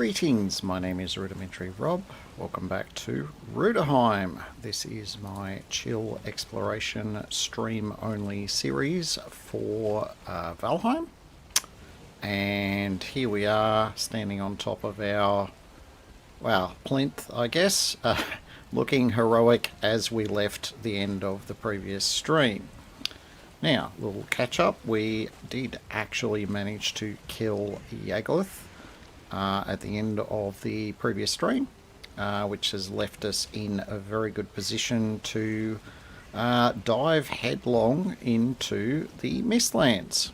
Greetings, my name is Rudimentary Rob. Welcome back to Rudiheim. This is my chill exploration stream only series for Valheim. And here we are standing on top of our, well, plinth, I guess, looking heroic as we left the end of the previous stream. Now, little catch up, we did actually manage to kill Yagluth at the end of the previous stream, which has left us in a very good position to dive headlong into the Mistlands.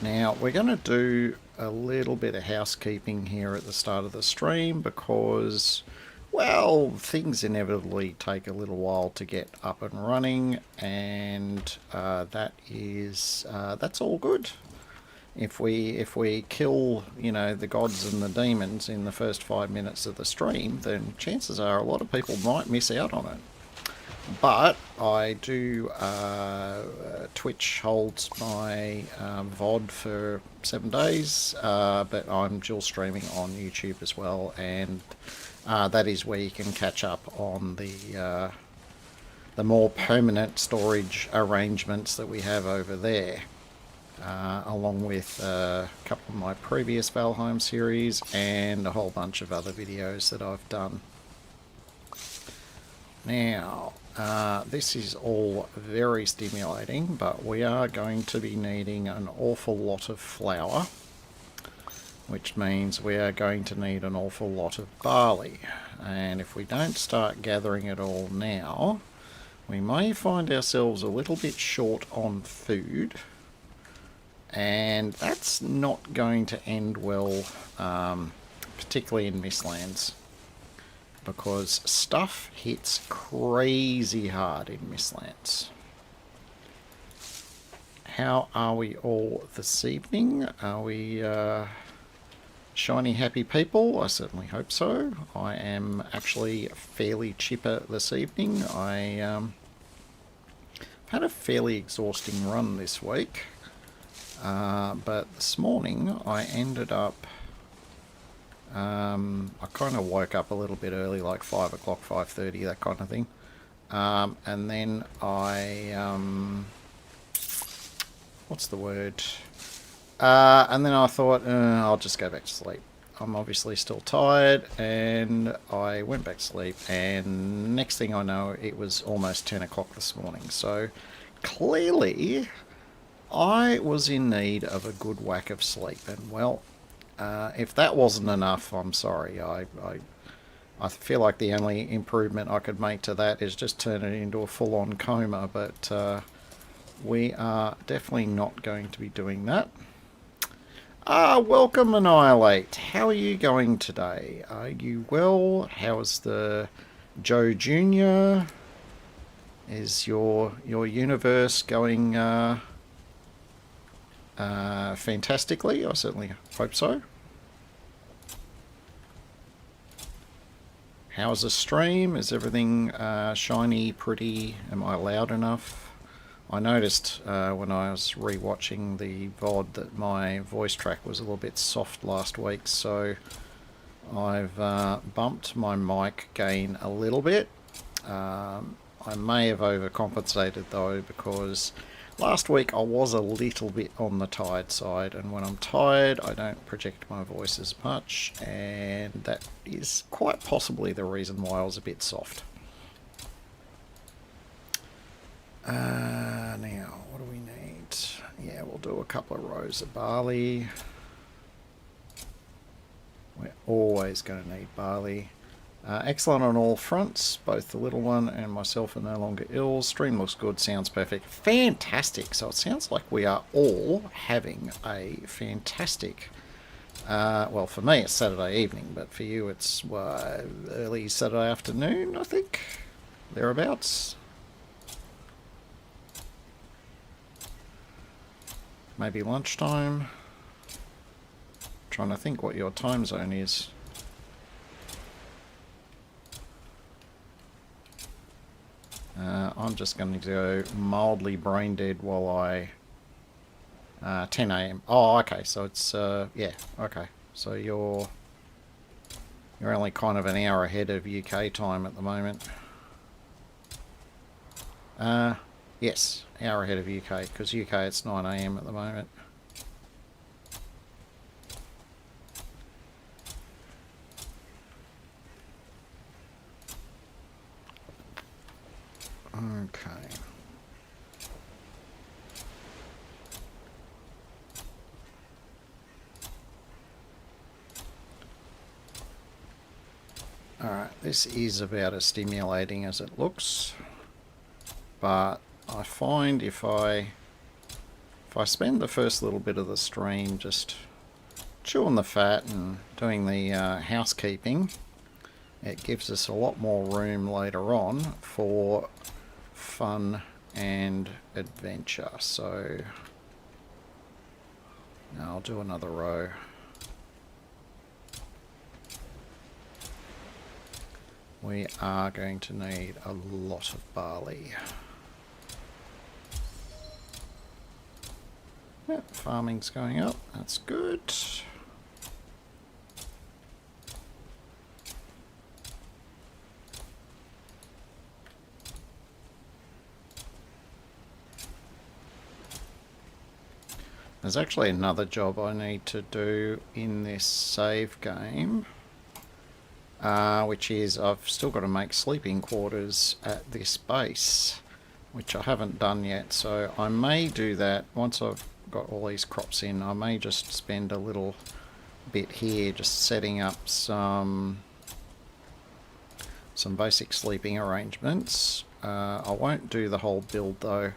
Now, we're going to do a little bit of housekeeping here at the start of the stream because, well, things inevitably take a little while to get up and running, and that's all good. If we kill, you know, the gods and the demons in the first 5 minutes of the stream, then chances are a lot of people might miss out on it. But I do, Twitch holds my VOD for 7 days, but I'm dual streaming on YouTube as well, and that is where you can catch up on the more permanent storage arrangements that we have over there. Along with a couple of my previous Valheim series and a whole bunch of other videos that I've done. Now, this is all very stimulating, but we are going to be needing an awful lot of flour, which means we are going to need an awful lot of barley. And if we don't start gathering it all now, we may find ourselves a little bit short on food. And that's not going to end well, particularly in Mistlands, because stuff hits crazy hard in Mistlands. How are we all this evening? Are we shiny, happy people? I certainly hope so. I am actually fairly chipper this evening. I've had a fairly exhausting run this week. But this morning I ended up, I kind of woke up a little bit early, like 5 o'clock, 5:30, that kind of thing. And then what's the word? And then I thought, I'll just go back to sleep. I'm obviously still tired, and I went back to sleep, and next thing I know, it was almost 10 o'clock this morning. So clearly I was in need of a good whack of sleep, and well, if that wasn't enough, I'm sorry. I feel like the only improvement I could make to that is just turn it into a full-on coma, but we are definitely not going to be doing that. Welcome, Annihilate. How are you going today? Are you well? How's the Joe Jr.? Is your universe going fantastically? I certainly hope so. How's the stream? Is everything shiny, pretty? Am I loud enough? I noticed when I was rewatching the VOD that my voice track was a little bit soft last week, so I've bumped my mic gain a little bit. I may have overcompensated though, because last week I was a little bit on the tired side, and when I'm tired I don't project my voice as much, and that is quite possibly the reason why I was a bit soft. Now, what do we need? Yeah, we'll do a couple of rows of barley. We're always going to need barley. Excellent on all fronts. Both the little one and myself are no longer ill. Stream looks good. Sounds perfect. Fantastic. So it sounds like we are all having a fantastic... well, for me it's Saturday evening, but for you it's early Saturday afternoon, I think. Thereabouts. Maybe lunchtime. Trying to think what your time zone is. I'm just going to go mildly brain dead while I 10 a.m. Oh, okay, so it's, yeah, okay. So you're only kind of an hour ahead of UK time at the moment. Yes, hour ahead of UK, because UK it's 9 AM at the moment. Okay. Alright, this is about as stimulating as it looks, but I find if I spend the first little bit of the stream just chewing the fat and doing the housekeeping, it gives us a lot more room later on for fun and adventure. So now I'll do another row. We are going to need a lot of barley. Yep, farming's going up, that's good. There's actually another job I need to do in this save game, which is I've still got to make sleeping quarters at this base, which I haven't done yet, so I may do that once I've got all these crops in. I may just spend a little bit here just setting up some basic sleeping arrangements. I won't do the whole build though.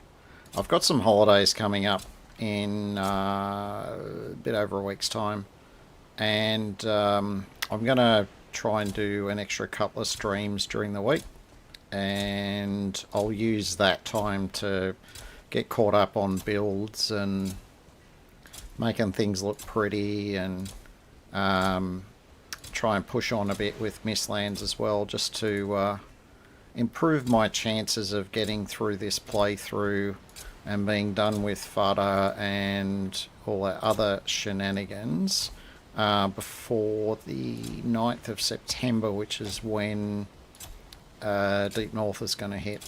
I've got some holidays coming up in a bit over a week's time, and I'm gonna try and do an extra couple of streams during the week, and I'll use that time to get caught up on builds and making things look pretty, and try and push on a bit with Mistlands as well, just to improve my chances of getting through this playthrough and being done with fodder and all that other shenanigans before the 9th of September, which is when Deep North is going to hit.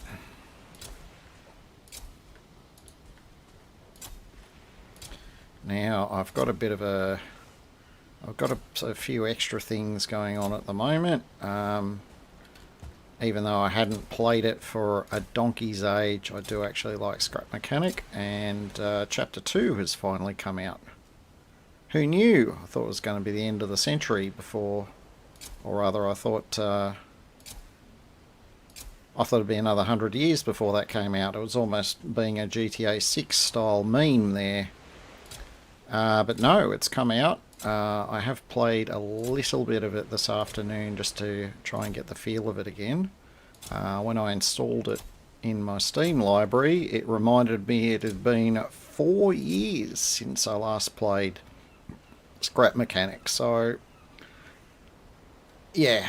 Now I've got a bit of a few extra things going on at the moment. Even though I hadn't played it for a donkey's age, I do actually like Scrap Mechanic, and Chapter 2 has finally come out. Who knew? I thought it was going to be the end of the century before, or rather I thought it'd be another 100 years before that came out. It was almost being a GTA 6 style meme there. But no, it's come out. I have played a little bit of it this afternoon just to try and get the feel of it again. When I installed it in my Steam library, it reminded me it had been 4 years since I last played Scrap Mechanic. So, yeah,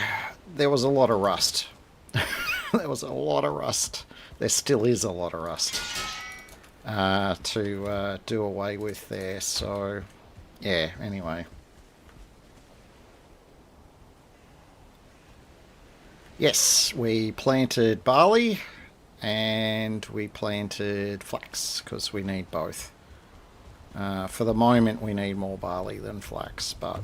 there was a lot of rust. There was a lot of rust. There still is a lot of rust to do away with there. So, yeah, anyway. Yes, we planted barley and we planted flax because we need both. For the moment we need more barley than flax, but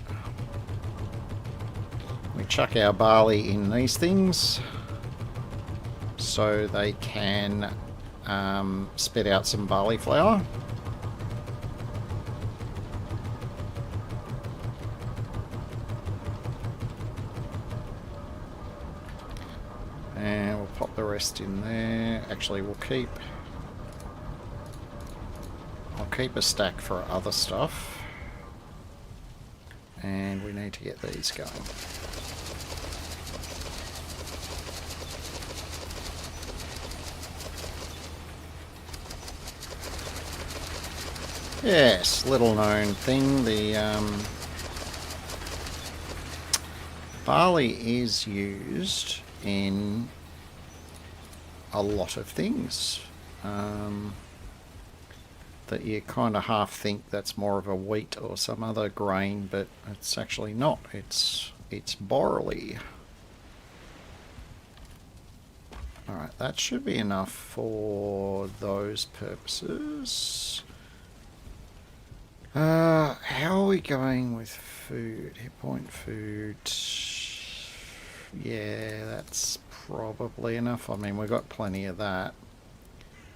we chuck our barley in these things so they can spit out some barley flour. And we'll pop the rest in there. Actually, I'll keep a stack for other stuff. And we need to get these going. Yes, little known thing, the barley is used in a lot of things. that you kind of half think that's more of a wheat or some other grain, but it's actually not. It's barley. Alright, that should be enough for those purposes. How are we going with food? Hit point food. Yeah, that's probably enough. I mean, we've got plenty of that.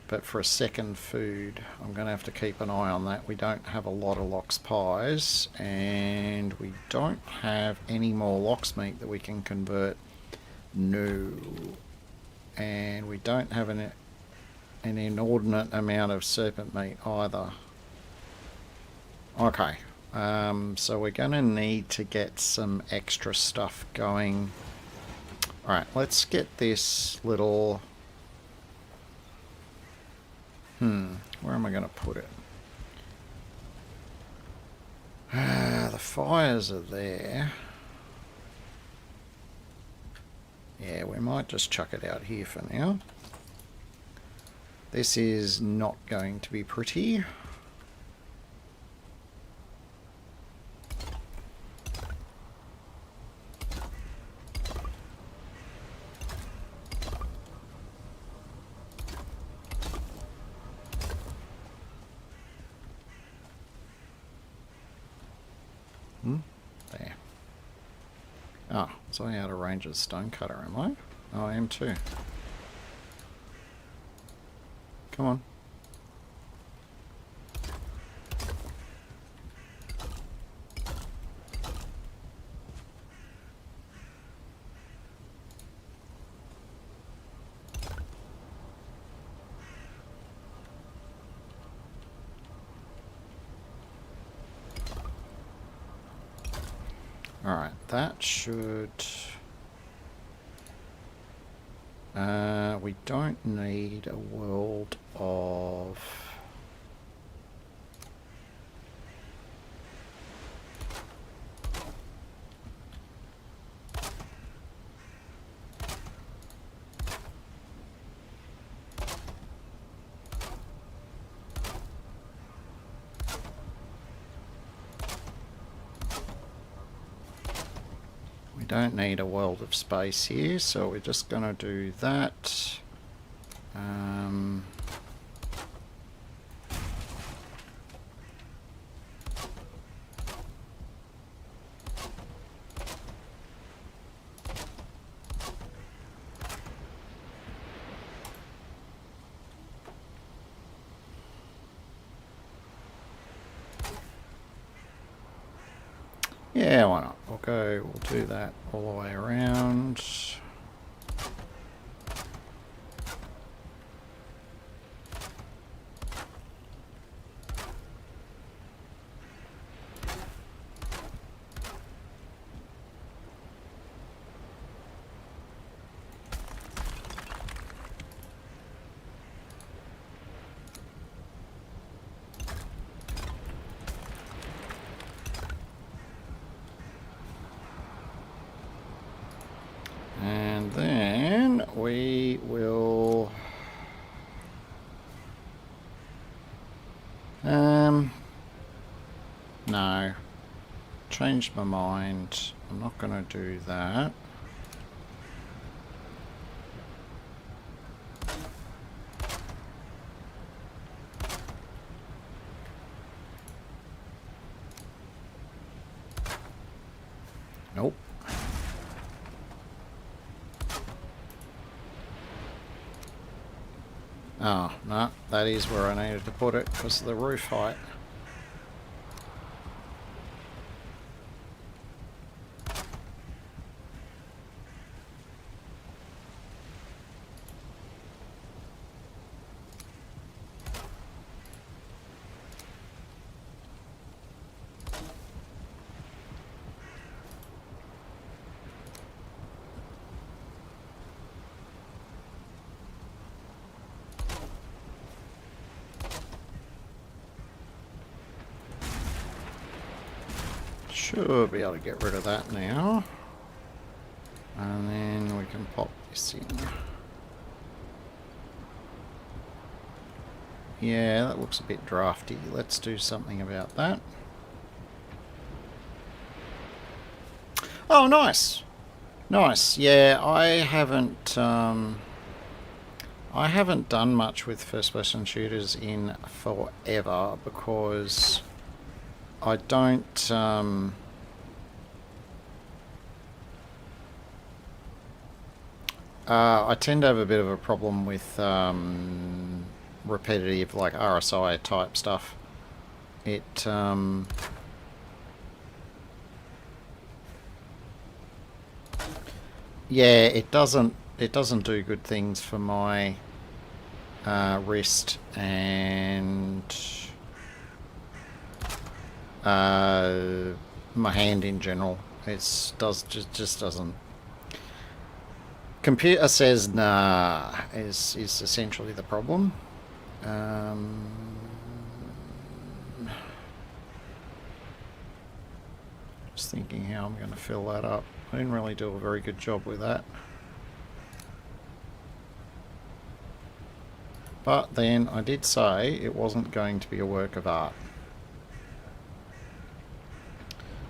But for a second food, I'm going to have to keep an eye on that. We don't have a lot of lox pies, and we don't have any more lox meat that we can convert. No. And we don't have an inordinate amount of serpent meat either. Okay. So we're going to need to get some extra stuff going. Alright, let's get this little... where am I going to put it? The fires are there. Yeah, we might just chuck it out here for now. This is not going to be pretty. There. Oh, so I'm out of range of stonecutter, am I? Oh, I am too. Come on. Alright, that should... we don't need a world of... We don't need a world of space here, so we're just going to do that. Yeah, why not? We'll do that all the way around. And then we will... no. Changed my mind. I'm not going to do that. Nope. Oh, no, that is where I needed to put it because of the roof height. Should be able to get rid of that now. And then we can pop this in. Yeah, that looks a bit drafty. Let's do something about that. Oh, nice. Nice. Yeah, I haven't done much with first-person shooters in forever because I don't I tend to have a bit of a problem with repetitive, like RSI type stuff. It yeah, it doesn't do good things for my wrist and my hand in general. It just doesn't. Computer says nah is essentially the problem. Just thinking how I'm going to fill that up. I didn't really do a very good job with that. But then I did say it wasn't going to be a work of art.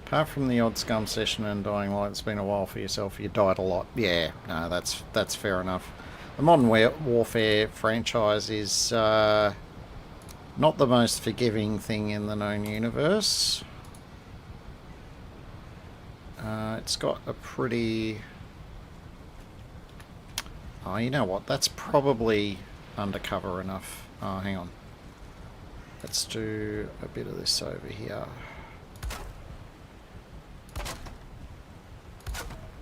Apart from the odd scum session and dying like it's been a while for yourself, you died a lot. Yeah, no, that's fair enough. The Modern Warfare franchise is not the most forgiving thing in the known universe. It's got a pretty... Oh, you know what? That's probably undercover enough. Oh, hang on. Let's do a bit of this over here.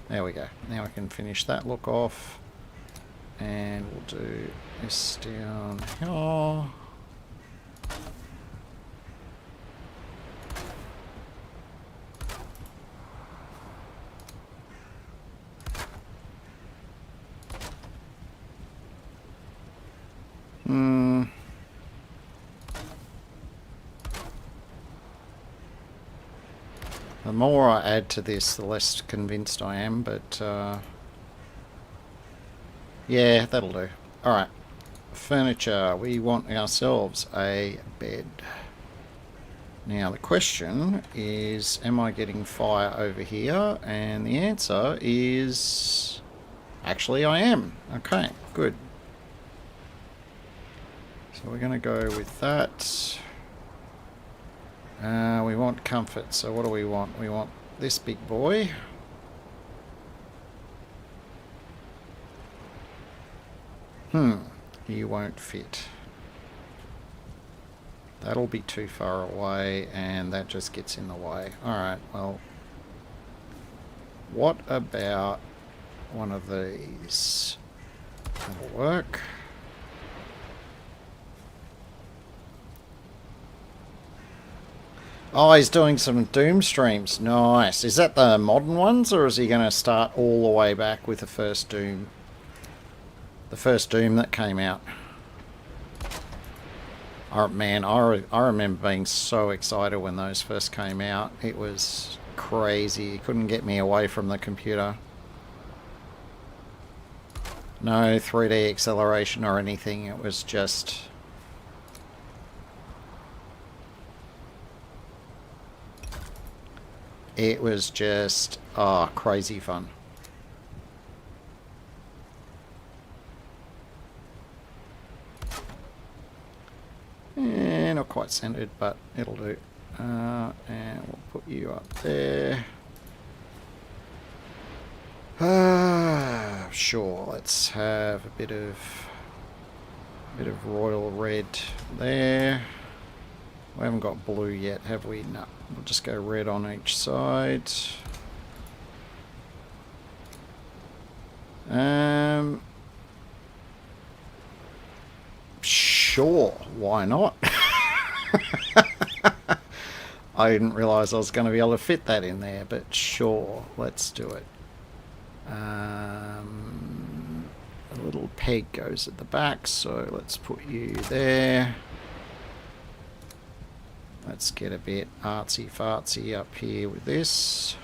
There we go. Now I can finish that look off. And we'll do this down here. The more I add to this, the less convinced I am, but yeah, that'll do. Alright, furniture. We want ourselves a bed. Now the question is, am I getting fire over here? And the answer is, actually I am. Okay, good. So we're going to go with that. We want comfort, so what do we want? We want this big boy. You won't fit. That'll be too far away, and that just gets in the way. Alright, well, what about one of these? That'll work. Oh, he's doing some Doom streams. Nice. Is that the modern ones, or is he going to start all the way back with the first Doom? The first Doom that came out. Oh, man, I remember being so excited when those first came out. It was crazy. It couldn't get me away from the computer. No 3D acceleration or anything. It was just... It was just, crazy fun. Not quite centered, but it'll do. And we'll put you up there. Sure, let's have a bit of royal red there. We haven't got blue yet, have we? No. We'll just go red on each side. Sure, why not? I didn't realise I was going to be able to fit that in there, but sure, let's do it. A little peg goes at the back, so let's put you there. Let's get a bit artsy-fartsy up here with this.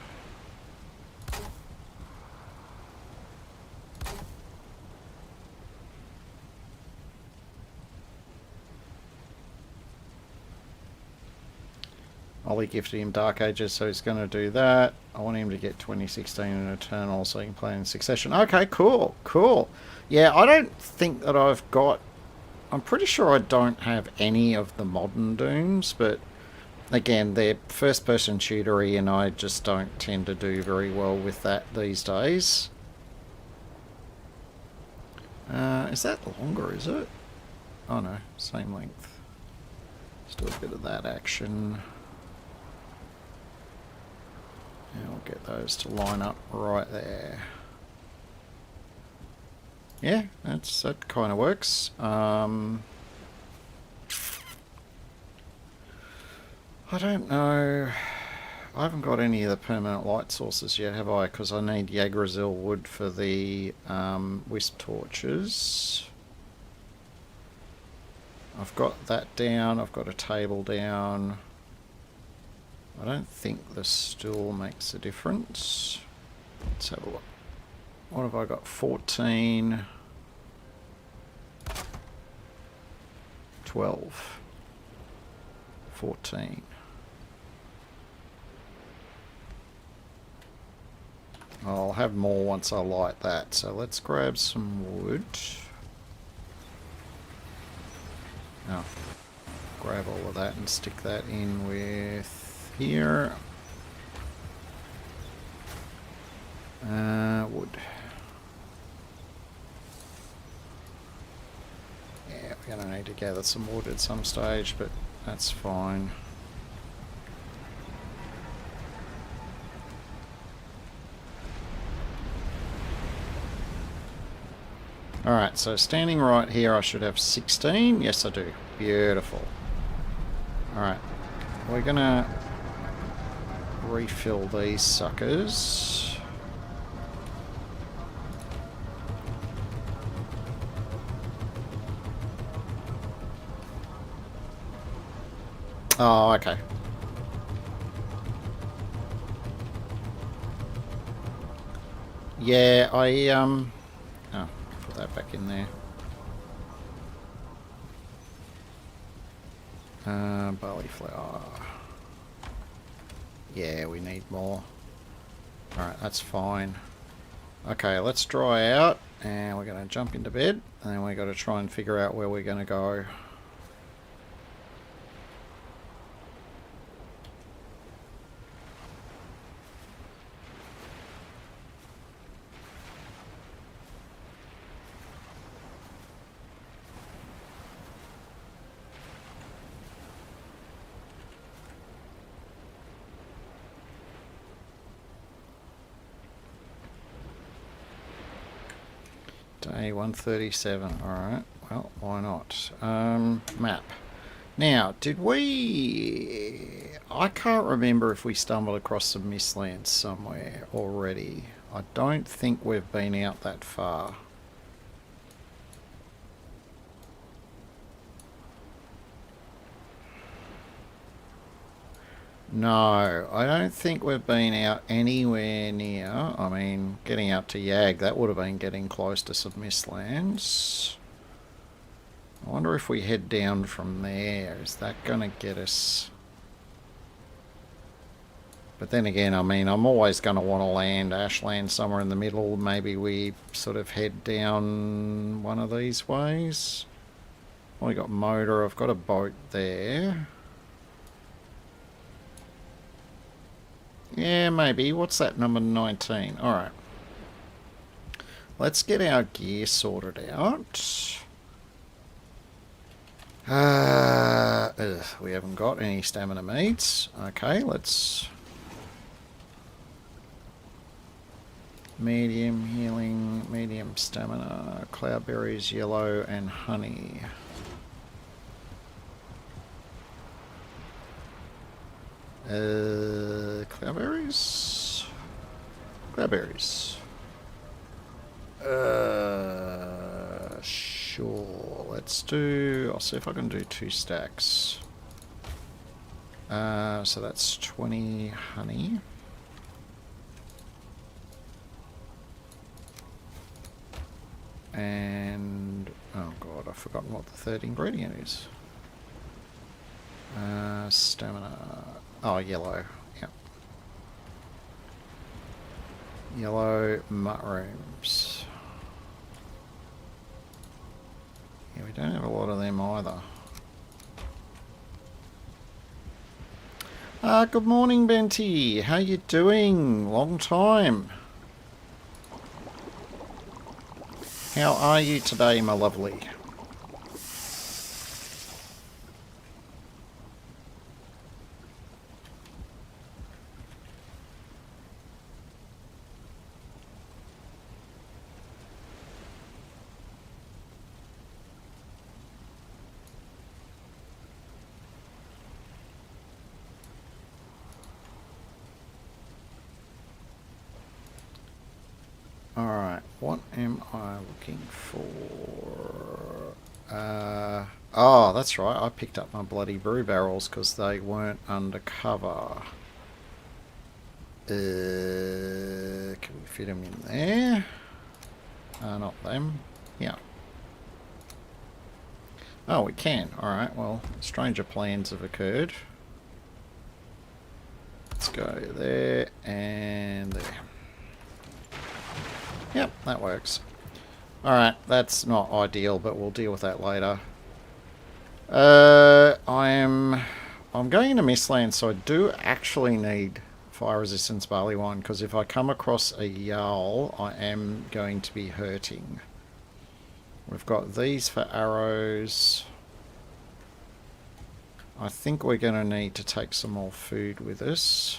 Ollie gifted him Dark Ages, so he's going to do that. I want him to get 2016 and Eternal so he can play in succession. Okay, cool, cool. Yeah, I don't think that I've got... I'm pretty sure I don't have any of the modern Dooms, but again, they're first-person shootery, and I just don't tend to do very well with that these days. Is that longer, is it? Oh no, same length. Let's do a bit of that action. And we'll get those to line up right there. Yeah, that kind of works. I don't know. I haven't got any of the permanent light sources yet, have I? Because I need Yggdrasil wood for the wisp torches. I've got that down. I've got a table down. I don't think the stool makes a difference. Let's have a look. What have I got? 14. 12. 14. I'll have more once I light that. So let's grab some wood. Oh, grab all of that and stick that in with here. Wood. Yeah, we're going to need to gather some wood at some stage, but that's fine. Alright, so standing right here I should have 16. Yes, I do. Beautiful. Alright, we're going to refill these suckers. Oh, okay. Yeah, oh, put that back in there. Barley flour. Yeah, we need more. Alright, that's fine. Okay, let's dry out, and we're going to jump into bed, and then we've got to try and figure out where we're going to go. Day 137, alright, well, why not? Map. Now, did we... I can't remember if we stumbled across some Mistlands somewhere already. I don't think we've been out that far. No, I don't think we've been out anywhere near. I mean, getting out to Yag, that would have been getting close to some Mistlands. I wonder if we head down from there, is that going to get us... But then again, I mean, I'm always going to want to land Ashland somewhere in the middle. Maybe we sort of head down one of these ways. Well, we got motor, I've got a boat there. Yeah, maybe. What's that, number 19? Alright. Let's get our gear sorted out. We haven't got any stamina meats. Okay, let's... Medium healing, medium stamina, cloudberries, yellow, and honey. Cloudberries? Cloudberries. Sure. Let's do... I'll see if I can do 2 stacks. So that's 20 honey. And... oh god, I've forgotten what the third ingredient is. Stamina... Oh, yellow. Yep. Yellow mushrooms. Yeah, we don't have a lot of them either. Good morning, Benty. How you doing? Long time. How are you today, my lovely? Alright, what am I looking for? Oh, that's right, I picked up my bloody brew barrels because they weren't undercover. Can we fit them in there? Not them. Yeah. Oh, we can. Alright, well, stranger plans have occurred. Let's go there and there. Yep, that works. Alright, that's not ideal, but we'll deal with that later. I'm going into Mistlands, so I do actually need fire resistance barley wine, because if I come across a Jarl, I am going to be hurting. We've got these for arrows. I think we're going to need to take some more food with us.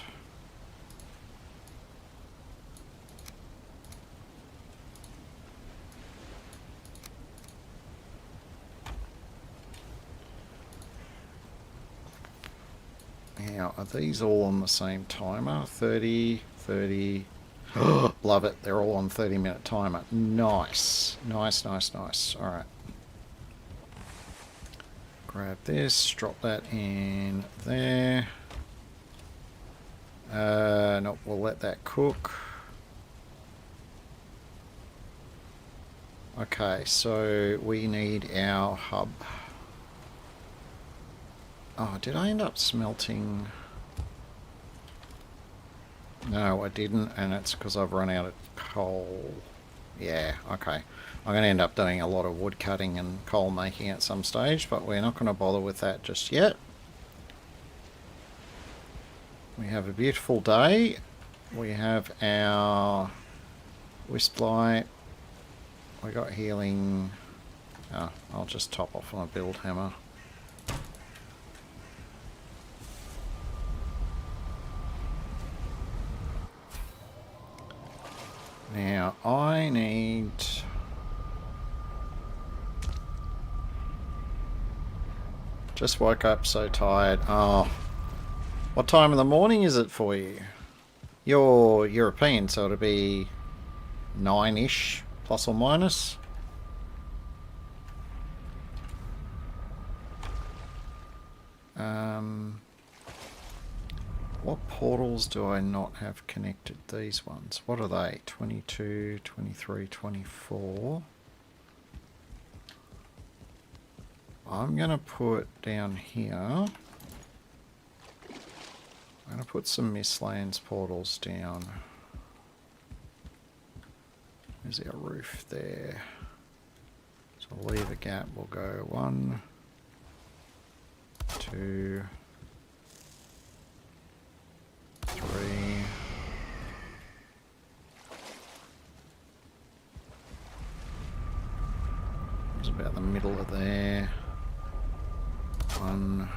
Now, are these all on the same timer? 30, 30. Love it. They're all on 30-minute timer. Nice. Nice, nice, nice. All right. Grab this. Drop that in there. No, we'll let that cook. Okay, so we need our hub. Oh, did I end up smelting? No, I didn't, and it's because I've run out of coal. Yeah, okay. I'm going to end up doing a lot of wood cutting and coal making at some stage, but we're not going to bother with that just yet. We have a beautiful day. We have our wisp light. We got healing. Oh, I'll just top off my build hammer. Now, I need... Just woke up so tired. Oh. What time in the morning is it for you? You're European, so it'll be 9-ish, plus or minus. What portals do I not have connected? These ones. What are they? 22, 23, 24. I'm going to put down here. I'm going to put some Mistlands portals down. There's our roof there. So I'll leave a gap. We'll go 1, 2, 3. It's about the middle of there. 1,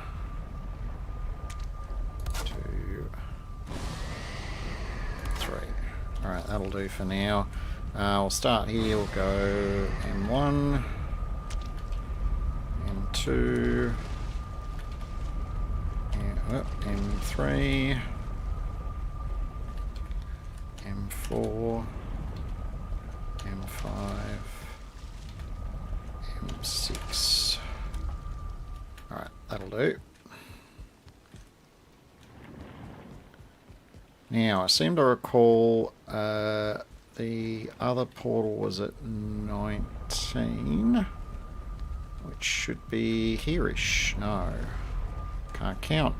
2, 3. Alright, that'll do for now. We'll start here. We'll go M1, M2, M3, M4, M5, M6. Alright, that'll do. Now, I seem to recall the other portal was at 19, which should be here-ish. No, can't count.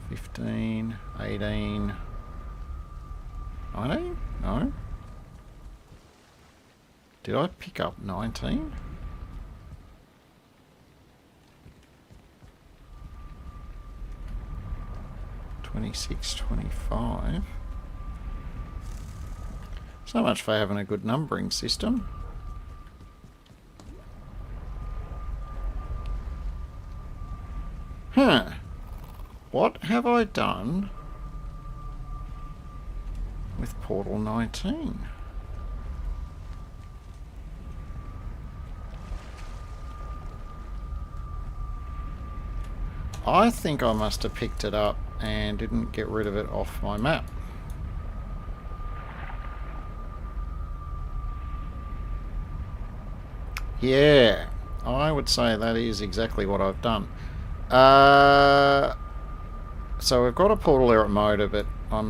15, 18, 19? No. Did I pick up 19? $26, $25. So much for having a good numbering system. Huh. What have I done with Portal 19? I think I must have picked it up and didn't get rid of it off my map. Yeah, I would say that is exactly what I've done. So we've got a portal error motor, but I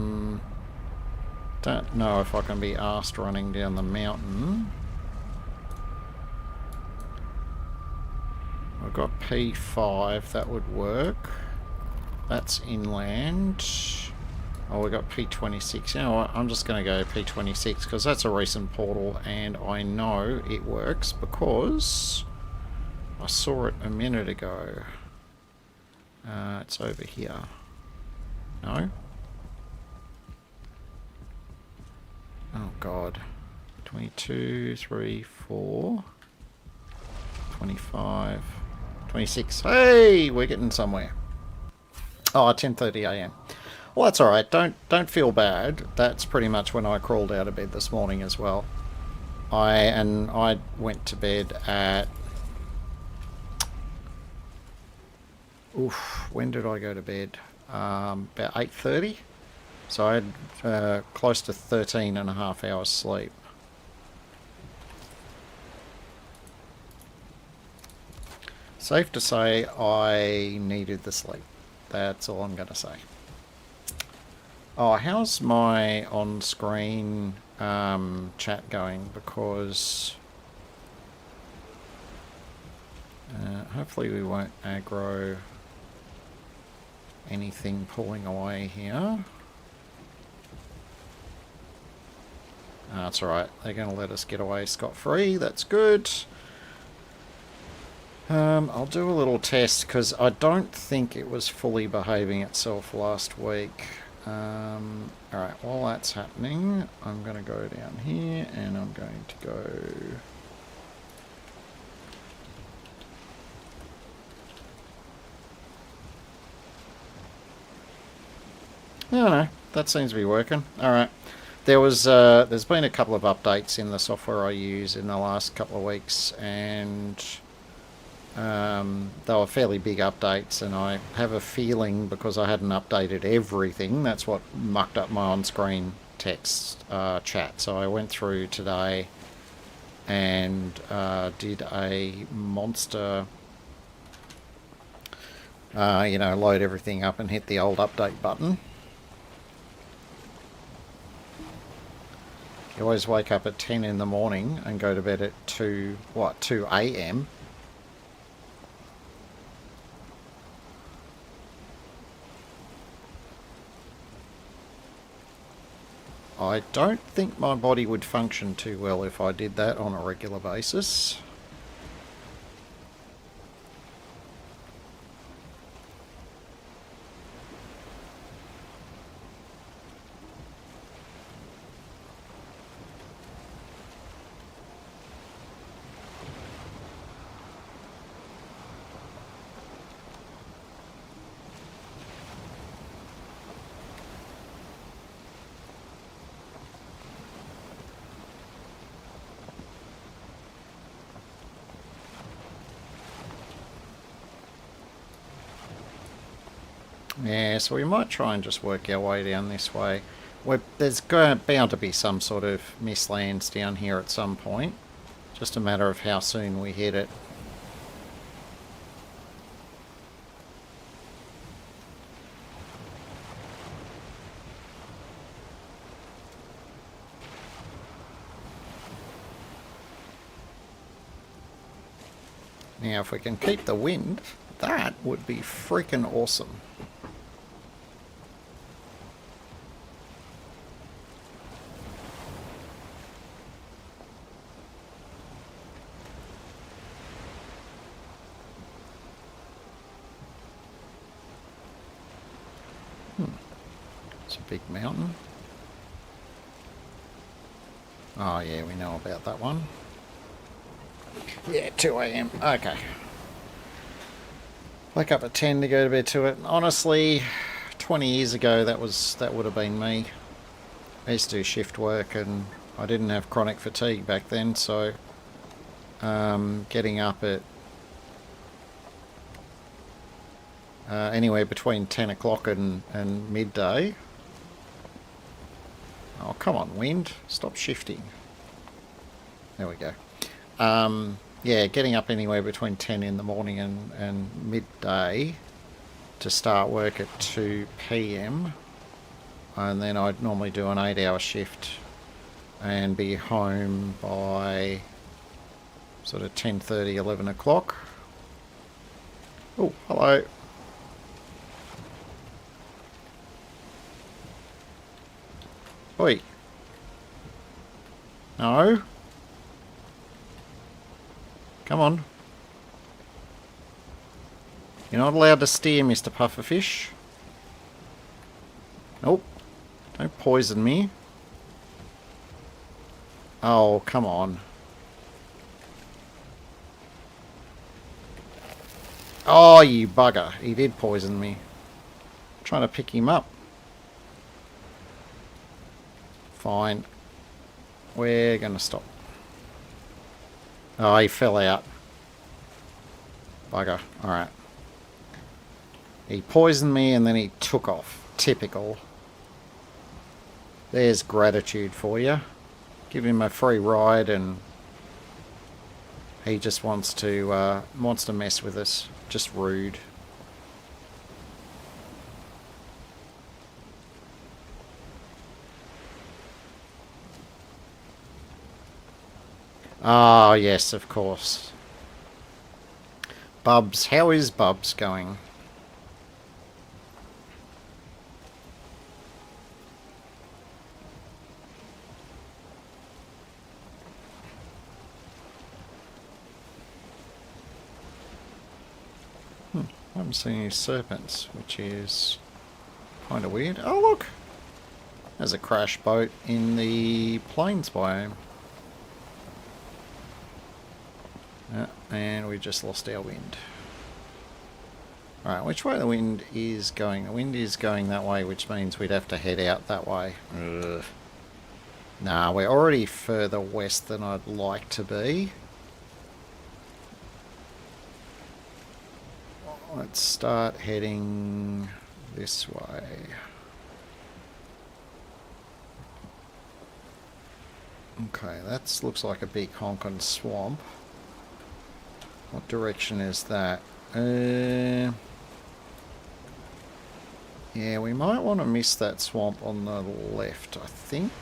don't know if I can be arsed running down the mountain. I've got P5, that would work. That's inland. Oh, we've got P26. You know what? I'm just going to go P26 because that's a recent portal and I know it works because I saw it a minute ago. It's over here. No? Oh god. 22, 3, 4, 25, 26. Hey! We're getting somewhere. Oh, 10:30 AM. Well, that's alright. Don't feel bad. That's pretty much when I crawled out of bed this morning as well. I went to bed at... Oof, when did I go to bed? About 8:30. So I had close to 13 and a half hours sleep. Safe to say I needed the sleep. That's all I'm going to say. Oh, how's my on-screen chat going? Because hopefully we won't aggro anything pulling away here. That's alright. They're going to let us get away scot-free. That's good. I'll do a little test because I don't think it was fully behaving itself last week. Alright, while that's happening, I'm going to go down here and I'm going to go... I don't know, that seems to be working. Alright, there's been a couple of updates in the software I use in the last couple of weeks and they were fairly big updates, and I have a feeling because I hadn't updated everything, that's what mucked up my on-screen text chat. So I went through today and did a monster, load everything up and hit the old update button. You always wake up at 10 in the morning and go to bed at 2 AM. I don't think my body would function too well if I did that on a regular basis. Yeah, so we might try and just work our way down this way. There's bound to be some sort of Mistlands down here at some point. Just a matter of how soon we hit it. Now, if we can keep the wind, that would be freaking awesome. big mountain. Oh yeah, we know about that one. Yeah, 2 AM. Okay. Wake up at 10 to go to bed to it. Honestly, 20 years ago that would have been me. I used to do shift work and I didn't have chronic fatigue back then, so getting up at anywhere between 10 o'clock and midday. Oh, come on, wind. Stop shifting. There we go. Yeah, getting up anywhere between 10 in the morning and midday to start work at 2 PM. And then I'd normally do an 8-hour shift and be home by sort of 10:30, 11 o'clock. Oh, hello. Oi. No. Come on. You're not allowed to steer, Mr. Pufferfish. Nope. Don't poison me. Oh, come on. Oh, you bugger. He did poison me. I'm trying to pick him up. Fine. We're going to stop. Oh, he fell out. Bugger. Alright. He poisoned me and then he took off. Typical. There's gratitude for you. Give him a free ride and he just wants to mess with us. Just rude. Ah, yes, of course. Bubs. How is Bubs going? I haven't seen any serpents, which is kind of weird. Oh, look! There's a crash boat in the plains biome. And we just lost our wind. Alright, which way the wind is going? The wind is going that way, which means we'd have to head out that way. Ugh. Nah, we're already further west than I'd like to be. Let's start heading this way. Okay, that looks like a big honkin' swamp. What direction is that? Yeah, we might want to miss that swamp on the left, I think.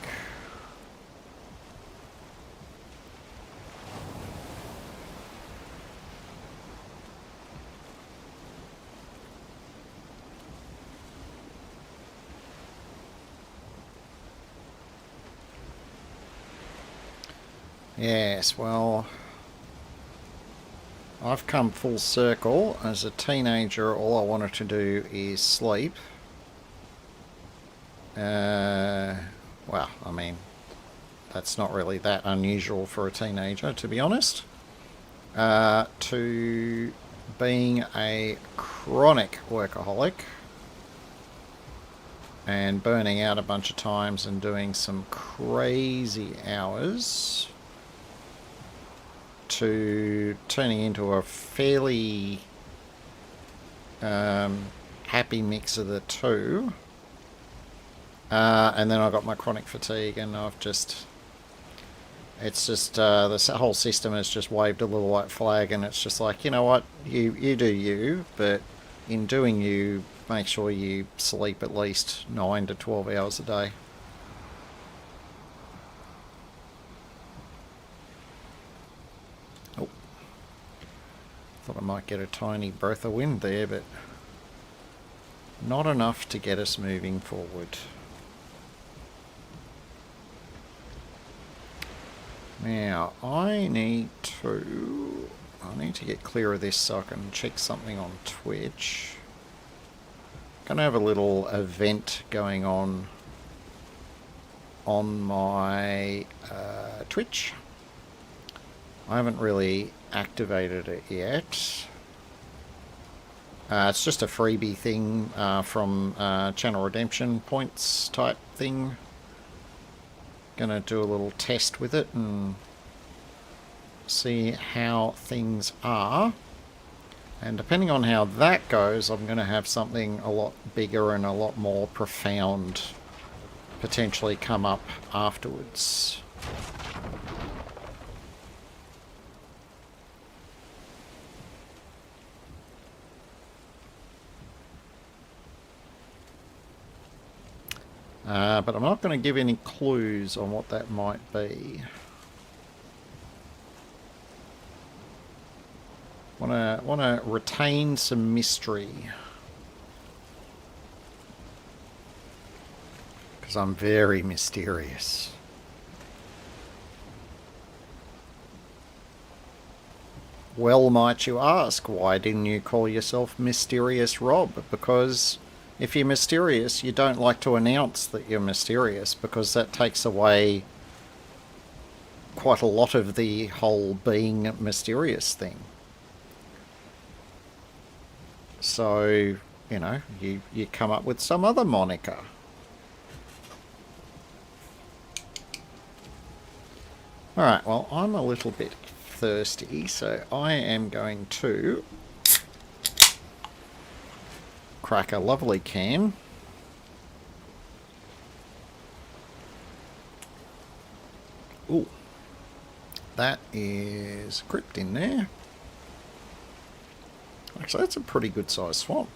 Yes, well, I've come full circle. As a teenager, all I wanted to do is sleep. Well, I mean, that's not really that unusual for a teenager, to be honest. To being a chronic workaholic and burning out a bunch of times and doing some crazy hours, to turning into a fairly happy mix of the two. And then I got my chronic fatigue and I've just... It's just, the whole system has just waved a little white flag and it's just like, you know what, you do you, but in doing you, make sure you sleep at least 9 to 12 hours a day. Oh. Thought I might get a tiny breath of wind there, but not enough to get us moving forward. Now, I need to get clear of this so I can check something on Twitch. Gonna have a little event going on on my Twitch. I haven't really activated it yet. It's just a freebie thing from channel redemption points type thing. Gonna do a little test with it and see how things are. And depending on how that goes, I'm going to have something a lot bigger and a lot more profound potentially come up afterwards. But I'm not going to give any clues on what that might be. Want to retain some mystery. Because I'm very mysterious. Well, might you ask, why didn't you call yourself Mysterious Rob? Because if you're mysterious, you don't like to announce that you're mysterious, because that takes away quite a lot of the whole being mysterious thing. So, you know, you come up with some other moniker. Alright, well, I'm a little bit thirsty, so I am going to crack a lovely can. Ooh, that is crypt in there. Actually, that's a pretty good sized swamp.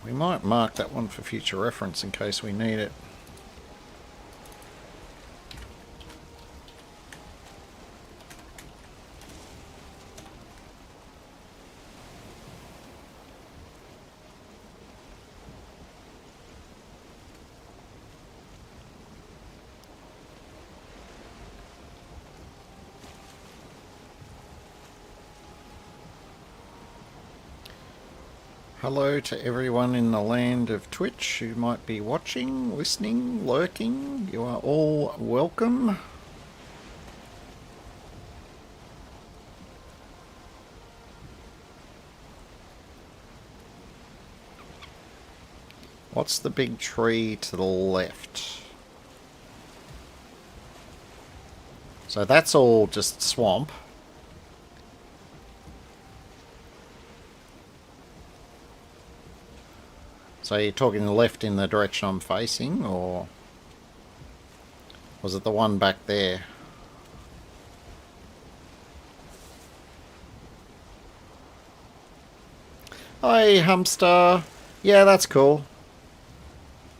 We might mark that one for future reference in case we need it. Hello to everyone in the land of Twitch who might be watching, listening, lurking. You are all welcome. What's the big tree to the left? So that's all just swamp. So you're talking the left in the direction I'm facing, or was it the one back there? Hey, Humster. Yeah, that's cool.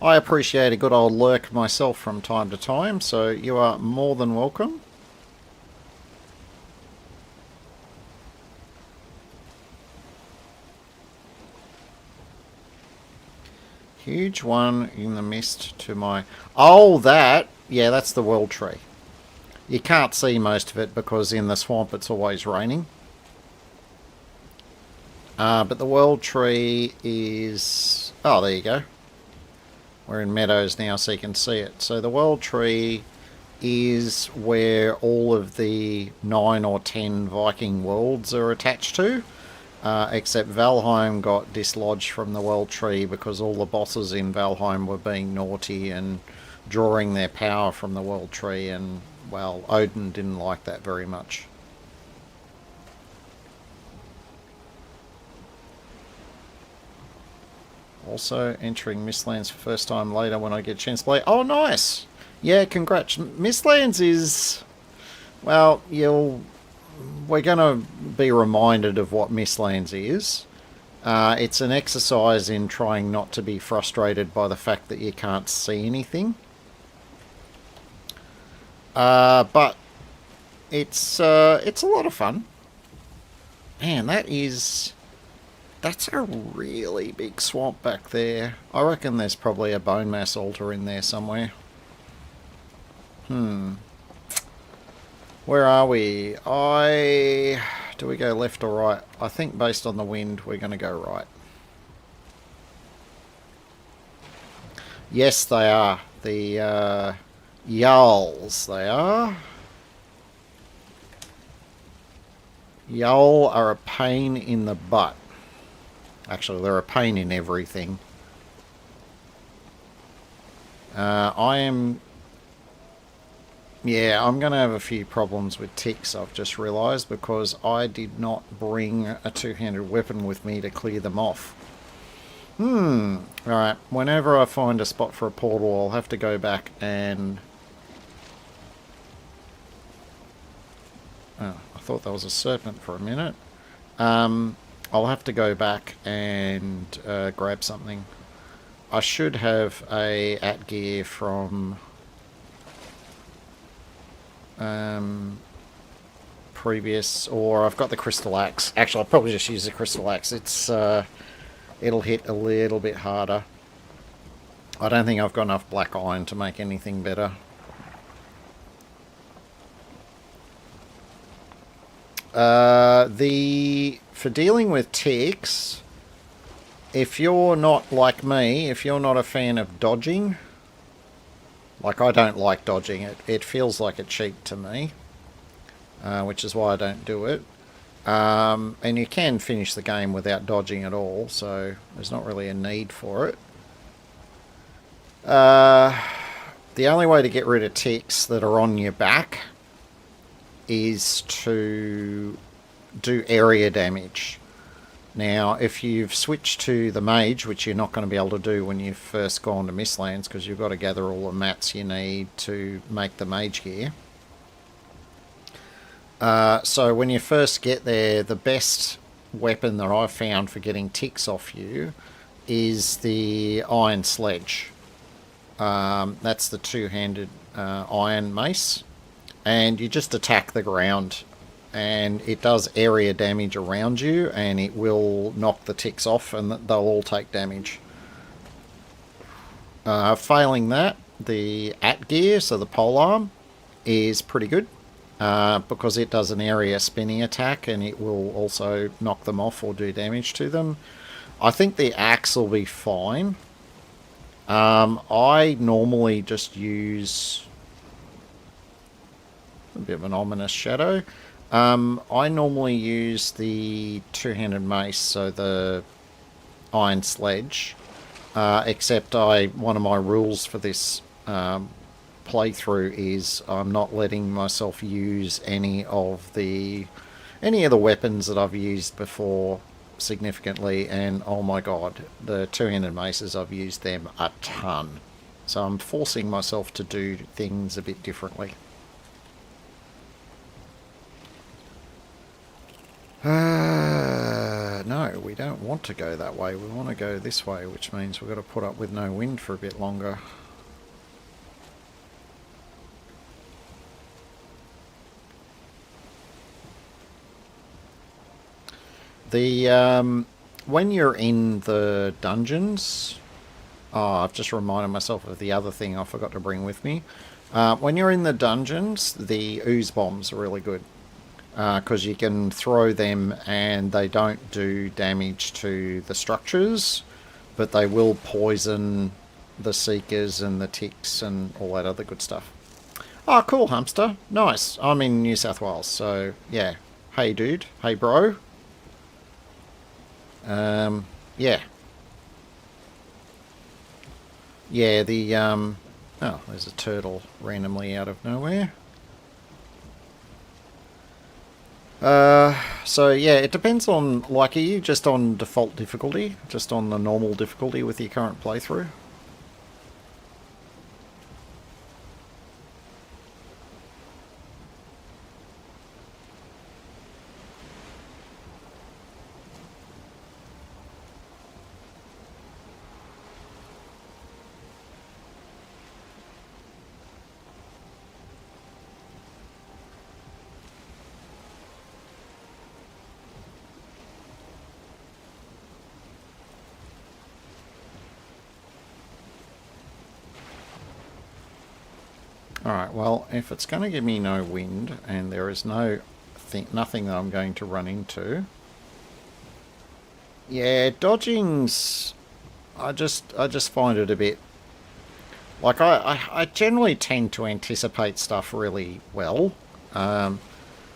I appreciate a good old lurk myself from time to time, so you are more than welcome. Huge one in the mist to my... Oh, that! Yeah, that's the world tree. You can't see most of it because in the swamp it's always raining. But the world tree is... Oh, there you go. We're in meadows now so you can see it. So the world tree is where all of the 9 or 10 Viking worlds are attached to. Except Valheim got dislodged from the world tree because all the bosses in Valheim were being naughty and drawing their power from the world tree, and, well, Odin didn't like that very much. Also entering Mistlands for first time later when I get a chance to play. Oh, nice! Yeah, congrats. Mistlands is... Well, we're going to be reminded of what Mistlands is. It's an exercise in trying not to be frustrated by the fact that you can't see anything. But it's a lot of fun. Man, that's a really big swamp back there. I reckon there's probably a bone mass altar in there somewhere. Where are we? Do we go left or right? I think based on the wind, we're going to go right. Yes, they are. The Yarls, they are. Yarl are a pain in the butt. Actually, they're a pain in everything. I am... Yeah, I'm going to have a few problems with ticks, I've just realised, because I did not bring a two-handed weapon with me to clear them off. Alright, whenever I find a spot for a portal, I'll have to go back and... Oh, I thought that was a serpent for a minute. I'll have to go back and grab something. I should have a at-gear from previous, or I've got the crystal axe. Actually, I'll probably just use the crystal axe. It's it'll hit a little bit harder. I don't think I've got enough black iron to make anything better. For dealing with ticks, if you're not like me, if you're not a fan of dodging, like I don't like dodging, it feels like a cheat to me, which is why I don't do it. And you can finish the game without dodging at all, so there's not really a need for it. The only way to get rid of ticks that are on your back is to do area damage. Now, if you've switched to the mage, which you're not going to be able to do when you've first gone to Mistlands, because you've got to gather all the mats you need to make the mage gear. So when you first get there, the best weapon that I've found for getting ticks off you is the iron sledge. That's the two-handed iron mace. And you just attack the ground, and it does area damage around you, and it will knock the ticks off, and they'll all take damage. Failing that, the at-gear, so the polearm, is pretty good, because it does an area spinning attack, and it will also knock them off or do damage to them. I think the axe will be fine. I normally just use... a bit of an ominous shadow. I normally use the two-handed mace, so the iron sledge, except one of my rules for this playthrough is I'm not letting myself use any of the weapons that I've used before significantly, and oh my god, the two-handed maces, I've used them a ton. So I'm forcing myself to do things a bit differently. No, we don't want to go that way. We want to go this way, which means we've got to put up with no wind for a bit longer. When you're in the dungeons... Oh, I've just reminded myself of the other thing I forgot to bring with me. When you're in the dungeons, the ooze bombs are really good. Because you can throw them and they don't do damage to the structures, but they will poison the seekers and the ticks and all that other good stuff. Oh, cool, Hamster. Nice. I'm in New South Wales, so yeah. Hey, dude. Hey, bro. Yeah. Yeah, oh, there's a turtle randomly out of nowhere. So yeah, it depends on, like, are you just on default difficulty? Just on the normal difficulty with your current playthrough? Alright, well, if it's going to give me no wind, and there is nothing that I'm going to run into... Yeah, dodging's... I just find it a bit Like, I generally tend to anticipate stuff really well,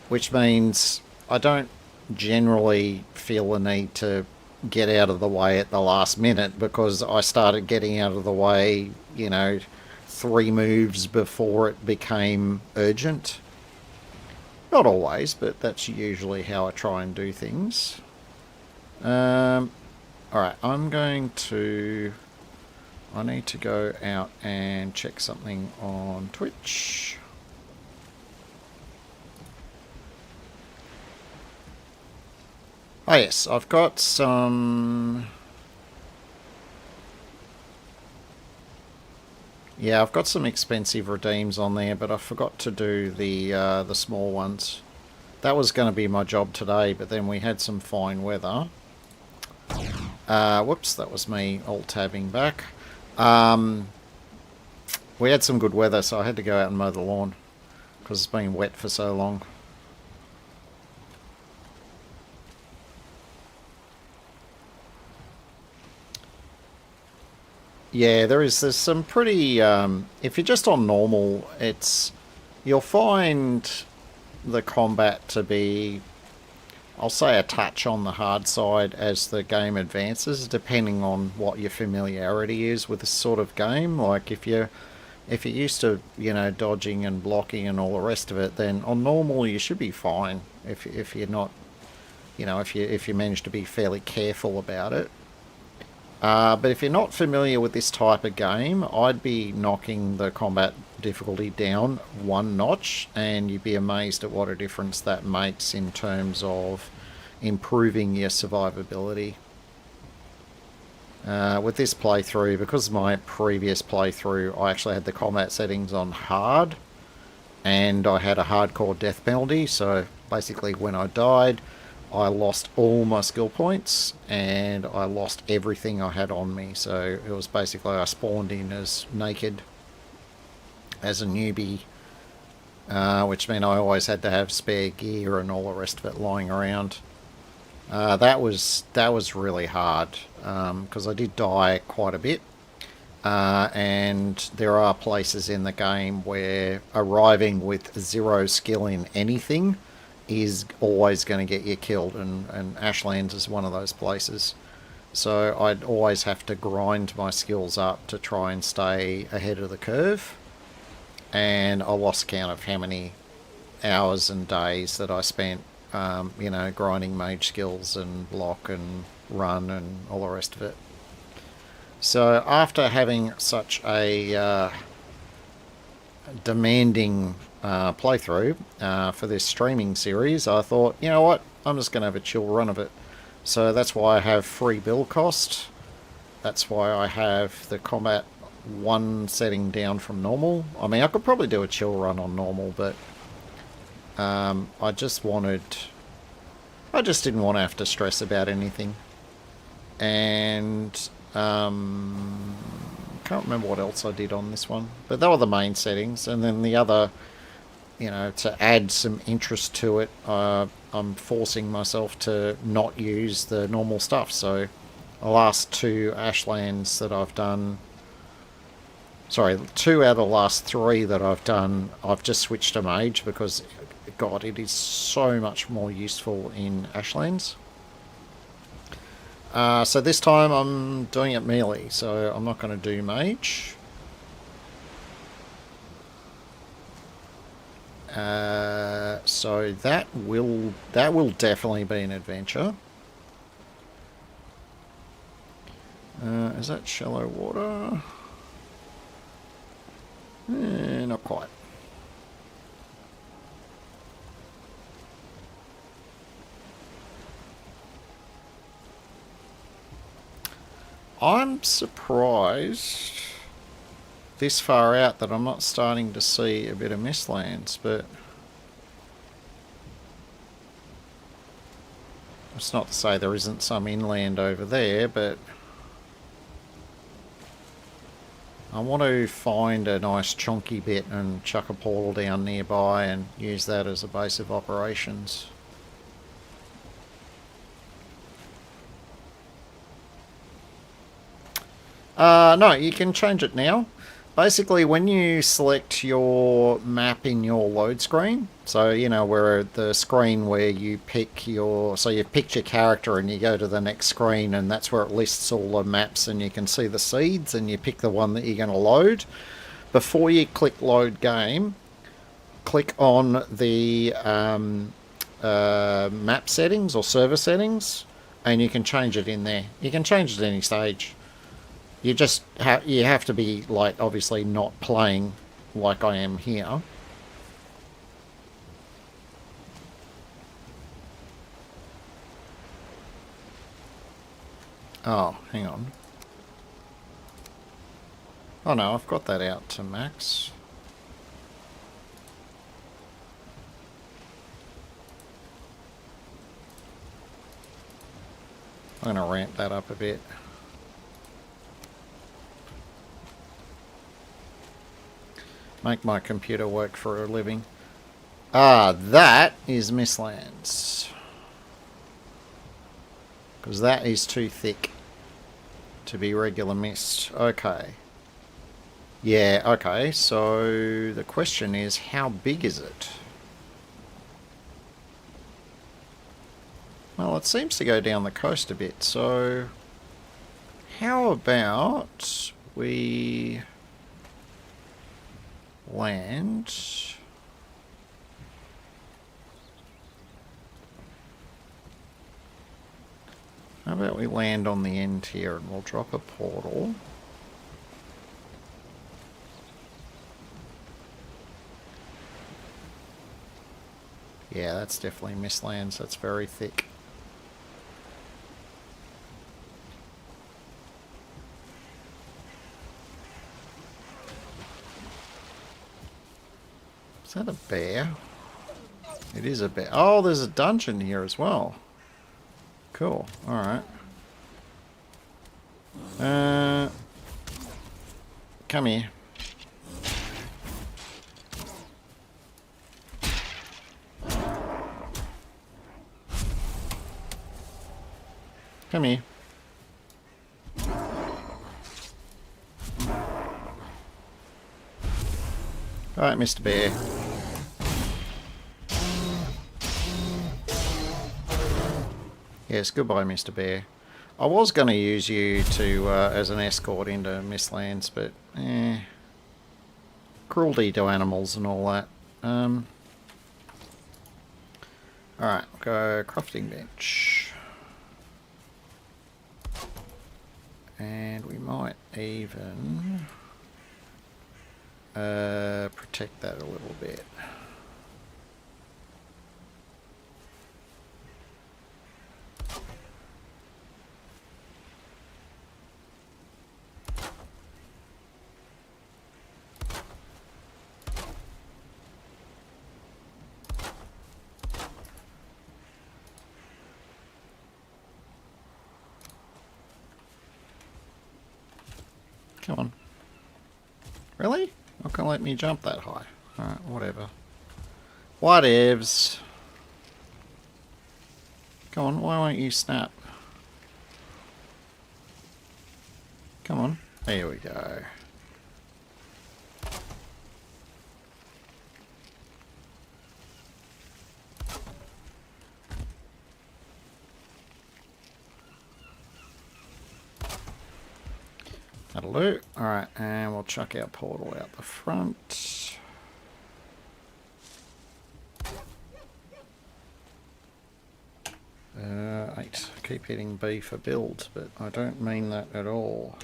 which means I don't generally feel the need to get out of the way at the last minute because I started getting out of the way, 3 moves before it became urgent. Not always, but that's usually how I try and do things. Alright, I need to go out and check something on Twitch. Oh yes, I've got some... Yeah, I've got some expensive redeems on there, but I forgot to do the small ones. That was going to be my job today, but then we had some fine weather. Whoops, that was me alt-tabbing back. We had some good weather, so I had to go out and mow the lawn because it's been wet for so long. Yeah, there's some pretty... if you're just on normal, you'll find the combat to be, I'll say, a touch on the hard side as the game advances, depending on what your familiarity is with this sort of game. Like, if you're used to, dodging and blocking and all the rest of it, then on normal you should be fine. If you're not, if you manage to be fairly careful about it. But if you're not familiar with this type of game, I'd be knocking the combat difficulty down 1 notch, and you'd be amazed at what a difference that makes in terms of improving your survivability. With this playthrough, because my previous playthrough, I actually had the combat settings on hard, and I had a hardcore death penalty, so basically when I died, I lost all my skill points and I lost everything I had on me. So it was basically I spawned in as naked as a newbie, which meant I always had to have spare gear and all the rest of it lying around. That was really hard because I did die quite a bit. And there are places in the game where arriving with 0 skill in anything is always going to get you killed, and Ashlands is one of those places. So I'd always have to grind my skills up to try and stay ahead of the curve, and I lost count of how many hours and days that I spent grinding mage skills and block and run and all the rest of it. So after having such a demanding playthrough for this streaming series, I thought, you know what, I'm just going to have a chill run of it. So that's why I have free build cost. That's why I have the combat 1 setting down from normal. I mean, I could probably do a chill run on normal, but I just didn't want to have to stress about anything. And can't remember what else I did on this one, but they were the main settings. And then the other, to add some interest to it, I'm forcing myself to not use the normal stuff. So the last 2 Ashlands that I've done, sorry, 2 out of the last 3 that I've done, I've just switched to mage because, God, it is so much more useful in Ashlands. So this time I'm doing it melee, so I'm not going to do mage. So that will definitely be an adventure. Is that shallow water? Not quite. I'm surprised this far out that I'm not starting to see a bit of Mistlands, but it's not to say there isn't some inland over there, but I want to find a nice chunky bit and chuck a portal down nearby and use that as a base of operations. No, you can change it now. basically when you select your map in your load screen, so you know where the screen where you pick your, so you've picked your character and you go to the next screen and that's where it lists all the maps and you can see the seeds and you pick the one that you're going to load. Before you click load game, click on the map settings or server settings and you can change it in there. You can change it at any stage. You just you have to be, like, obviously not playing like I am here. Oh, hang on. Oh no, I've got that out to max. I'm going to ramp that up a bit. Make my computer work for a living. Ah, that is Mistlands. Because that is too thick to be regular mist. Okay. Yeah, okay. So the question is, how big is it? Well, it seems to go down the coast a bit. So how about we land... How about we land on the end here and we'll drop a portal. Yeah, that's definitely Mistlands. That's very thick. Is that a bear? It is a bear. Oh, there's a dungeon here as well. Cool. Alright. Come here. Come here. Alright, Mr. Bear. Yes, goodbye, Mr. Bear. I was going to use you to as an escort into Mistlands, but cruelty to animals and all that. Alright, go crafting bench. And we might even protect that a little bit. Come on. Really? Not gonna let me jump that high. Alright, whatever. Whatevs. Come on, why won't you snap? Come on. There we go. That'll do. Alright, and we'll chuck our portal out the front. Eight. Keep hitting B for build, but I don't mean that at all.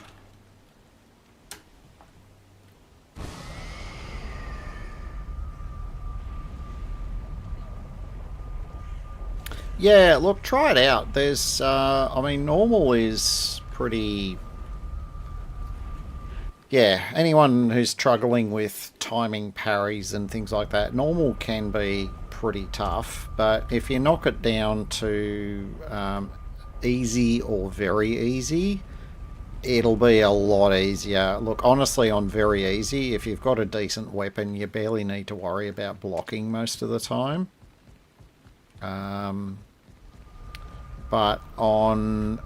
Yeah, look, try it out. There's, I mean, normal is pretty... Yeah, anyone who's struggling with timing parries and things like that, normal can be pretty tough, but if you knock it down to easy or very easy, it'll be a lot easier. Look, honestly, on very easy, if you've got a decent weapon, you barely need to worry about blocking most of the time. but on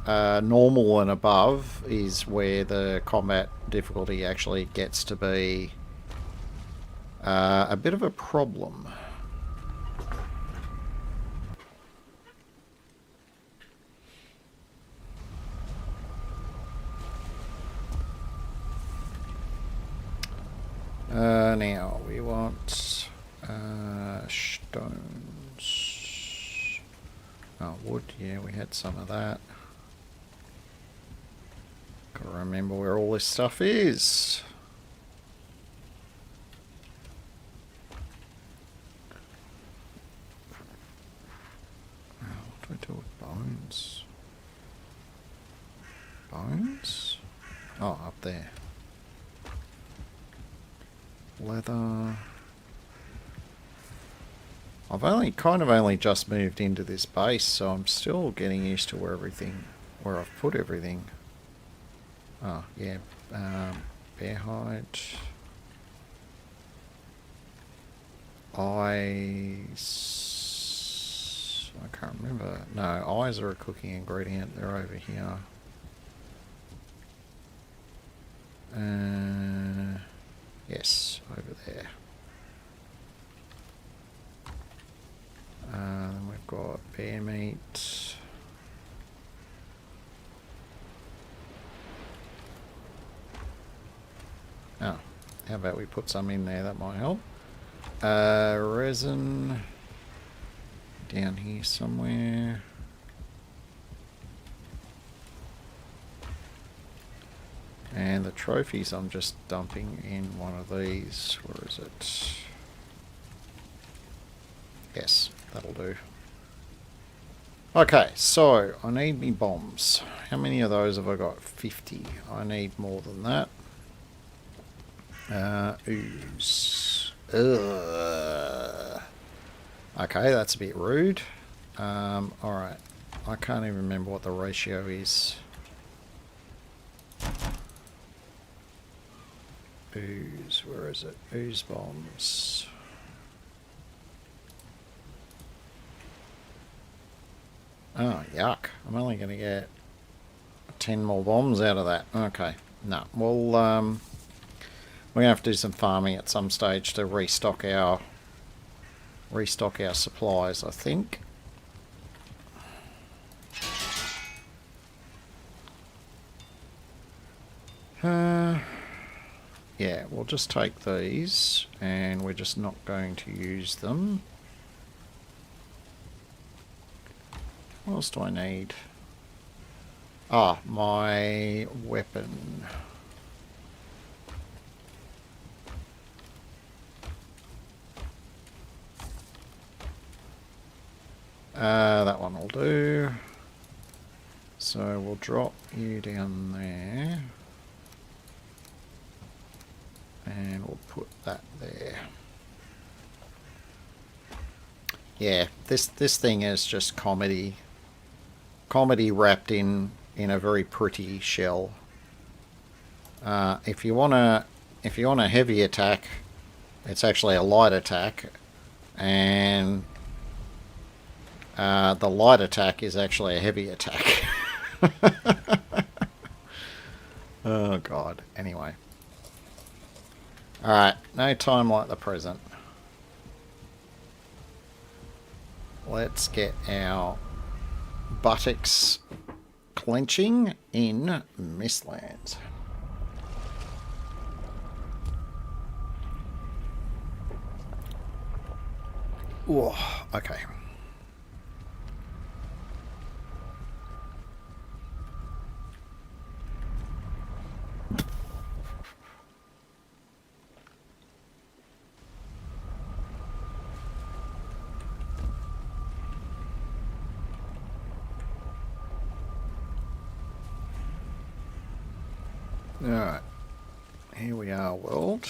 normal and above is where the combat difficulty actually gets to be a bit of a problem. Now we want stones. Oh, wood, yeah, we had some of that. Gotta remember where all this stuff is. What do I do with bones? Bones? Oh, up there. Leather. I've only just moved into this base, so I'm still getting used to where I've put everything. Oh, yeah. Bear hide. Eyes. I can't remember. No, eyes are a cooking ingredient. They're over here. Yes, over there. Then we've got bear meat. Oh, how about we put some in there? That might help. Resin down here somewhere. And the trophies I'm just dumping in one of these. Where is it? Yes, that'll do. Okay, so I need me bombs. How many of those have I got? 50. I need more than that. Ooze. Ugh. Okay, that's a bit rude. Alright. I can't even remember what the ratio is. Ooze, where is it? Ooze bombs. Oh, yuck. I'm only going to get 10 more bombs out of that. Okay. No. Well, we're going to have to do some farming at some stage to restock our supplies, I think. Yeah, we'll just take these, and we're just not going to use them. What else do I need? Ah, my weapon. That one will do. So we'll drop you down there. And we'll put that there. Yeah, this thing is just comedy. Comedy wrapped in a very pretty shell. If you want a heavy attack, it's actually a light attack, and the light attack is actually a heavy attack. Oh god. Anyway. Alright, no time like the present. Let's get our buttocks clenching in Mistlands. Whoa, okay. Alright, here we are, world.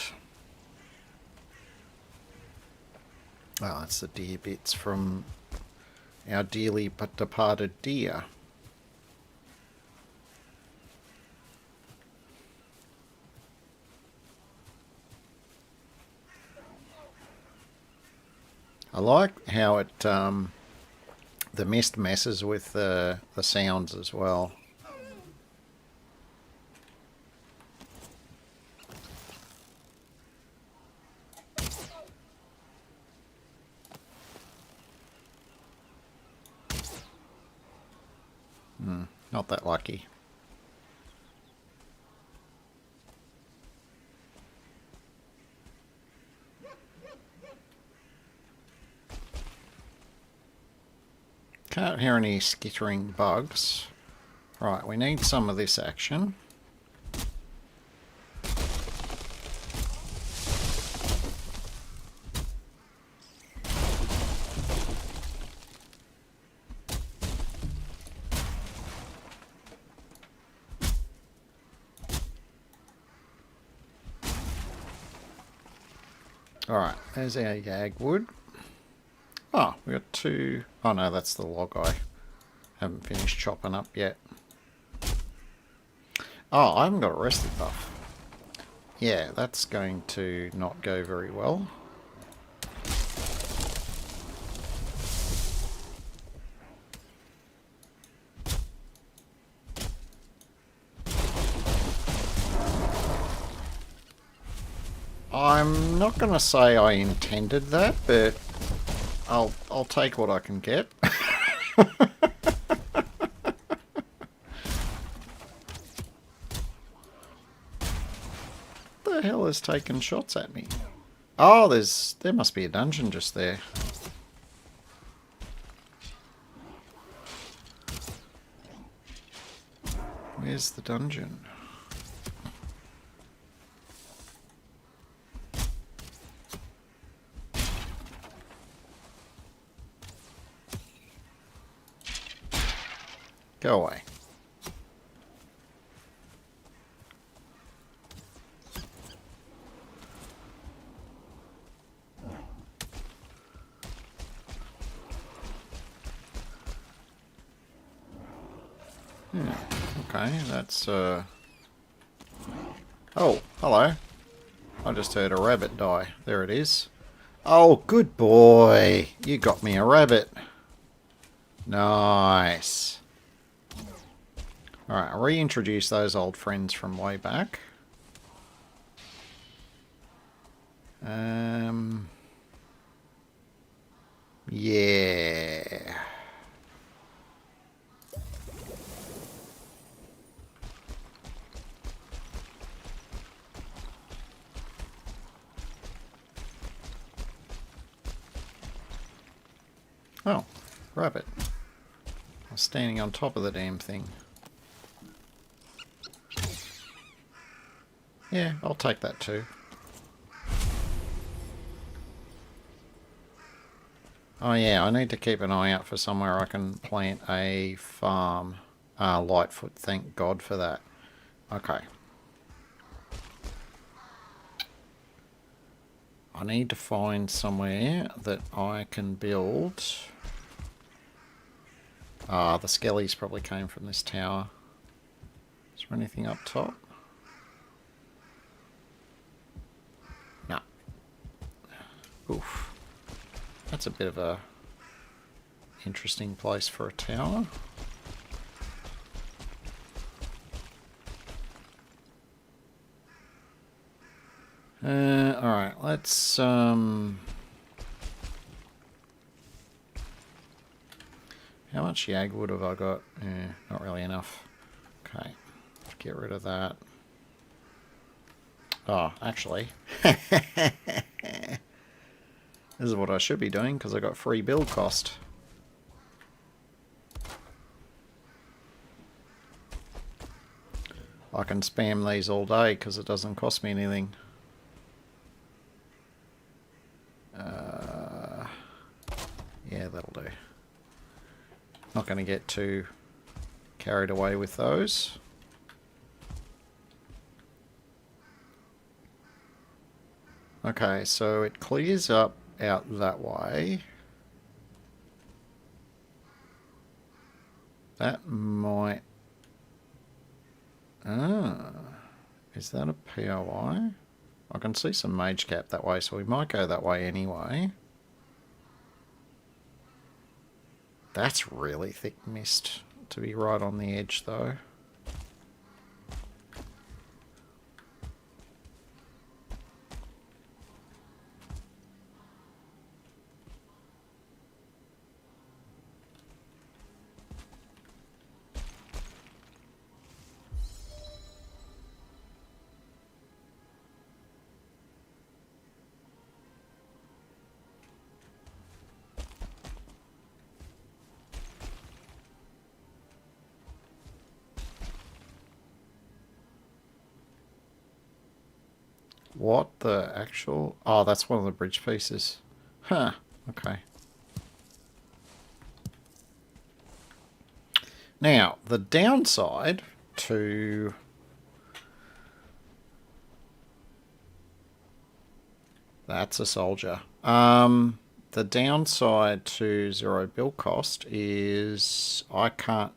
Oh, that's the deer bits from our dearly but departed deer. I like how it, the The mist messes with the sounds as well. Not that lucky. Can't hear any skittering bugs. Right, we need some of this action. Alright, there's our Yagwood. Oh, we got two... Oh no, that's the log I haven't finished chopping up yet. Oh, I haven't got a rested buff. Yeah, that's going to not go very well. I'm not going to say I intended that, but I'll take what I can get. What the hell is taking shots at me? Oh, there must be a dungeon just there. Where's the dungeon? Go away. Yeah, okay, that's Oh, hello. I just heard a rabbit die. There it is. Oh, good boy. You got me a rabbit. Nice. Alright, I'll reintroduce those old friends from way back. Yeah. Oh, rabbit. I was standing on top of the damn thing. Yeah, I'll take that too. Oh yeah, I need to keep an eye out for somewhere I can plant a farm. Lightfoot, thank God for that. Okay. I need to find somewhere that I can build... the skellies probably came from this tower. Is there anything up top? No. Oof. That's a bit of a interesting place for a tower. Alright, let's how much Yagwood have I got? Not really enough. Okay, get rid of that. Oh, actually. This is what I should be doing because I got free build cost. I can spam these all day because it doesn't cost me anything. Yeah, that'll do. Not going to get too carried away with those. Okay, so it clears up out that way. That might... is that a POI? I can see some mage cap that way, so we might go that way anyway. That's really thick mist to be right on the edge, though. What the actual... Oh, that's one of the bridge pieces. Huh, okay. Now, the downside to... That's a soldier. The downside to 0 build cost is I can't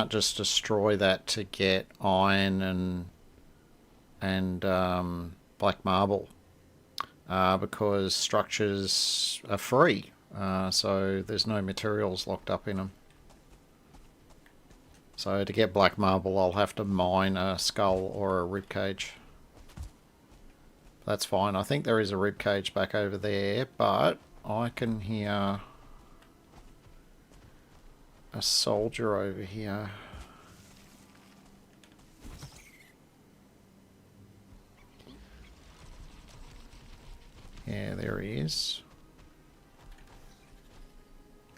just destroy that to get iron and black marble because structures are free, so there's no materials locked up in them. So to get black marble, I'll have to mine a skull or a ribcage. That's fine. I think there is a ribcage back over there, but I can hear a soldier over here. Yeah, there he is.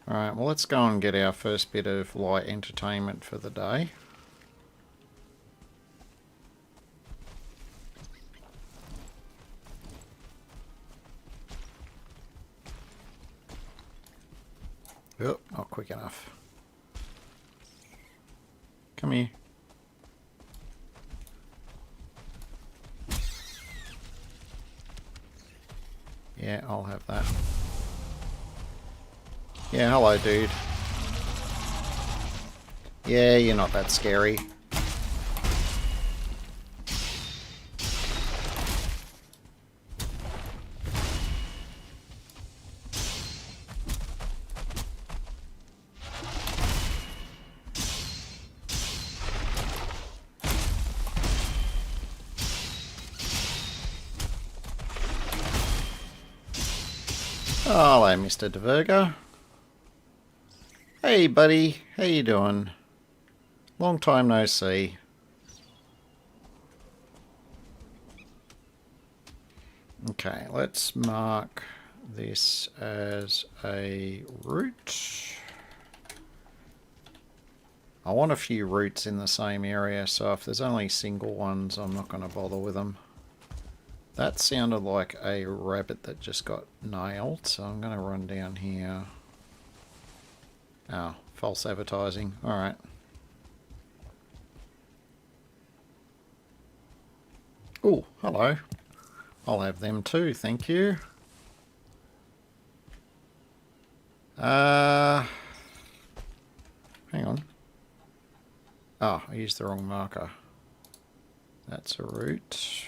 Alright, well let's go and get our first bit of light entertainment for the day. Oh, not quick enough. Come here. Yeah, I'll have that. Yeah, hello, dude. Yeah, you're not that scary. Oh, hello, Mr. Diverger. Hey, buddy. How you doing? Long time no see. Okay, let's mark this as a route. I want a few routes in the same area, so if there's only single ones, I'm not going to bother with them. That sounded like a rabbit that just got nailed, so I'm going to run down here. Oh, false advertising. Alright. Oh, hello. I'll have them too, thank you. Hang on. Oh, I used the wrong marker. That's a route.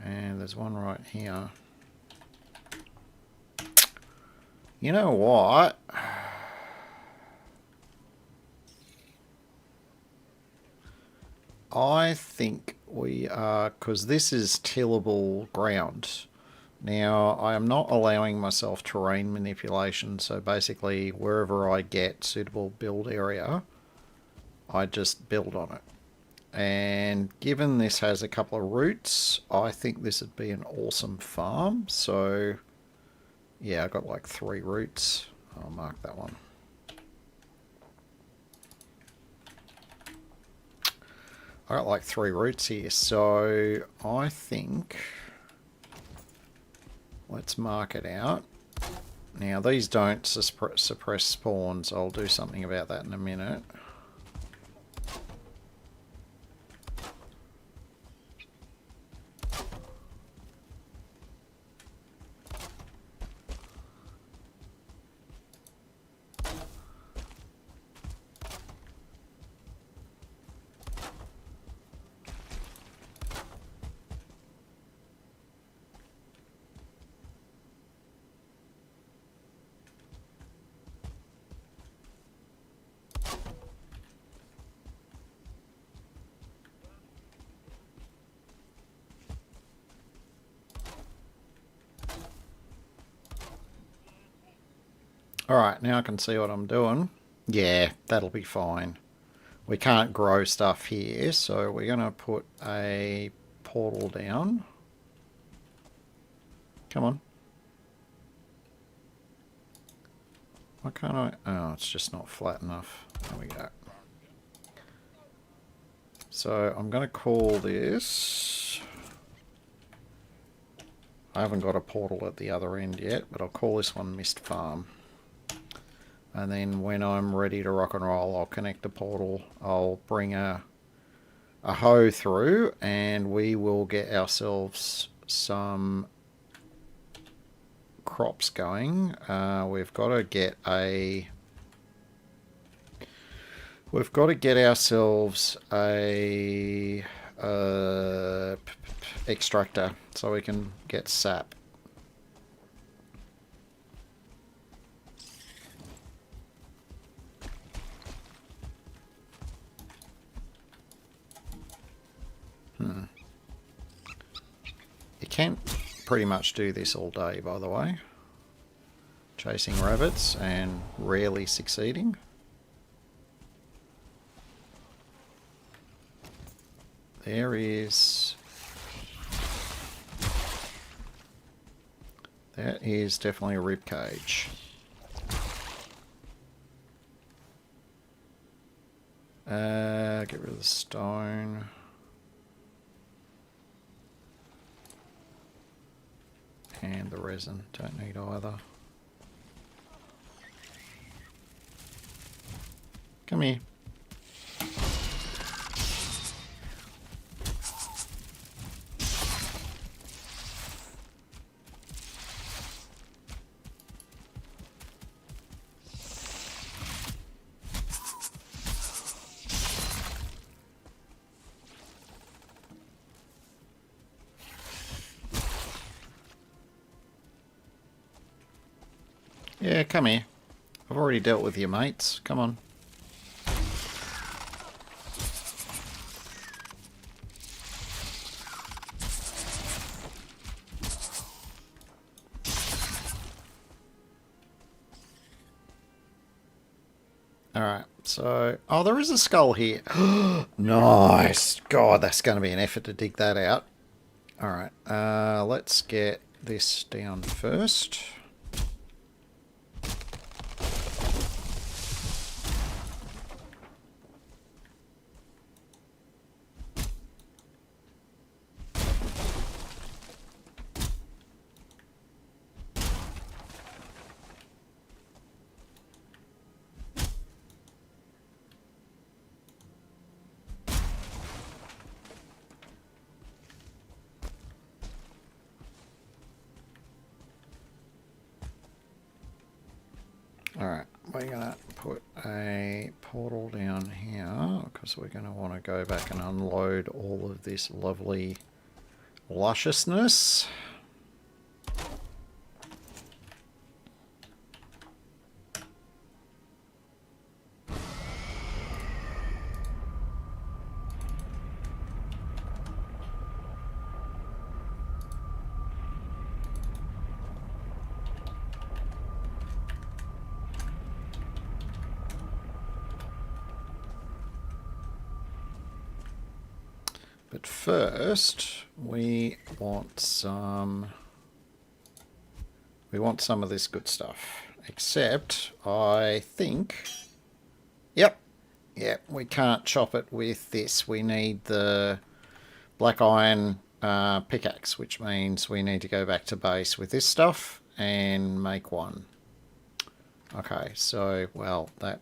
And there's one right here. You know what? I think we are, because this is tillable ground. Now, I am not allowing myself terrain manipulation, so basically wherever I get suitable build area, I just build on it. And given this has a couple of routes, I think this would be an awesome farm. So, yeah, I've got like 3 routes. I'll mark that one. I got like 3 routes here, so I think let's mark it out. Now these don't suppress spawns. I'll do something about that in a minute. Alright, now I can see what I'm doing. Yeah, that'll be fine. We can't grow stuff here, so we're going to put a portal down. Come on. Why can't I? Oh, it's just not flat enough. There we go. So I'm going to call this... I haven't got a portal at the other end yet, but I'll call this one Mist Farm. And then when I'm ready to rock and roll, I'll connect the portal. I'll bring a hoe through, and we will get ourselves some crops going. We've got to get ourselves a extractor so we can get sap. You can pretty much do this all day, by the way. Chasing rabbits and rarely succeeding. There is... That is definitely a rib cage. Get rid of the stone. And the resin. Don't need either. Come here. Yeah, come here. I've already dealt with your mates. Come on. Alright, so... Oh, there is a skull here. Nice! God, that's going to be an effort to dig that out. Alright, let's get this down first. Alright, we're going to put a portal down here because we're going to want to go back and unload all of this lovely lusciousness. But first, we want some of this good stuff. Except, I think... Yep, we can't chop it with this. We need the black iron pickaxe, which means we need to go back to base with this stuff and make one. Okay, so, well, that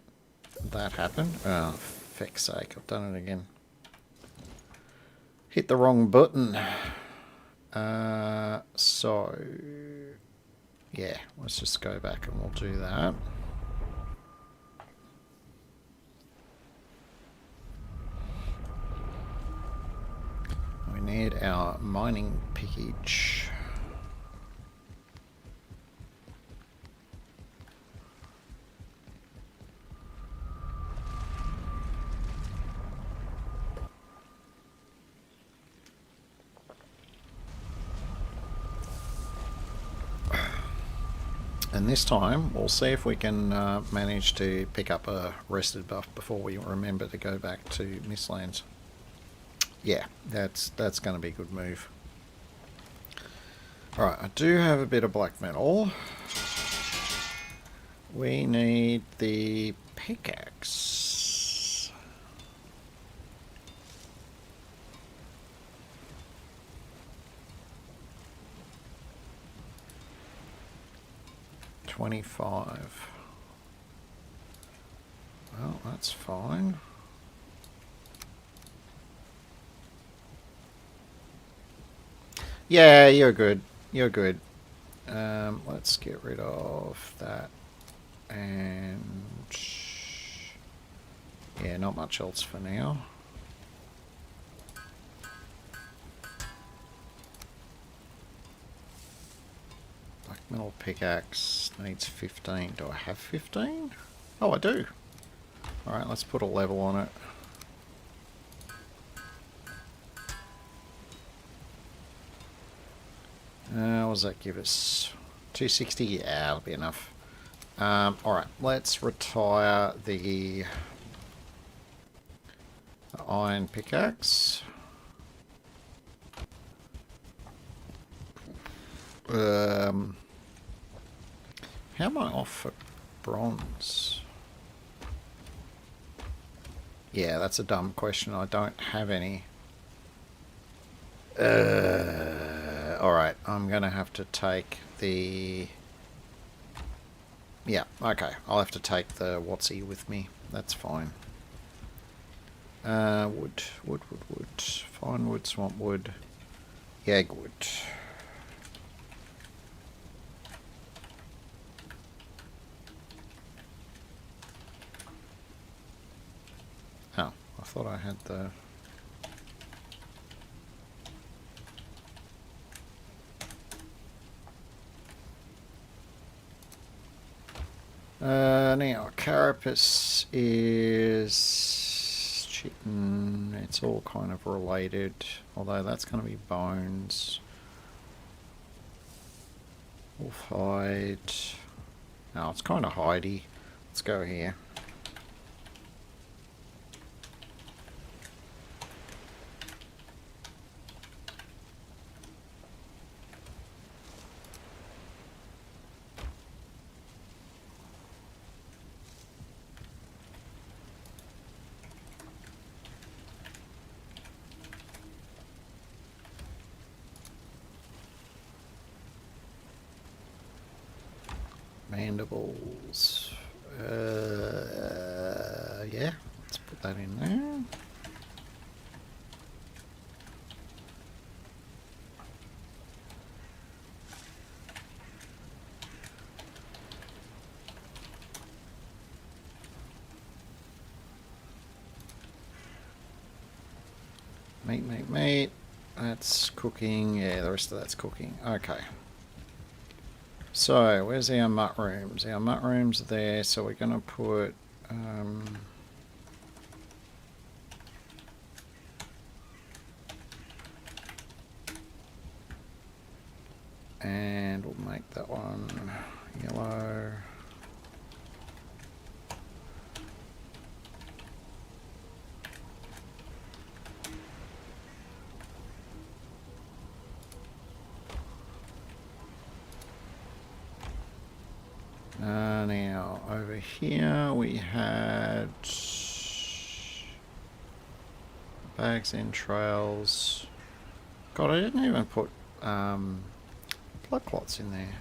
happened. Oh, feck's sake, I've done it again. Hit the wrong button. So, yeah, let's just go back and we'll do that. We need our mining pickage. And this time, we'll see if we can manage to pick up a rested buff before we remember to go back to Mistlands. Yeah, that's going to be a good move. Alright, I do have a bit of black metal. We need the pickaxe. $25. Well, that's fine. Yeah, you're good. You're good. Let's get rid of that. And yeah, not much else for now. Black metal pickaxe needs 15. Do I have 15? Oh, I do. Alright, let's put a level on it. What does that give us? 260? Yeah, that'll be enough. Alright, let's retire the iron pickaxe. How am I off for bronze? Yeah, that's a dumb question. I don't have any. Alright, I'm going to have to take the... Yeah, okay. I'll have to take the Watsy with me. That's fine. Wood. Fine wood, swamp wood. Yagluth. Oh, I thought I had the... now, carapace is chitin. It's all kind of related, although that's going to be bones. Wolf hide. No, it's kind of hidey. Let's go here. Mandibles. Yeah, let's put that in there. Meat. That's cooking. Yeah, the rest of that's cooking. Okay. So, where's our mutt rooms? Our mutt rooms are there, so we're going to put... and we'll make that one yellow. Now, over here we had bags and trails. God, I didn't even put blood clots in there.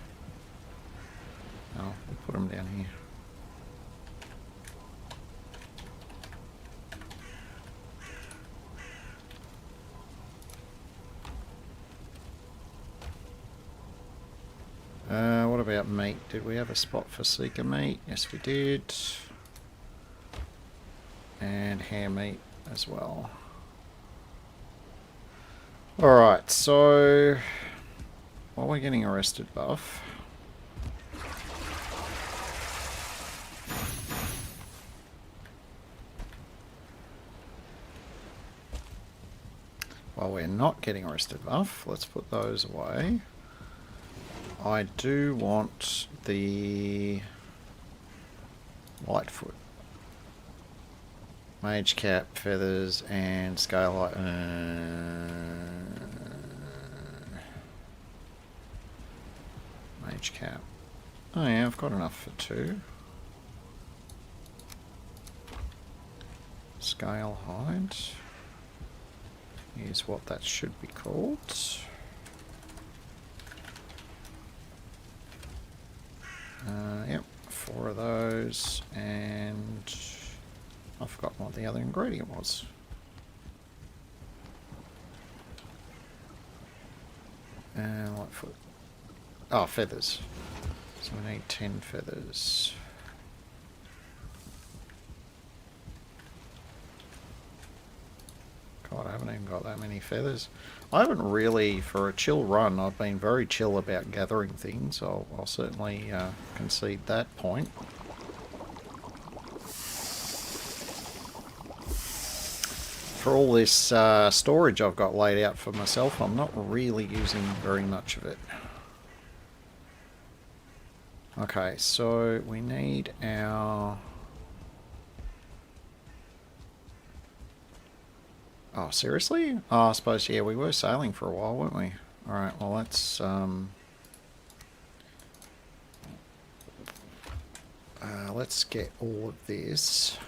Oh, we'll put them down here. What about meat? Did we have a spot for seeker meat? Yes, we did. And hare meat as well. Alright, so while we're getting arrested buff, while we're not getting arrested buff, let's put those away. I do want the Lightfoot. Mage cap, feathers, and scale. Mage cap. Oh yeah, I've got enough for 2. Scale hide is what that should be called. Yep, 4 of those, and I've forgotten what the other ingredient was. Lightfoot. Oh, feathers. So we need 10 feathers. God, I haven't even got that many feathers. I haven't really, for a chill run, I've been very chill about gathering things. I'll certainly concede that point. For all this storage I've got laid out for myself, I'm not really using very much of it. Okay, so we need our... Oh, seriously? Oh, I suppose, yeah, we were sailing for a while, weren't we? Alright, well, let's get all of this.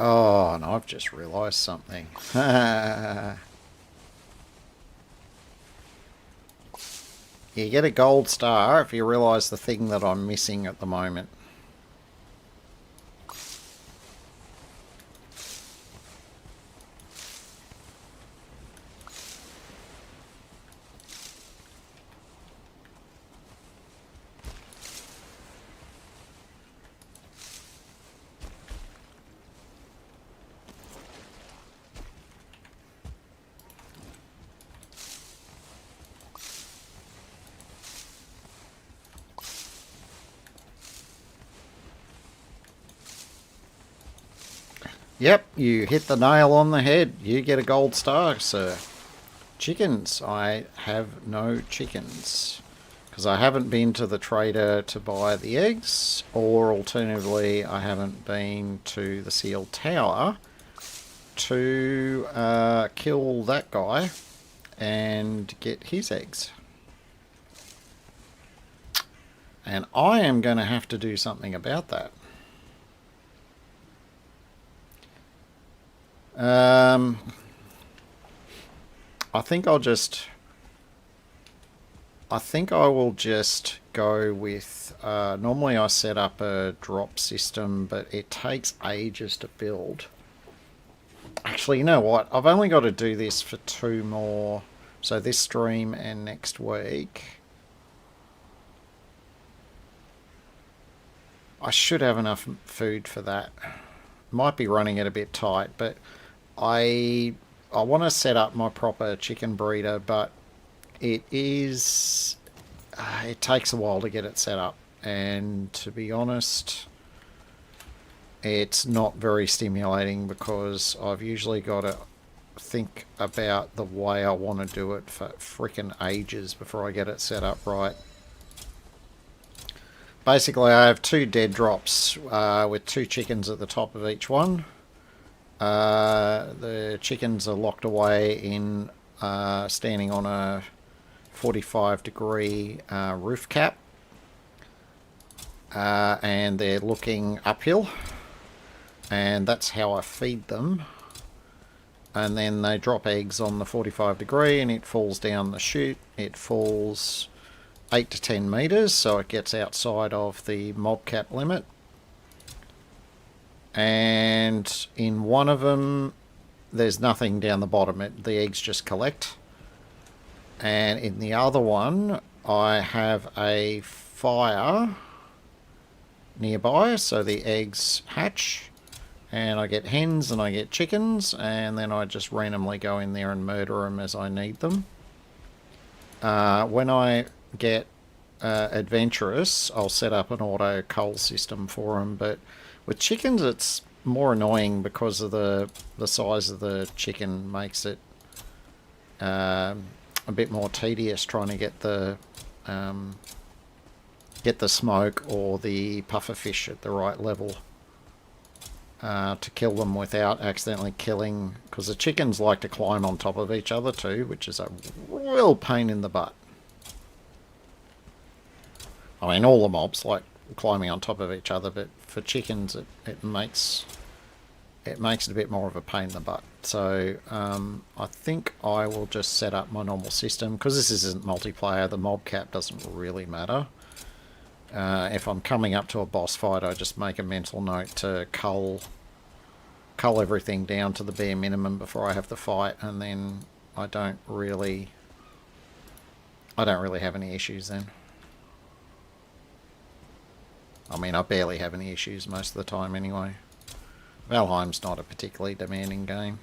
Oh, and I've just realised something. You get a gold star if you realise the thing that I'm missing at the moment. Yep, you hit the nail on the head. You get a gold star, sir. Chickens. I have no chickens. Because I haven't been to the trader to buy the eggs. Or alternatively, I haven't been to the Seal Tower to kill that guy and get his eggs. And I am going to have to do something about that. I think I will just go with, normally I set up a drop system, but it takes ages to build. Actually, you know what? I've only got to do this for 2 more, so this stream and next week. I should have enough food for that. Might be running it a bit tight, but I want to set up my proper chicken breeder, but it takes a while to get it set up, and to be honest, it's not very stimulating because I've usually got to think about the way I want to do it for frickin' ages before I get it set up right. Basically, I have 2 dead drops with 2 chickens at the top of each one. The chickens are locked away in standing on a 45-degree roof cap, and they're looking uphill, and that's how I feed them. And then they drop eggs on the 45-degree, and it falls down the chute. It falls 8 to 10 meters, so it gets outside of the mob cap limit. And in one of them, there's nothing down the bottom. The eggs just collect. And in the other one, I have a fire nearby, so the eggs hatch. And I get hens and I get chickens, and then I just randomly go in there and murder them as I need them. When I get adventurous, I'll set up an auto cull system for them, but with chickens it's more annoying because of the size of the chicken makes it a bit more tedious trying to get the smoke or the pufferfish at the right level to kill them without accidentally killing, because the chickens like to climb on top of each other too, which is a real pain in the butt. I mean, all the mobs like climbing on top of each other, but for chickens it makes it a bit more of a pain in the butt. So I think I will just set up my normal system, because this isn't multiplayer. The mob cap doesn't really matter. If I'm coming up to a boss fight, I just make a mental note to cull everything down to the bare minimum before I have the fight, and then I don't really have any issues then. I mean, I barely have any issues most of the time anyway. Valheim's not a particularly demanding game.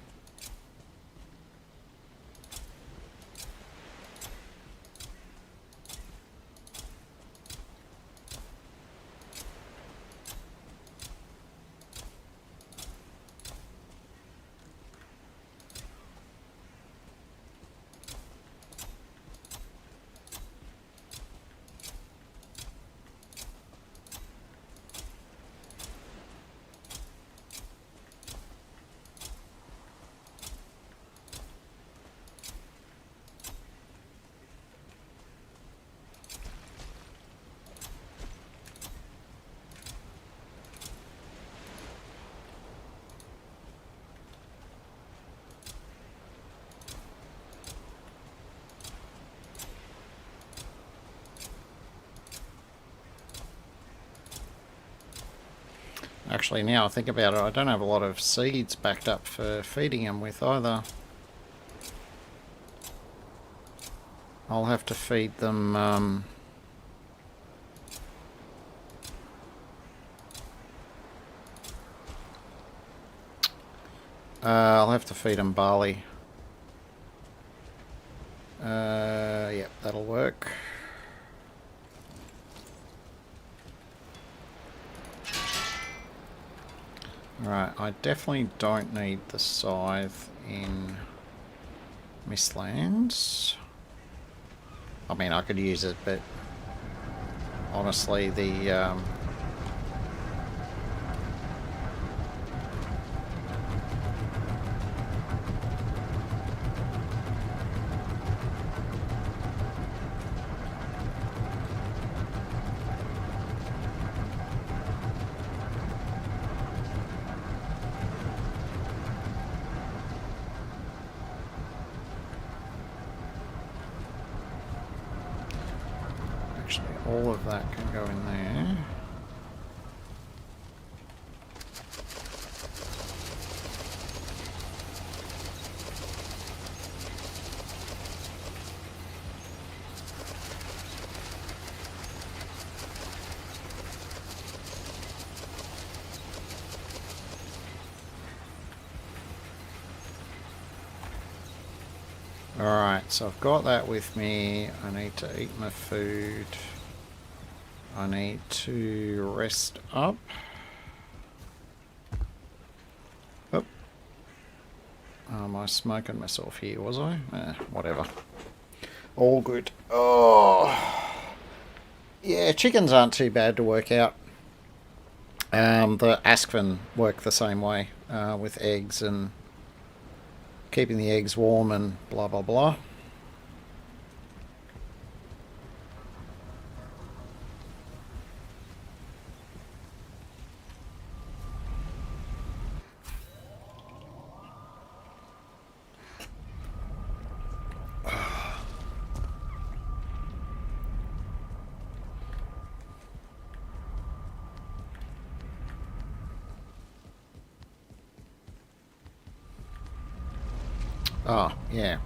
Actually, now I think about it, I don't have a lot of seeds backed up for feeding them with either. I'll have to feed them I'll have to feed them barley. Yep, that'll work. Right, I definitely don't need the scythe in Mistlands. I mean, I could use it, but honestly, the all of that can go in there. Alright, so I've got that with me. I need to eat my food. I need to rest up. Oh. Am I smoking myself here, was I? Whatever. All good. Oh. Yeah, chickens aren't too bad to work out. The Askven work the same way, with eggs and keeping the eggs warm and blah blah blah. Oh, yeah.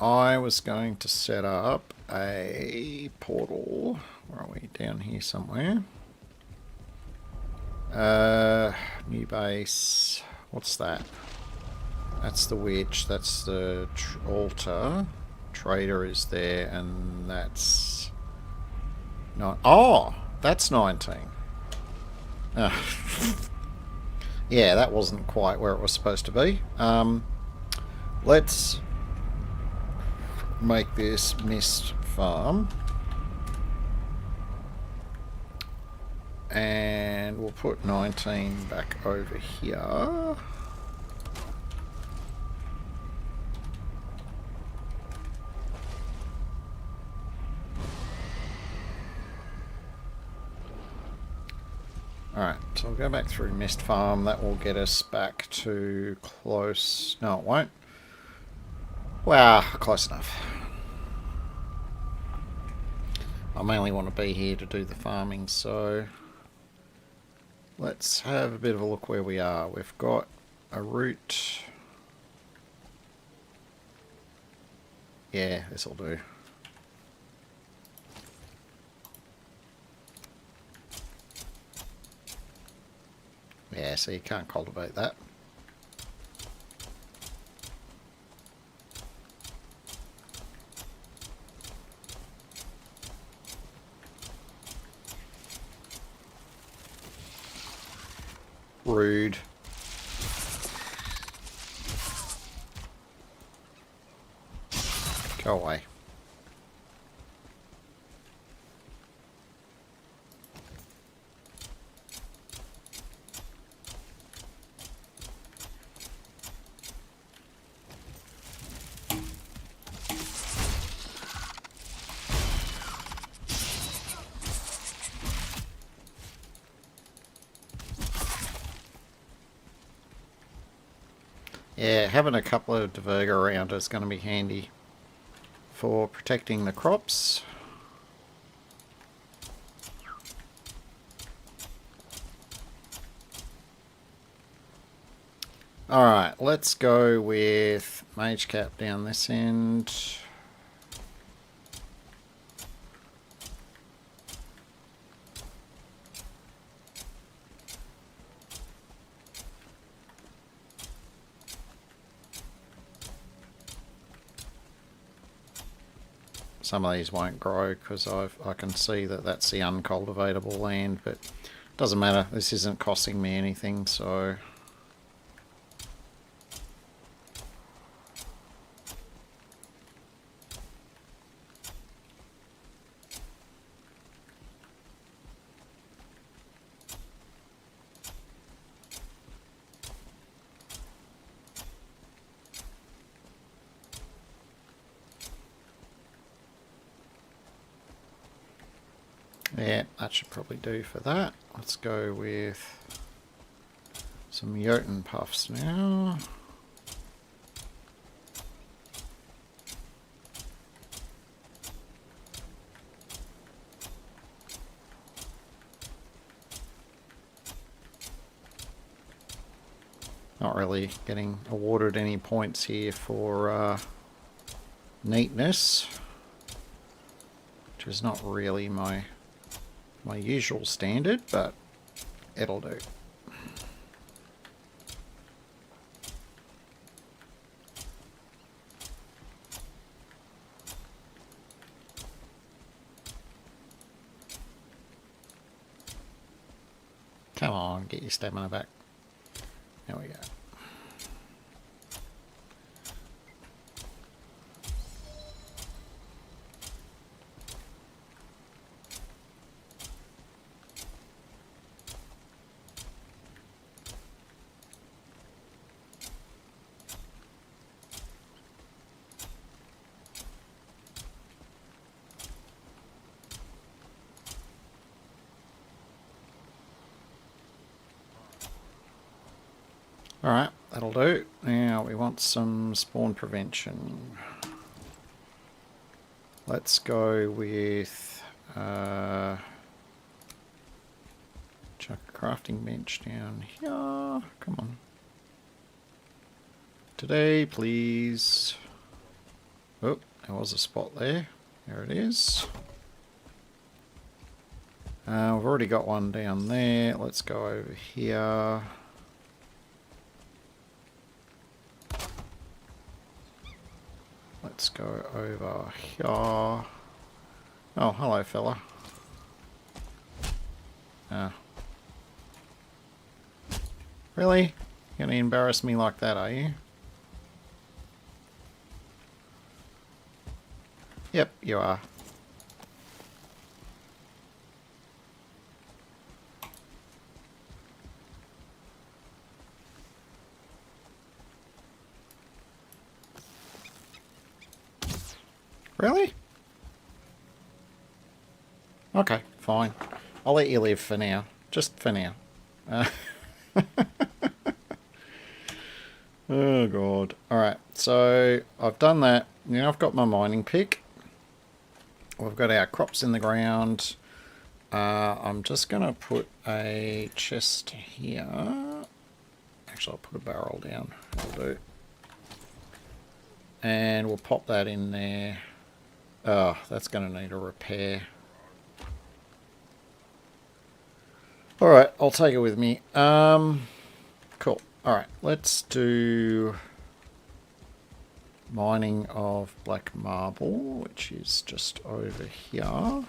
I was going to set up a portal. Where are we? Down here somewhere. New base. What's that? That's the witch. That's the altar. Trader is there, and that's not. Oh, that's 19. Yeah, that wasn't quite where it was supposed to be. Let's make this mist farm. And we'll put 19 back over here. Alright, so we'll go back through Mist Farm. That will get us back to close... No, it won't. Wow, close enough. I mainly want to be here to do the farming, so... Let's have a bit of a look where we are. We've got a route. Yeah, this'll do. Yeah, so you can't cultivate that. Rude. Go away. Yeah, having a couple of diverger around is going to be handy for protecting the crops. Alright, let's go with Mage Cap down this end. Some of these won't grow because I can see that that's the uncultivatable land, but doesn't matter. This isn't costing me anything, so... Yeah, that should probably do for that. Let's go with some Jotun puffs now. Not really getting awarded any points here for neatness, which is not really my usual standard, but it'll do. Come on, get your stamina back. There we go. Alright, that'll do. Now we want some spawn prevention. Let's go with chuck a crafting bench down here. Come on. Today, please. Oh, there was a spot there. There it is. We've already got one down there. Let's go over here. Let's go over here. Oh, hello, fella. Really? You're gonna embarrass me like that, are you? Yep, you are. Really? Okay, fine. I'll let you live for now. Just for now. Oh, God. Alright, so I've done that. Now I've got my mining pick. We've got our crops in the ground. I'm just going to put a chest here. Actually, I'll put a barrel down. That'll do. And we'll pop that in there. Oh, that's going to need a repair. Alright, I'll take it with me. Cool. Alright, let's do mining of black marble, which is just over here.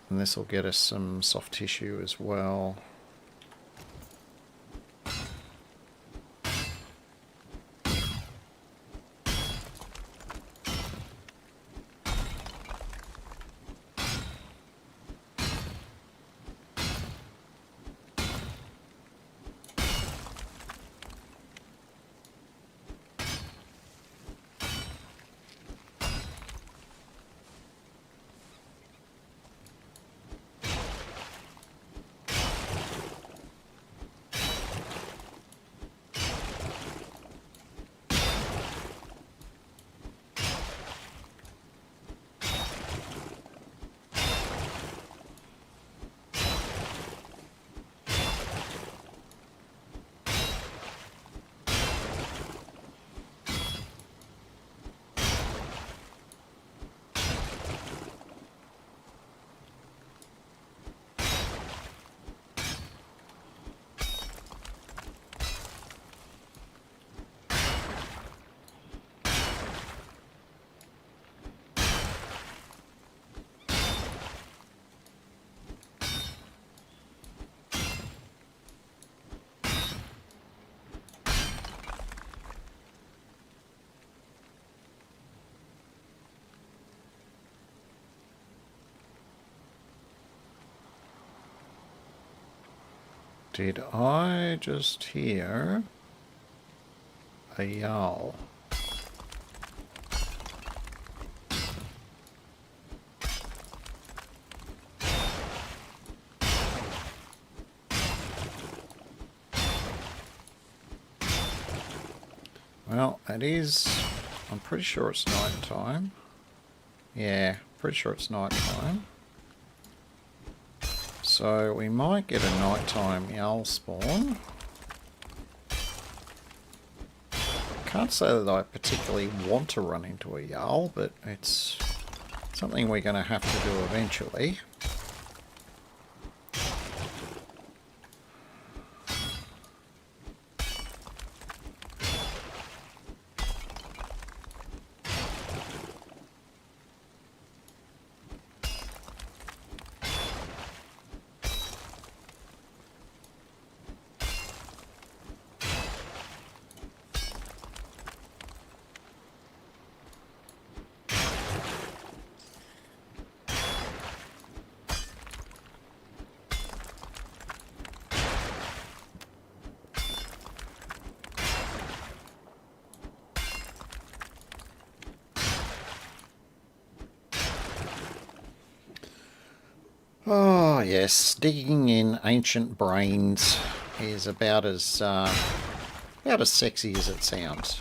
And this will get us some soft tissue as well. Did I just hear a yowl? Well, it is... I'm pretty sure it's night time. Yeah, pretty sure it's night time. So we might get a nighttime owl spawn. Can't say that I particularly want to run into a yowl, but it's something we're going to have to do eventually. Oh yes, digging in ancient brains is about as sexy as it sounds.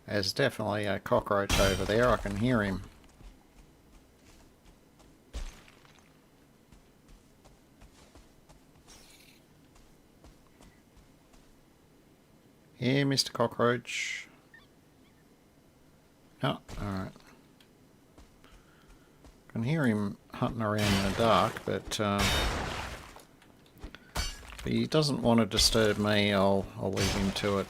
There's definitely a cockroach over there. I can hear him. Here, Mr. Cockroach. Oh, alright. I can hear him hunting around in the dark, but if he doesn't want to disturb me, I'll leave him to it.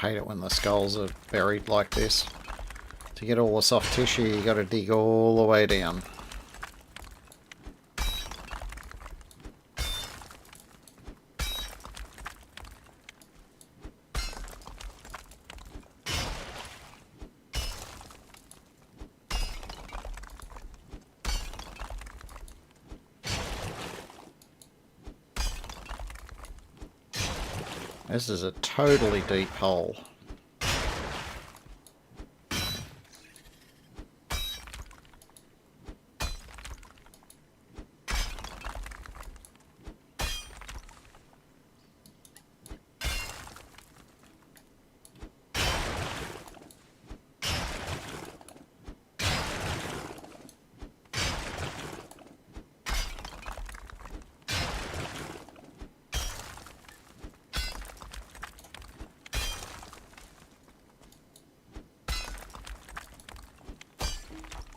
Hate it when the skulls are buried like this. To get all the soft tissue, you got to dig all the way down. This is a totally deep hole.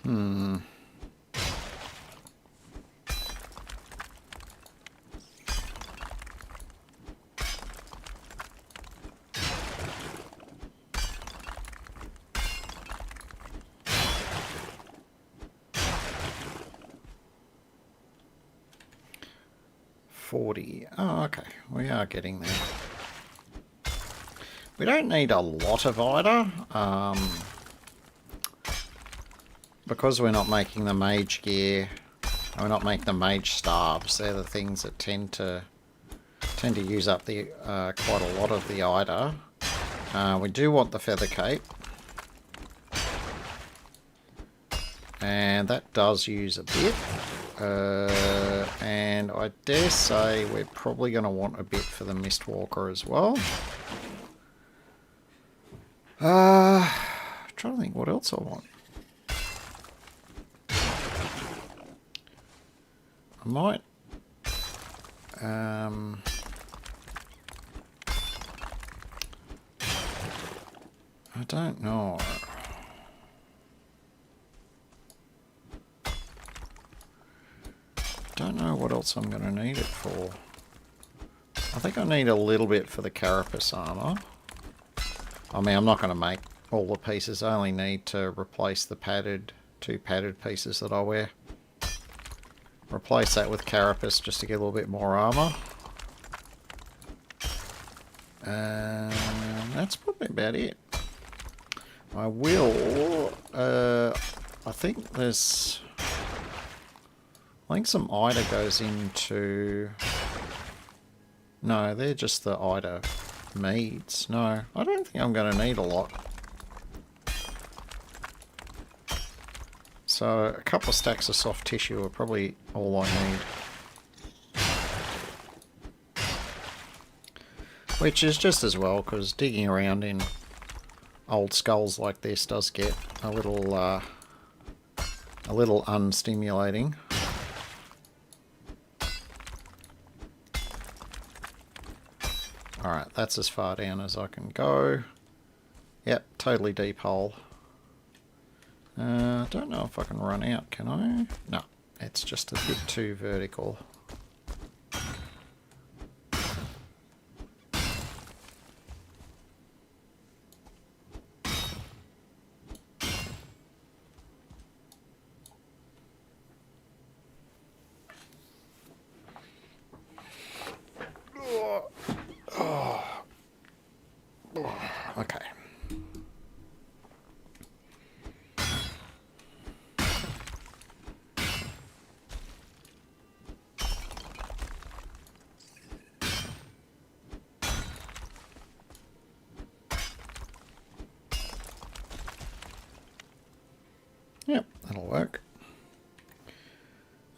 Hmm. Oh, okay. We are getting there. We don't need a lot of ida. Because we're not making the mage gear, and we're not making the mage staves. They're the things that tend to use up the quite a lot of the ida. We do want the feather cape, and that does use a bit. And I dare say we're probably going to want a bit for the Mistwalker as well. Trying to think what else I want. I might I don't know. Don't know what else I'm going to need it for. I think I need a little bit for the carapace armor. I mean, I'm not going to make all the pieces. I only need to replace the two padded pieces that I wear. Replace that with carapace just to get a little bit more armor. And that's probably about it. I will... I think some ida goes into... No, they're just the ida meads. No, I don't think I'm going to need a lot. So a couple of stacks of soft tissue are probably all I need. Which is just as well, because digging around in old skulls like this does get a little unstimulating. Alright, that's as far down as I can go. Yep, totally deep hole. I don't know if I can run out, can I? No, it's just a bit too vertical. Okay. work.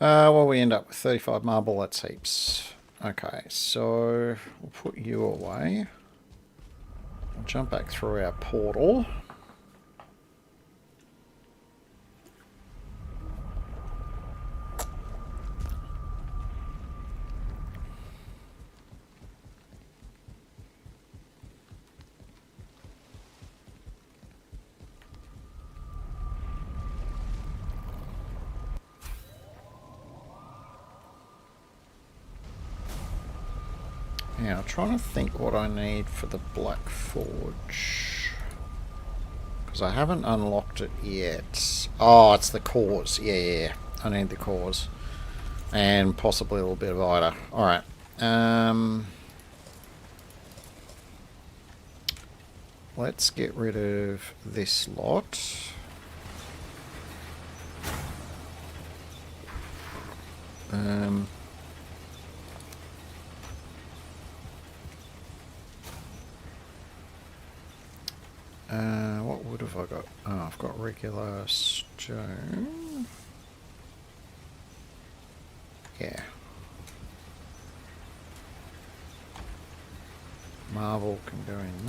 Well, we end up with 35 marble. That's heaps. Okay, so we'll put you away. We'll jump back through our portal. Now, I'm trying to think what I need for the Black Forge. Because I haven't unlocked it yet. Oh, it's the cores. Yeah. I need the cores. And possibly a little bit of Ida. Alright. Let's get rid of this lot. What wood have I got? Oh, I've got regular stone. Yeah. Marble can go in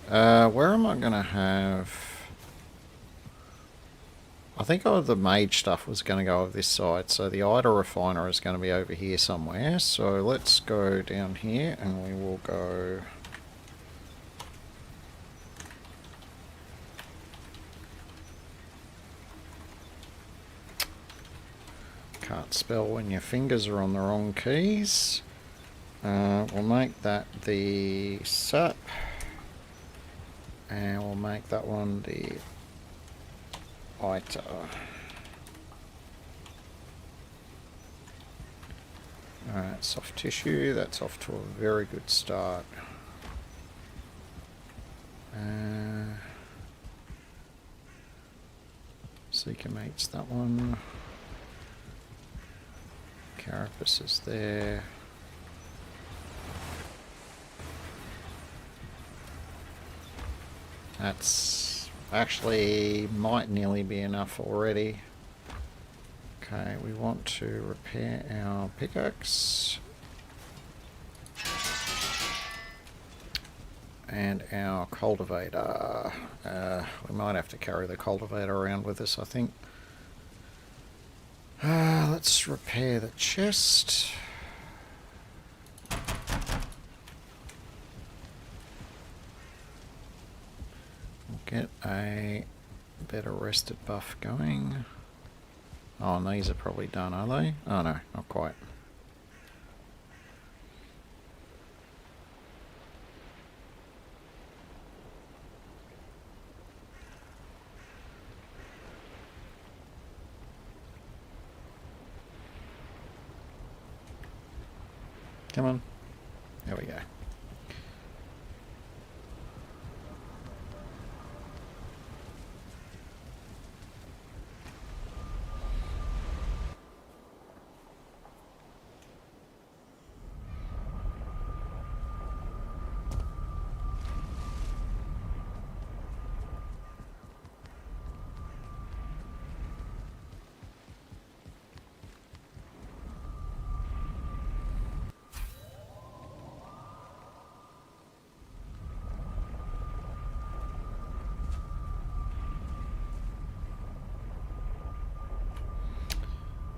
there. Where am I going to have... I think the mage stuff was going to go over this side, so the Ida refiner is going to be over here somewhere. So let's go down here and we will go... Can't spell when your fingers are on the wrong keys. We'll make that the sap. And we'll make that one the Ita. Alright, soft tissue. That's off to a very good start. Seeker mates that one. Carapace is there. That's actually might nearly be enough already. Okay, we want to repair our pickaxe. And our cultivator. We might have to carry the cultivator around with us, I think. Let's repair the chest. We'll get a better rested buff going. Oh, and these are probably done, are they? Oh no, not quite. Come on. There we go.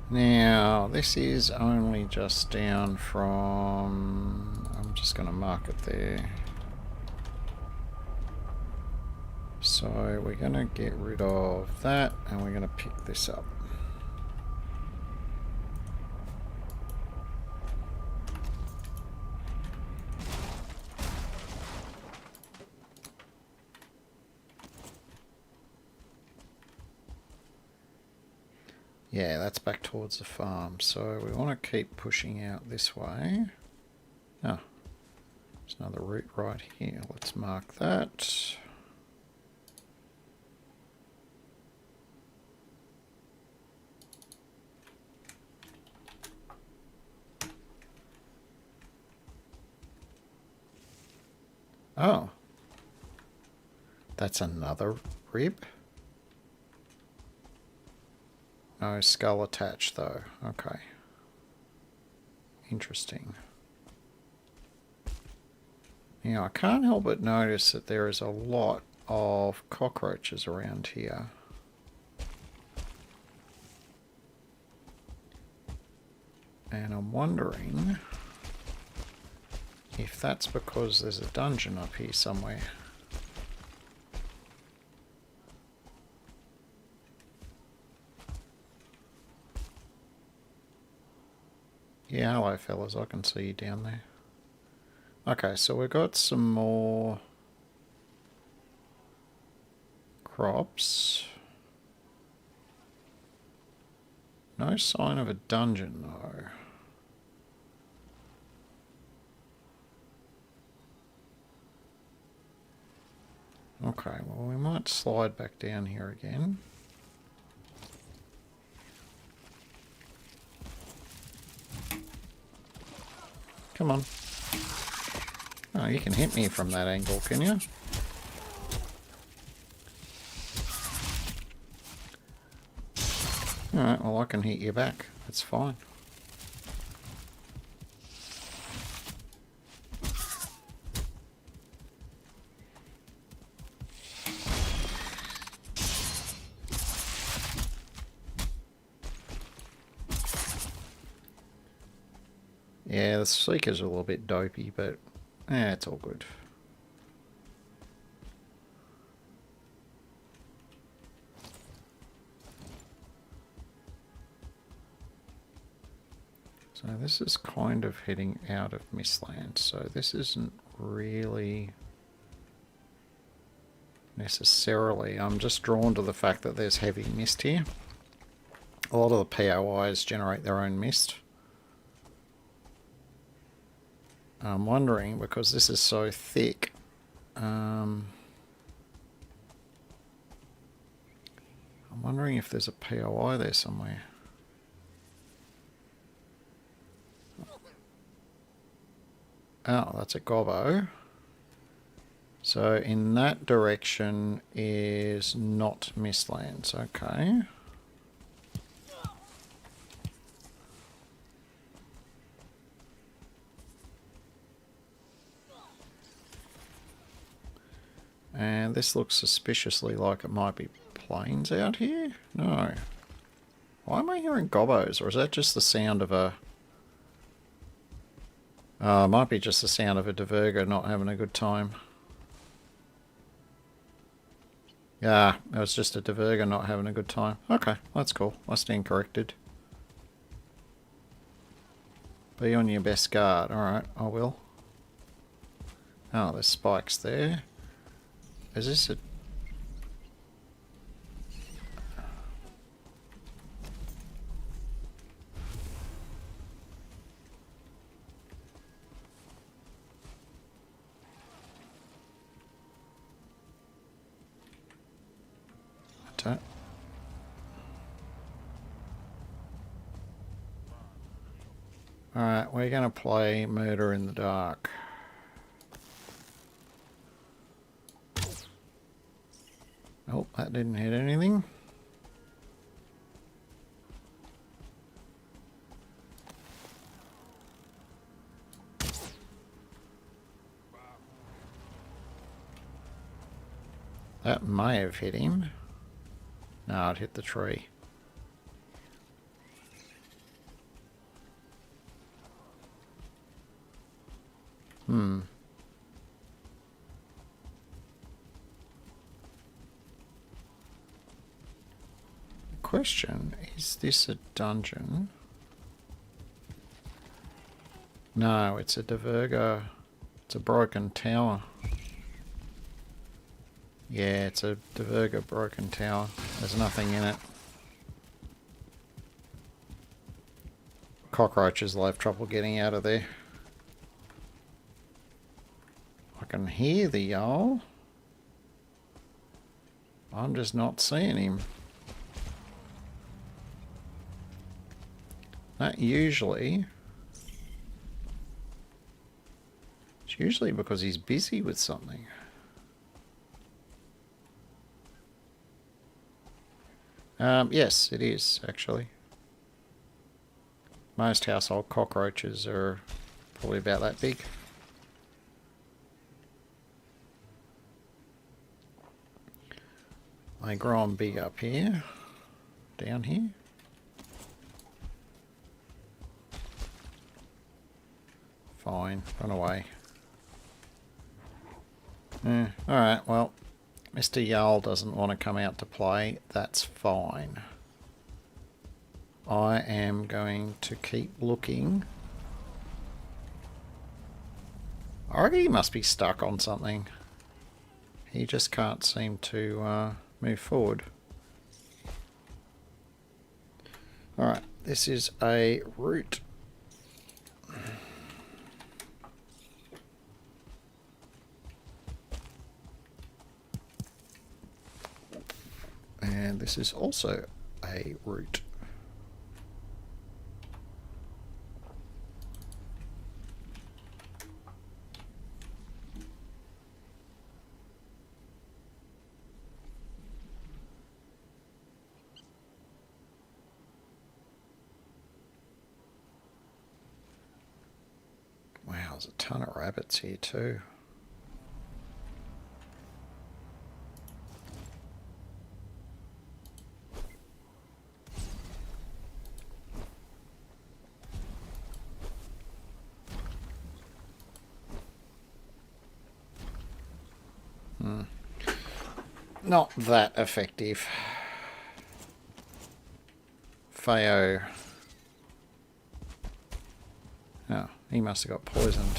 Now, this is only just down from... I'm just going to mark it there. So we're going to get rid of that and we're going to pick this up. Yeah, that's back towards the farm. So we want to keep pushing out this way. Oh, there's another route right here. Let's mark that. Oh. That's another rib. No skull attached though. Okay. Interesting. Yeah, I can't help but notice that there is a lot of cockroaches around here. And I'm wondering if that's because there's a dungeon up here somewhere. Yeah, hello fellas, I can see you down there. Okay, so we've got some more crops. No sign of a dungeon though. Okay, well we might slide back down here again. Come on. Oh, you can hit me from that angle, can you? Alright, well I can hit you back. That's fine. Yeah, the Seeker's a little bit dopey, but it's all good. So this is kind of heading out of Mistlands, so this isn't really necessarily. I'm just drawn to the fact that there's heavy mist here. A lot of the POIs generate their own mist. I'm wondering, because this is so thick, I'm wondering if there's a POI there somewhere. Oh, that's a gobbo. So in that direction is not Mistlands, okay. And this looks suspiciously like it might be plains out here? No. Why am I hearing gobbos? Or is that just the sound of a... it might be just the sound of a diverger not having a good time. Yeah, it was just a diverger not having a good time. Okay, that's cool. I stand corrected. Be on your best guard. Alright, I will. Oh, there's spikes there. Is this a... Alright, we're going to play Murder in the Dark. Oh, that didn't hit anything. That may have hit him. No, it hit the tree. Question, is this a dungeon? No, it's a diverger. It's a broken tower. Yeah, it's a diverger broken tower. There's nothing in it. Cockroaches will have trouble getting out of there. I can hear the Jarl. I'm just not seeing him. That usually... It's usually because he's busy with something. Yes, it is, actually. Most household cockroaches are probably about that big. They grow on big up here, down here. Fine, run away. Alright, well, Mr. Jarl doesn't want to come out to play. That's fine. I am going to keep looking. I reckon he must be stuck on something. He just can't seem to move forward. Alright, this is a route. And this is also a route. Wow, there's a ton of rabbits here too. Not that effective. Feo. Oh, he must have got poisoned.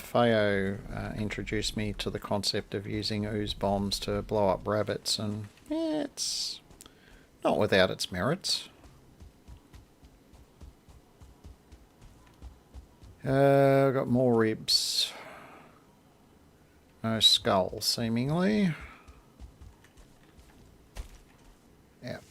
Feo introduced me to the concept of using ooze bombs to blow up rabbits, and yeah, it's not without its merits. I've got more ribs. No skull, seemingly. Yep.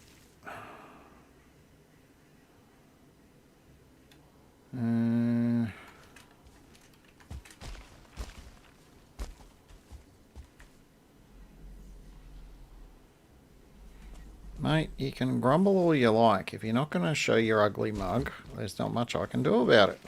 Mate, you can grumble all you like. If you're not going to show your ugly mug, there's not much I can do about it.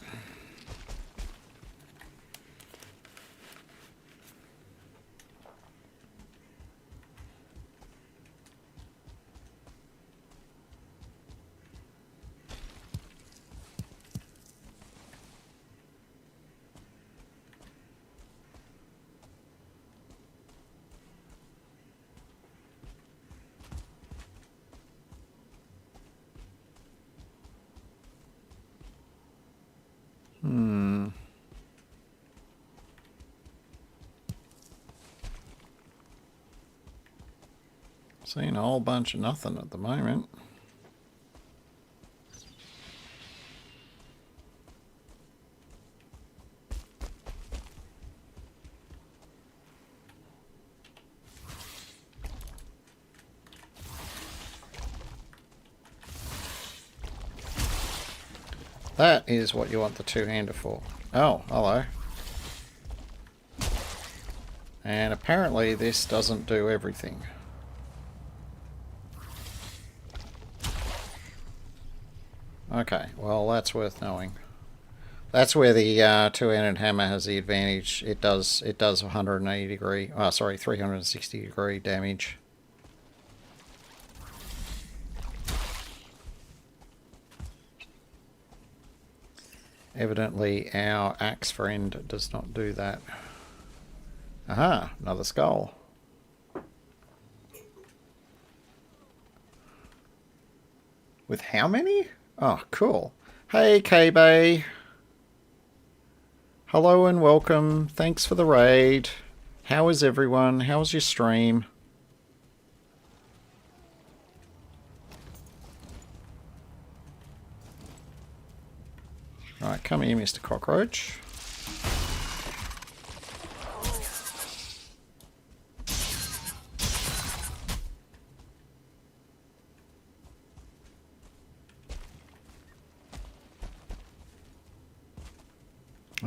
Seeing a whole bunch of nothing at the moment. That is what you want the two-hander for. Oh, hello. And apparently this doesn't do everything. Okay, well that's worth knowing. That's where the two-handed hammer has the advantage. It does 180 degree, oh sorry, 360 degree damage. Evidently our axe friend does not do that. Aha, another skull. With how many? Oh, cool. Hey, K-Bay. Hello and welcome. Thanks for the raid. How is everyone? How's your stream? Right, come here, Mr. Cockroach.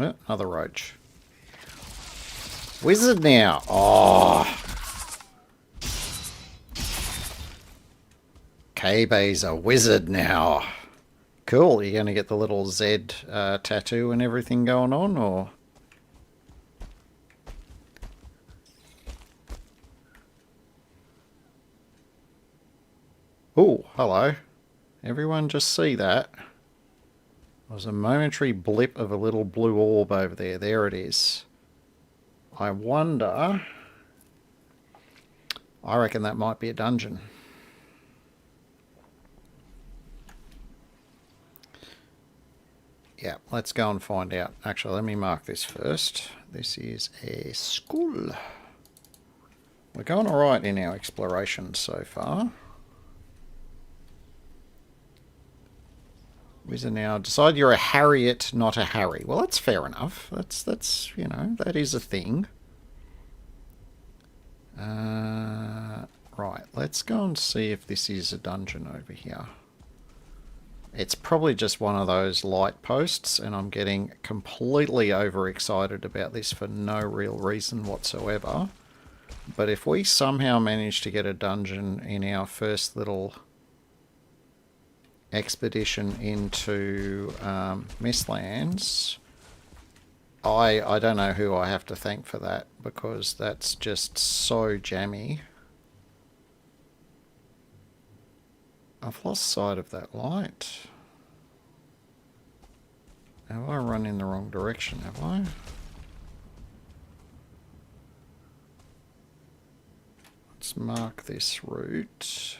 Oh, another roach. Wizard now. Oh. K-Bay's a wizard now. Cool. You're going to get the little Z tattoo and everything going on, or? Oh, hello. Everyone just see that? There was a momentary blip of a little blue orb over there. There it is. I wonder... I reckon that might be a dungeon. Yeah, let's go and find out. Actually, let me mark this first. This is a school. We're going alright in our exploration so far. Wizard now. Decide you're a Harriet, not a Harry. Well, that's fair enough. That's you know, that is a thing. Right, let's go and see if this is a dungeon over here. It's probably just one of those light posts, and I'm getting completely overexcited about this for no real reason whatsoever. But if we somehow manage to get a dungeon in our first little expedition into Mistlands, I don't know who I have to thank for that, because that's just so jammy. I've lost sight of that light. Have I run in the wrong direction, have I? Let's mark this route.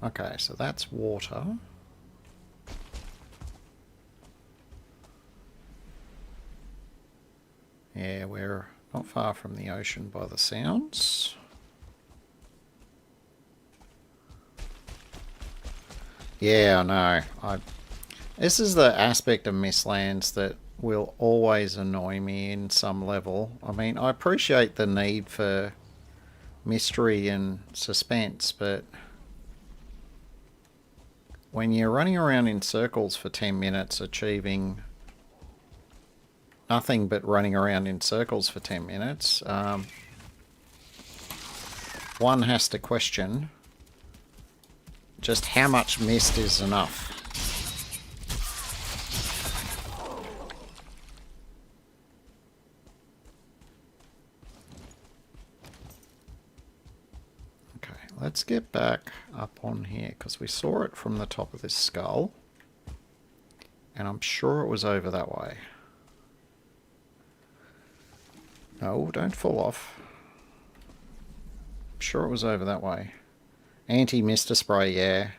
Okay, so that's water. Yeah, we're not far from the ocean by the sounds. Yeah, I know. This is the aspect of Mistlands that will always annoy me in some level. I mean, I appreciate the need for mystery and suspense, but when you're running around in circles for 10 minutes achieving nothing but running around in circles for 10 minutes, one has to question just how much mist is enough. Let's get back up on here, because we saw it from the top of this skull, and I'm sure it was over that way. No, don't fall off. I'm sure it was over that way. Anti-mister spray, yeah.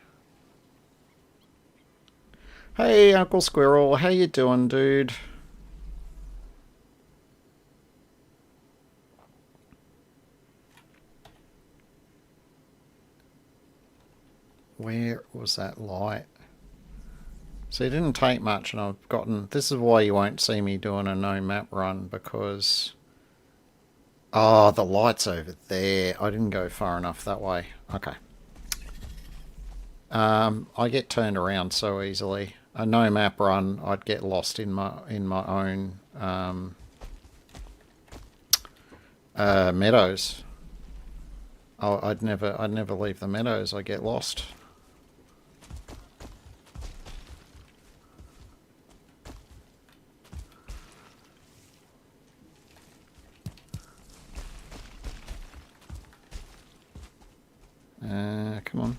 Hey, Uncle Squirrel, how you doing, dude? Where was that light? So it didn't take much, and I've gotten... This is why you won't see me doing a no map run, because... Oh, the light's over there. I didn't go far enough that way. Okay. I get turned around so easily. A no map run, I'd get lost in my own meadows. Oh, I'd never leave the meadows. I get lost. Come on.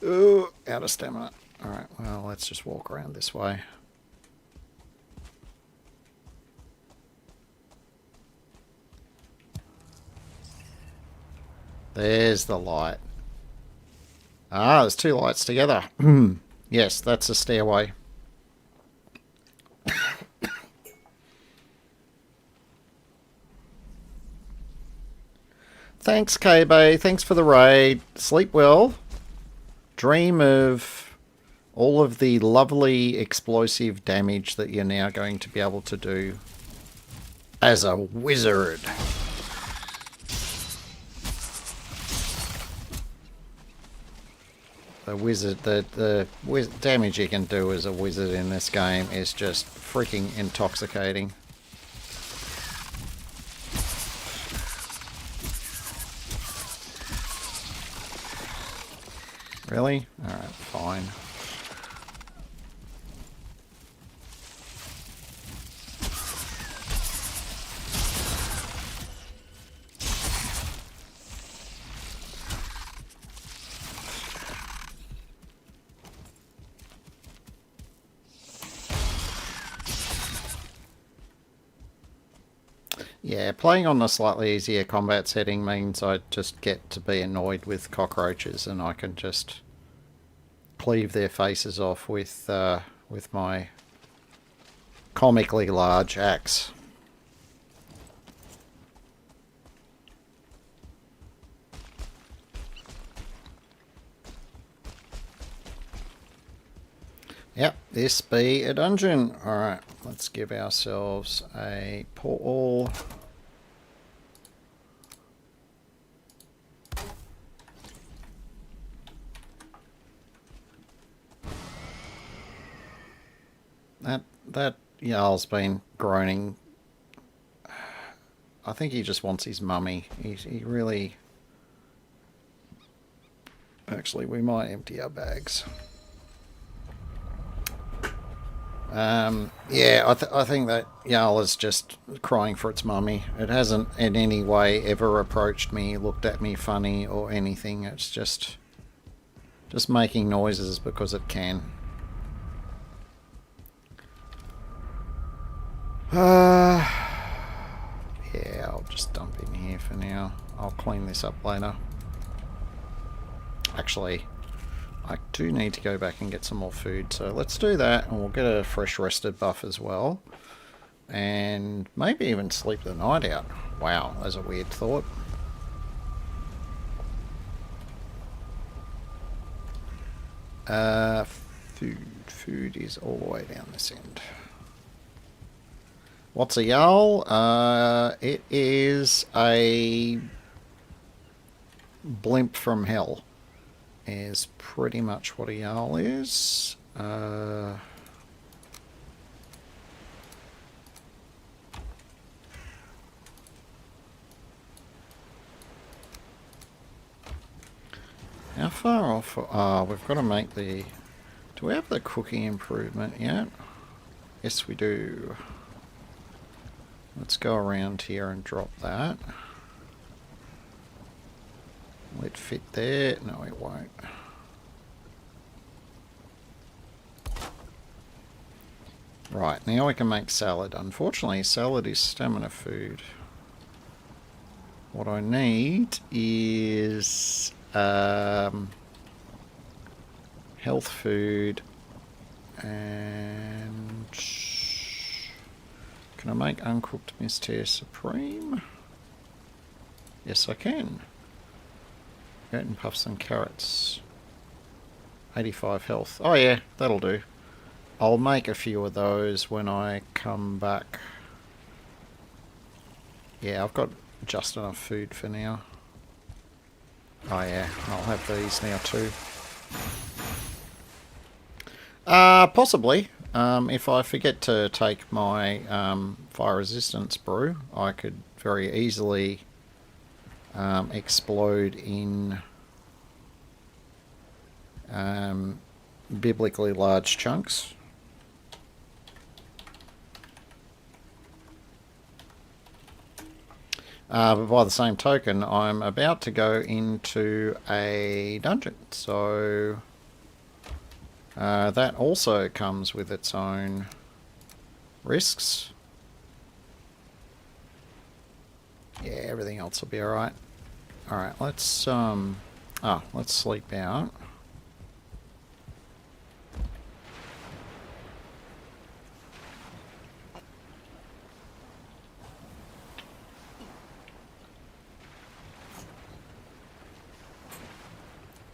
Ooh, out of stamina. Alright, well, let's just walk around this way. There's the light. Ah, there's two lights together. Yes, that's a stairway. Thanks, K-Bay. Thanks for the raid. Sleep well. Dream of all of the lovely explosive damage that you're now going to be able to do as a wizard. The wizard, the damage you can do as a wizard in this game is just freaking intoxicating. Really? Alright, fine. Yeah, playing on the slightly easier combat setting means I just get to be annoyed with cockroaches and I can just cleave their faces off with my comically large axe. Yep, this be a dungeon. Alright, let's give ourselves a portal. That Jarl's been groaning. I think he just wants his mummy. He really... Actually, we might empty our bags. Yeah, I think that Jarl is just crying for its mummy. It hasn't in any way ever approached me, looked at me funny or anything. It's just making noises because it can. Yeah, I'll just dump in here for now. I'll clean this up later. Actually, I do need to go back and get some more food, so let's do that, and we'll get a fresh rested buff as well. And maybe even sleep the night out. Wow, that's a weird thought. Food is all the way down this end. What's a Jarl? It is a blimp from hell. Is pretty much what a Jarl is. How far off? We've got to make the... Do we have the cooking improvement yet? Yes, we do. Let's go around here and drop that. Will it fit there? No, it won't. Right, now we can make salad. Unfortunately, salad is stamina food. What I need is health food and... Can I make uncooked Mistlands Supreme? Yes, I can. Goat and puffs and carrots. 85 health. Oh yeah, that'll do. I'll make a few of those when I come back. Yeah, I've got just enough food for now. Oh yeah, I'll have these now too. Possibly. If I forget to take my fire resistance brew, I could very easily explode in biblically large chunks. But by the same token, I'm about to go into a dungeon, so that also comes with its own risks. Yeah, everything else will be alright. Alright, let's sleep out.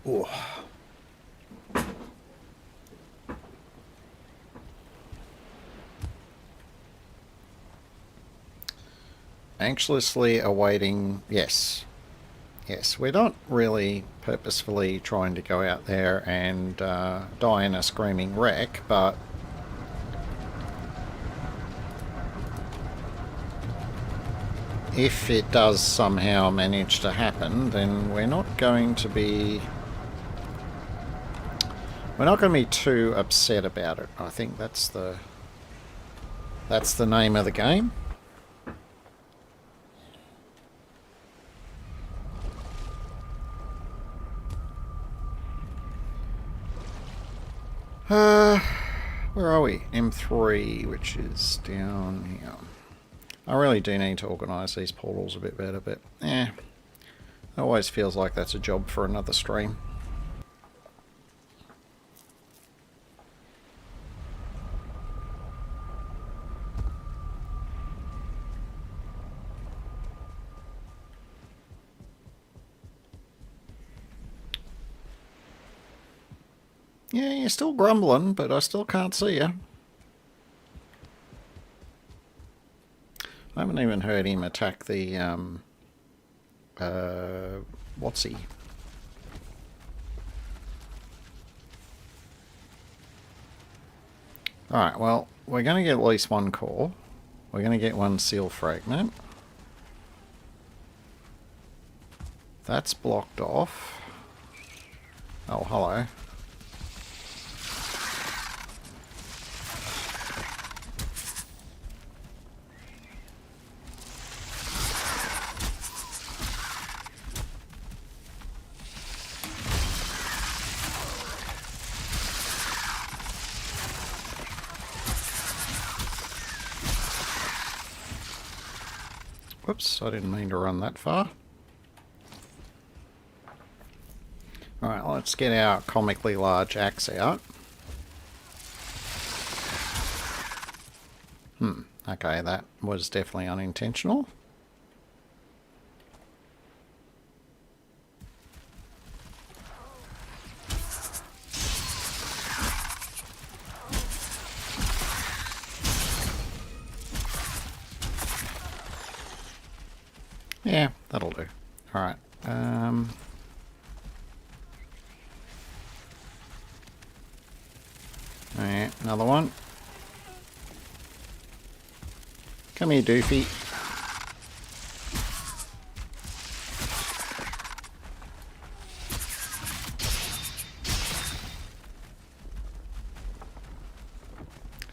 Ooh. Anxiously awaiting... Yes. Yes, we're not really purposefully trying to go out there and die in a screaming wreck, but if it does somehow manage to happen, then we're not going to be too upset about it. I think that's the name of the game. Where are we? M3, which is down here. I really do need to organise these portals a bit better, but it always feels like that's a job for another stream. Yeah, you're still grumbling, but I still can't see you. I haven't even heard him attack the, what's he? Alright, well, we're going to get at least one core. We're going to get one seal fragment. That's blocked off. Oh, hello. Whoops, I didn't mean to run that far. Alright, let's get our comically large axe out. Okay, that was definitely unintentional. Yeah, that'll do. Alright. Alright, another one. Come here, Doofy.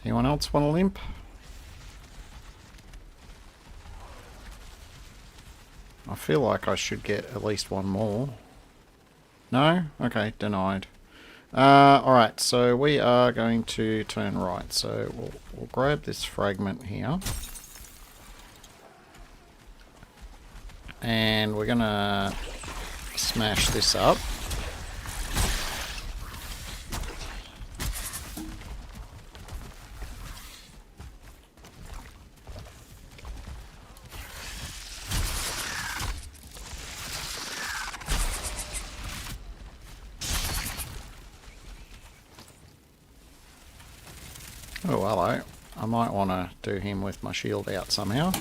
Anyone else want a limp? I feel like I should get at least one more. No? Okay, denied. Alright, so we are going to turn right. So we'll grab this fragment here. And we're going to smash this up. Oh, hello. I might want to do him with my shield out somehow.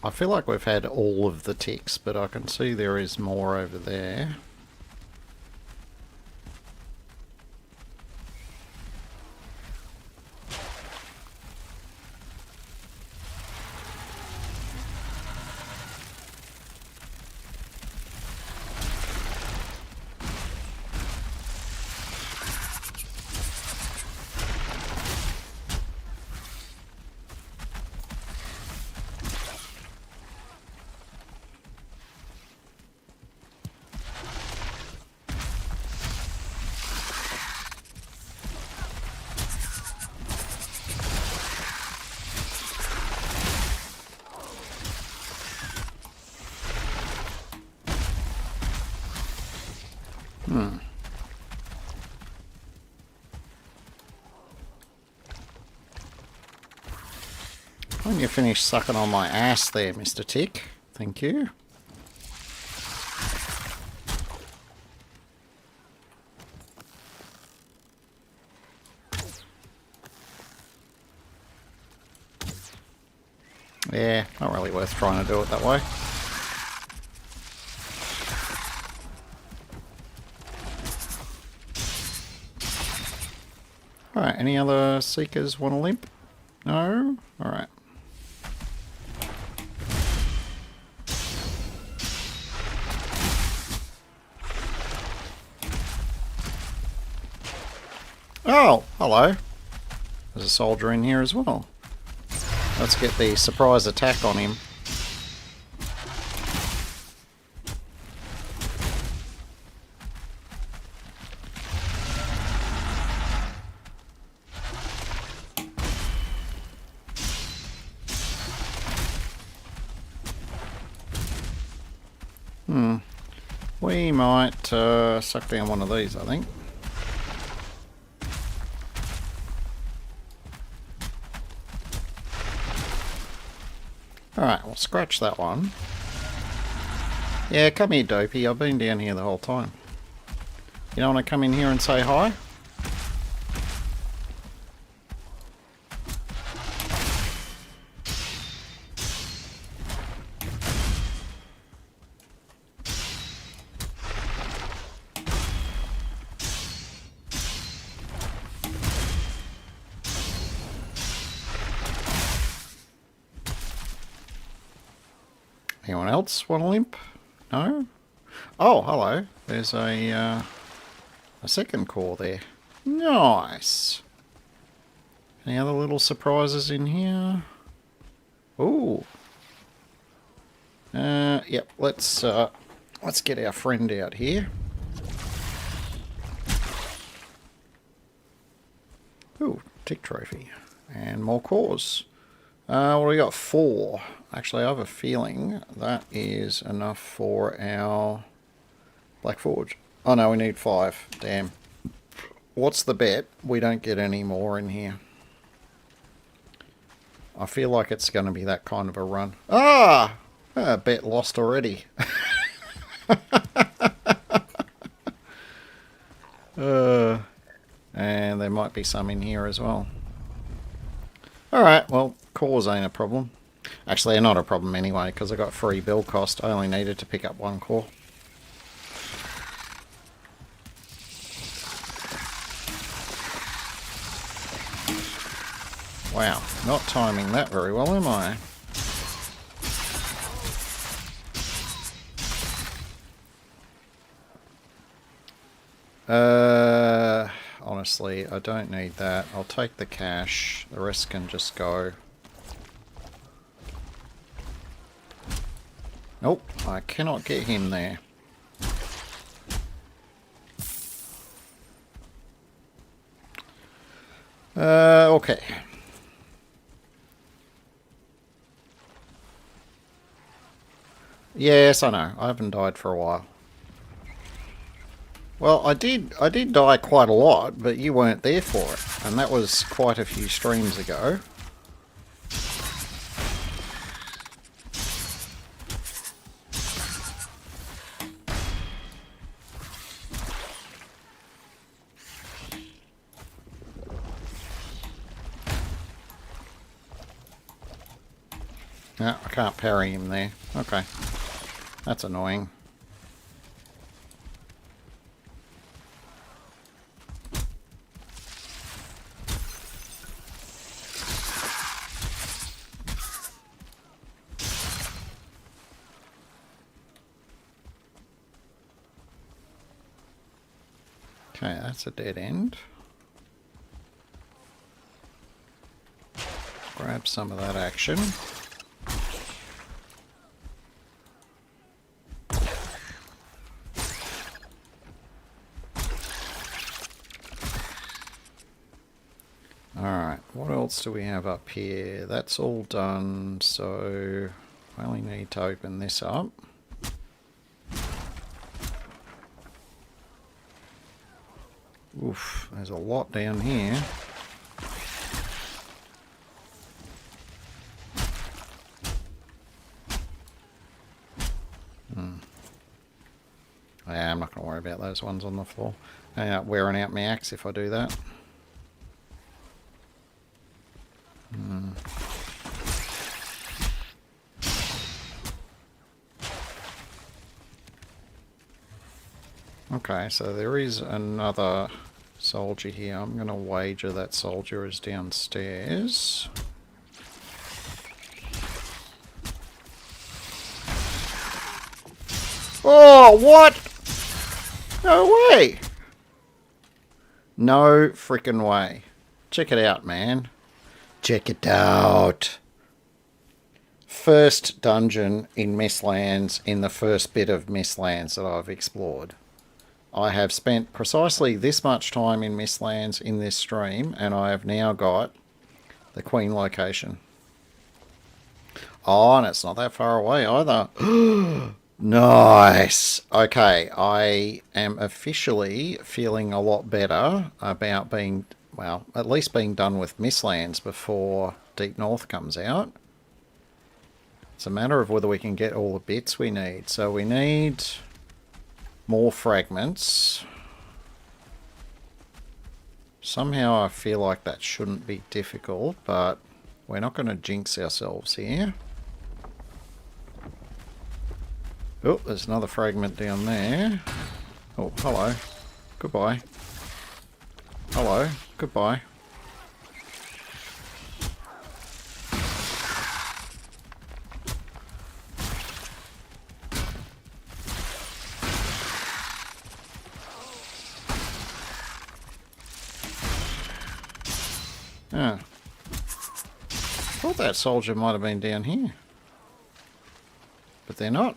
I feel like we've had all of the ticks, but I can see there is more over there. When you finish sucking on my ass there, Mr. Tick. Thank you. Yeah, not really worth trying to do it that way. Alright, any other seekers want to limp? No? Alright. Oh, hello. There's a soldier in here as well. Let's get the surprise attack on him. We might suck down one of these, I think. Alright, we'll scratch that one. Yeah, come here, Dopey. I've been down here the whole time. You don't want to come in here and say hi? Anyone else want to limp? No? Oh, hello. There's a second core there. Nice. Any other little surprises in here? Ooh. Yep. Let's get our friend out here. Ooh, tick trophy and more cores. What do we got? 4. Actually, I have a feeling that is enough for our Black Forge. Oh no, we need 5. Damn. What's the bet? We don't get any more in here. I feel like it's going to be that kind of a run. Ah! Bet lost already. And there might be some in here as well. Alright, well, cores ain't a problem. Actually, they're not a problem anyway, because I got free build cost. I only needed to pick up 1 core. Wow, not timing that very well, am I? Honestly, I don't need that. I'll take the cash. The rest can just go. Nope, I cannot get him there. Okay. Yes, I know. I haven't died for a while. Well, I did die quite a lot, but you weren't there for it. And that was quite a few streams ago. No, I can't parry him there. Okay. That's annoying. Okay, that's a dead end. Grab some of that action. Alright, what else do we have up here? That's all done, so I only need to open this up. Oof, there's a lot down here. I'm not going to worry about those ones on the floor. I end up wearing out my axe if I do that. Okay, so there is another soldier here. I'm going to wager that soldier is downstairs. Oh, what? No way! No freaking way. Check it out, man. Check it out. First dungeon in Mistlands, in the first bit of Mistlands that I've explored. I have spent precisely this much time in Mistlands in this stream, and I have now got the Queen location. Oh, and it's not that far away either. Nice. Okay, I am officially feeling a lot better about being, well, at least being done with Mistlands before Deep North comes out. It's a matter of whether we can get all the bits we need. So we need more fragments. Somehow I feel like that shouldn't be difficult, but we're not going to jinx ourselves here. Oh, there's another fragment down there. Oh, hello. Goodbye. Hello. Goodbye. Ah. Thought that soldier might have been down here. But they're not.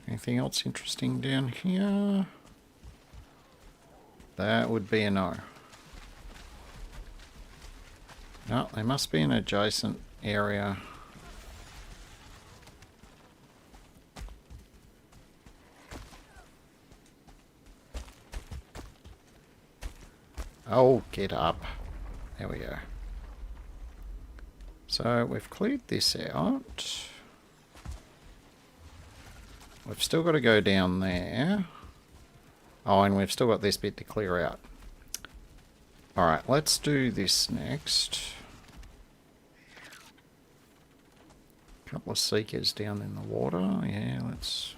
Anything else interesting down here? That would be a no. No, there must be an adjacent area. Oh, get up. There we go. So we've cleared this out. We've still got to go down there. Oh, and we've still got this bit to clear out. Alright, let's do this next. A couple of seekers down in the water. Yeah, let's...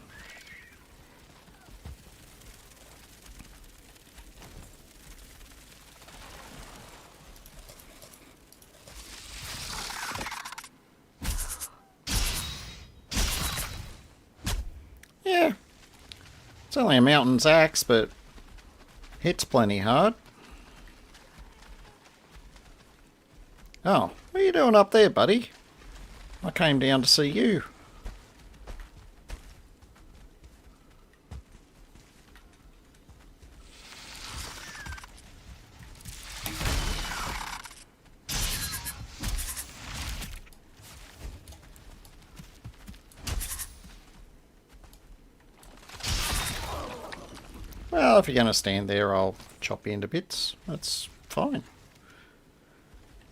Yeah. It's only a mountain's axe, but hits plenty hard. Oh, what are you doing up there, buddy? I came down to see you. Well, if you're going to stand there, I'll chop you into bits. That's fine.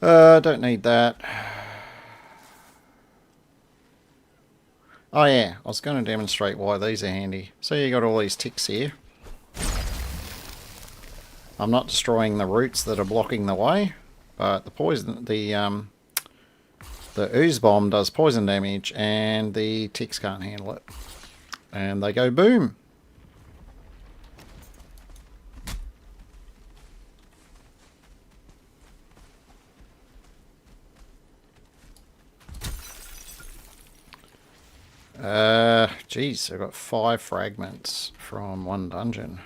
Don't need that. Oh yeah, I was going to demonstrate why these are handy. So you got all these ticks here. I'm not destroying the roots that are blocking the way, but the poison, the ooze bomb does poison damage, and the ticks can't handle it, and they go boom. Geez, I've got 5 fragments from one dungeon.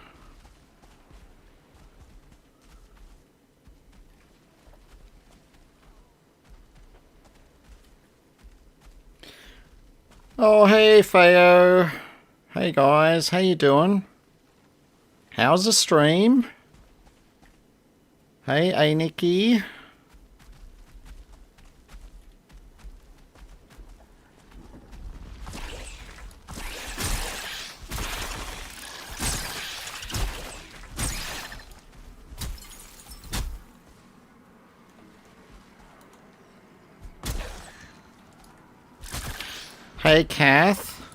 Oh, hey, Feo. Hey, guys. How you doing? How's the stream? Hey, Nikki. Hey, Kath.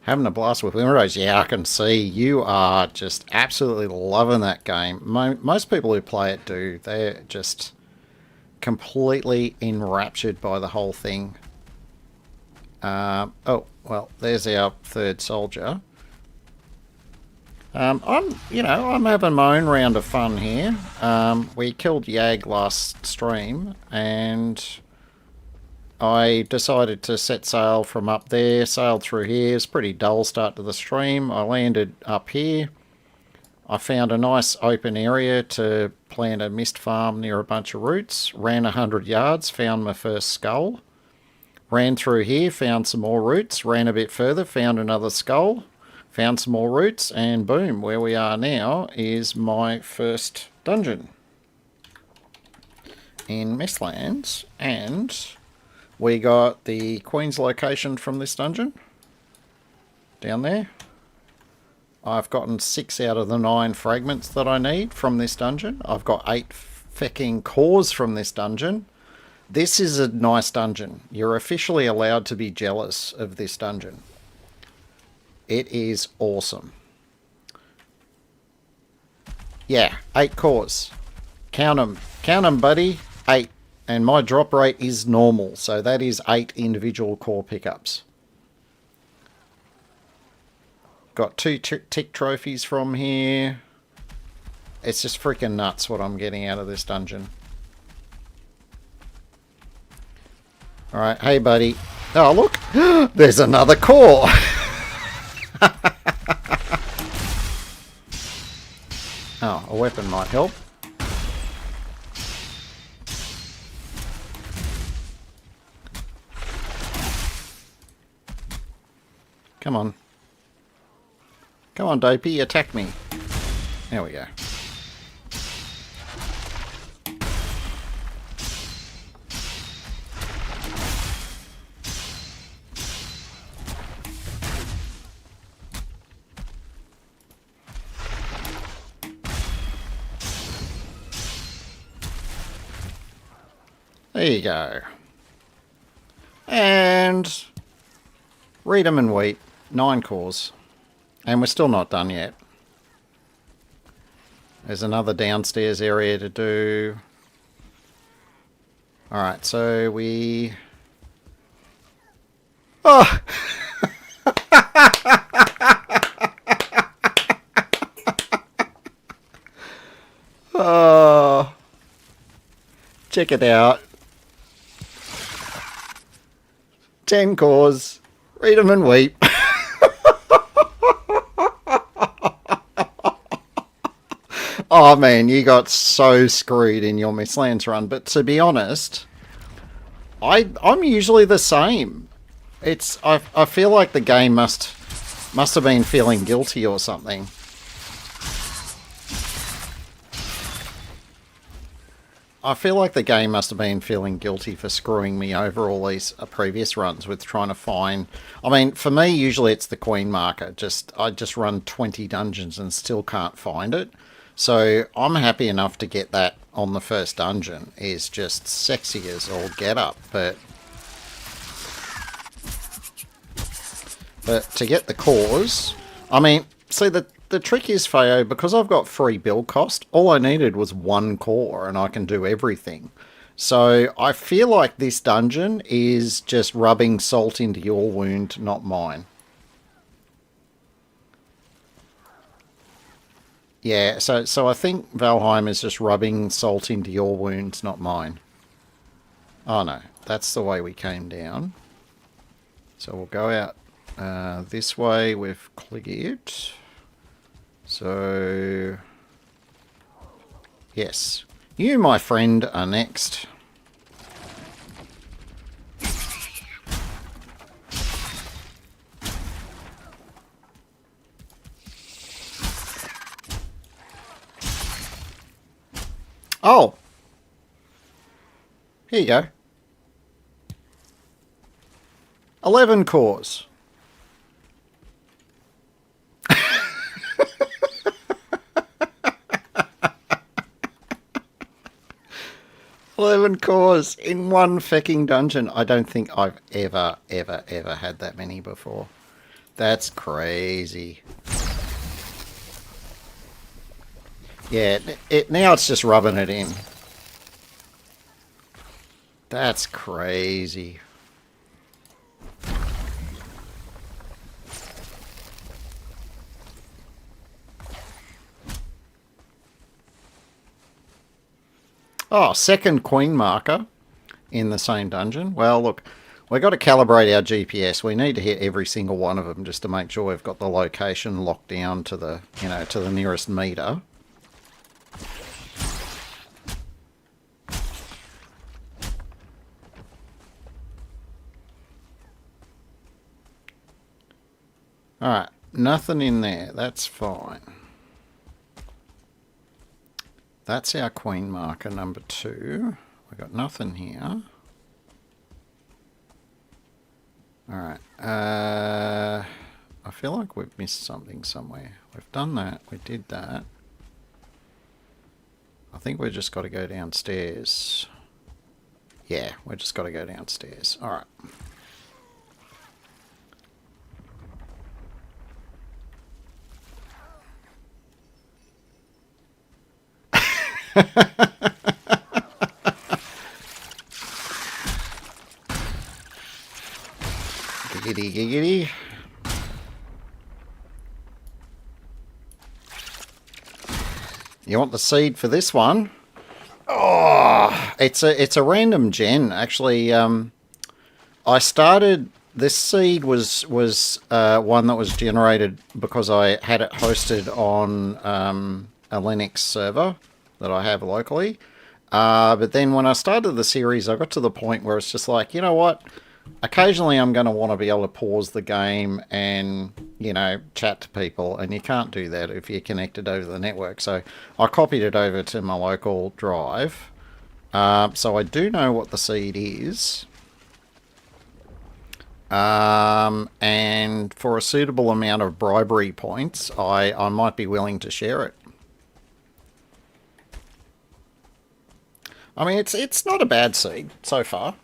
Having a blast with Windows. Yeah, I can see. You are just absolutely loving that game. Most people who play it do. They're just completely enraptured by the whole thing. Oh, well, there's our third soldier. I'm having my own round of fun here. We killed Yag last stream, and I decided to set sail from up there, sailed through here. It's a pretty dull start to the stream. I landed up here. I found a nice open area to plant a mist farm near a bunch of roots. Ran 100 yards, found my first skull. Ran through here, found some more roots. Ran a bit further, found another skull. Found some more roots, and boom, where we are now is my first dungeon in Mistlands, and we got the Queen's location from this dungeon down there. I've gotten 6 out of the 9 fragments that I need from this dungeon. I've got 8 fecking cores from this dungeon. This is a nice dungeon. You're officially allowed to be jealous of this dungeon. It is awesome. Yeah, 8 cores. Count them. Count them, buddy. 8. And my drop rate is normal, so that is 8 individual core pickups. Got 2 tick trophies from here. It's just freaking nuts what I'm getting out of this dungeon. Alright, hey buddy. Oh, look! There's another core! Oh, a weapon might help. Come on. Come on, Dopey, attack me. There we go. There you go. And read 'em and wheat. 9 cores. And we're still not done yet. There's another downstairs area to do. Alright, so we... Oh! Oh! Check it out. 10 cores. Read 'em and weep. Oh man, you got so screwed in your Mistlands run. But to be honest, I'm usually the same. I feel like the game must have been feeling guilty or something. I feel like the game must have been feeling guilty for screwing me over all these previous runs with trying to find... I mean, for me, usually it's the Queen marker. I just run 20 dungeons and still can't find it. So I'm happy enough to get that on the first dungeon. Is just sexy as all get up. But to get the cores... I mean, see, the trick is, Feo, because I've got free build cost, all I needed was 1 core and I can do everything. So I feel like this dungeon is just rubbing salt into your wound, not mine. Yeah, so I think Valheim is just rubbing salt into your wounds, not mine. Oh no, that's the way we came down. So we'll go out this way. We've cleared. So, yes. You, my friend, are next. Oh! Here you go. 11 cores. 11 cores in one fecking dungeon. I don't think I've ever had that many before. That's crazy. Yeah, now it's just rubbing it in. That's crazy. Oh, second queen marker in the same dungeon. Well, look, we've got to calibrate our GPS. We need to hit every single one of them just to make sure we've got the location locked down to the, to the nearest meter. Alright, nothing in there. That's fine. That's our queen marker number 2. We've got nothing here. Alright. I feel like we've missed something somewhere. We've done that. We did that. I think we've just got to go downstairs. Yeah, we've just got to go downstairs. Alright. Giggity, giggity. You want the seed for this one? Oh, it's a random gen. Actually, I started. This seed was one that was generated because I had it hosted on a Linux server that I have locally. But then when I started the series, I got to the point where it's just like, you know what? Occasionally I'm going to want to be able to pause the game and, chat to people. And you can't do that if you're connected over the network. So I copied it over to my local drive. So I do know what the seed is. And for a suitable amount of bribery points, I might be willing to share it. I mean, it's not a bad seed so far.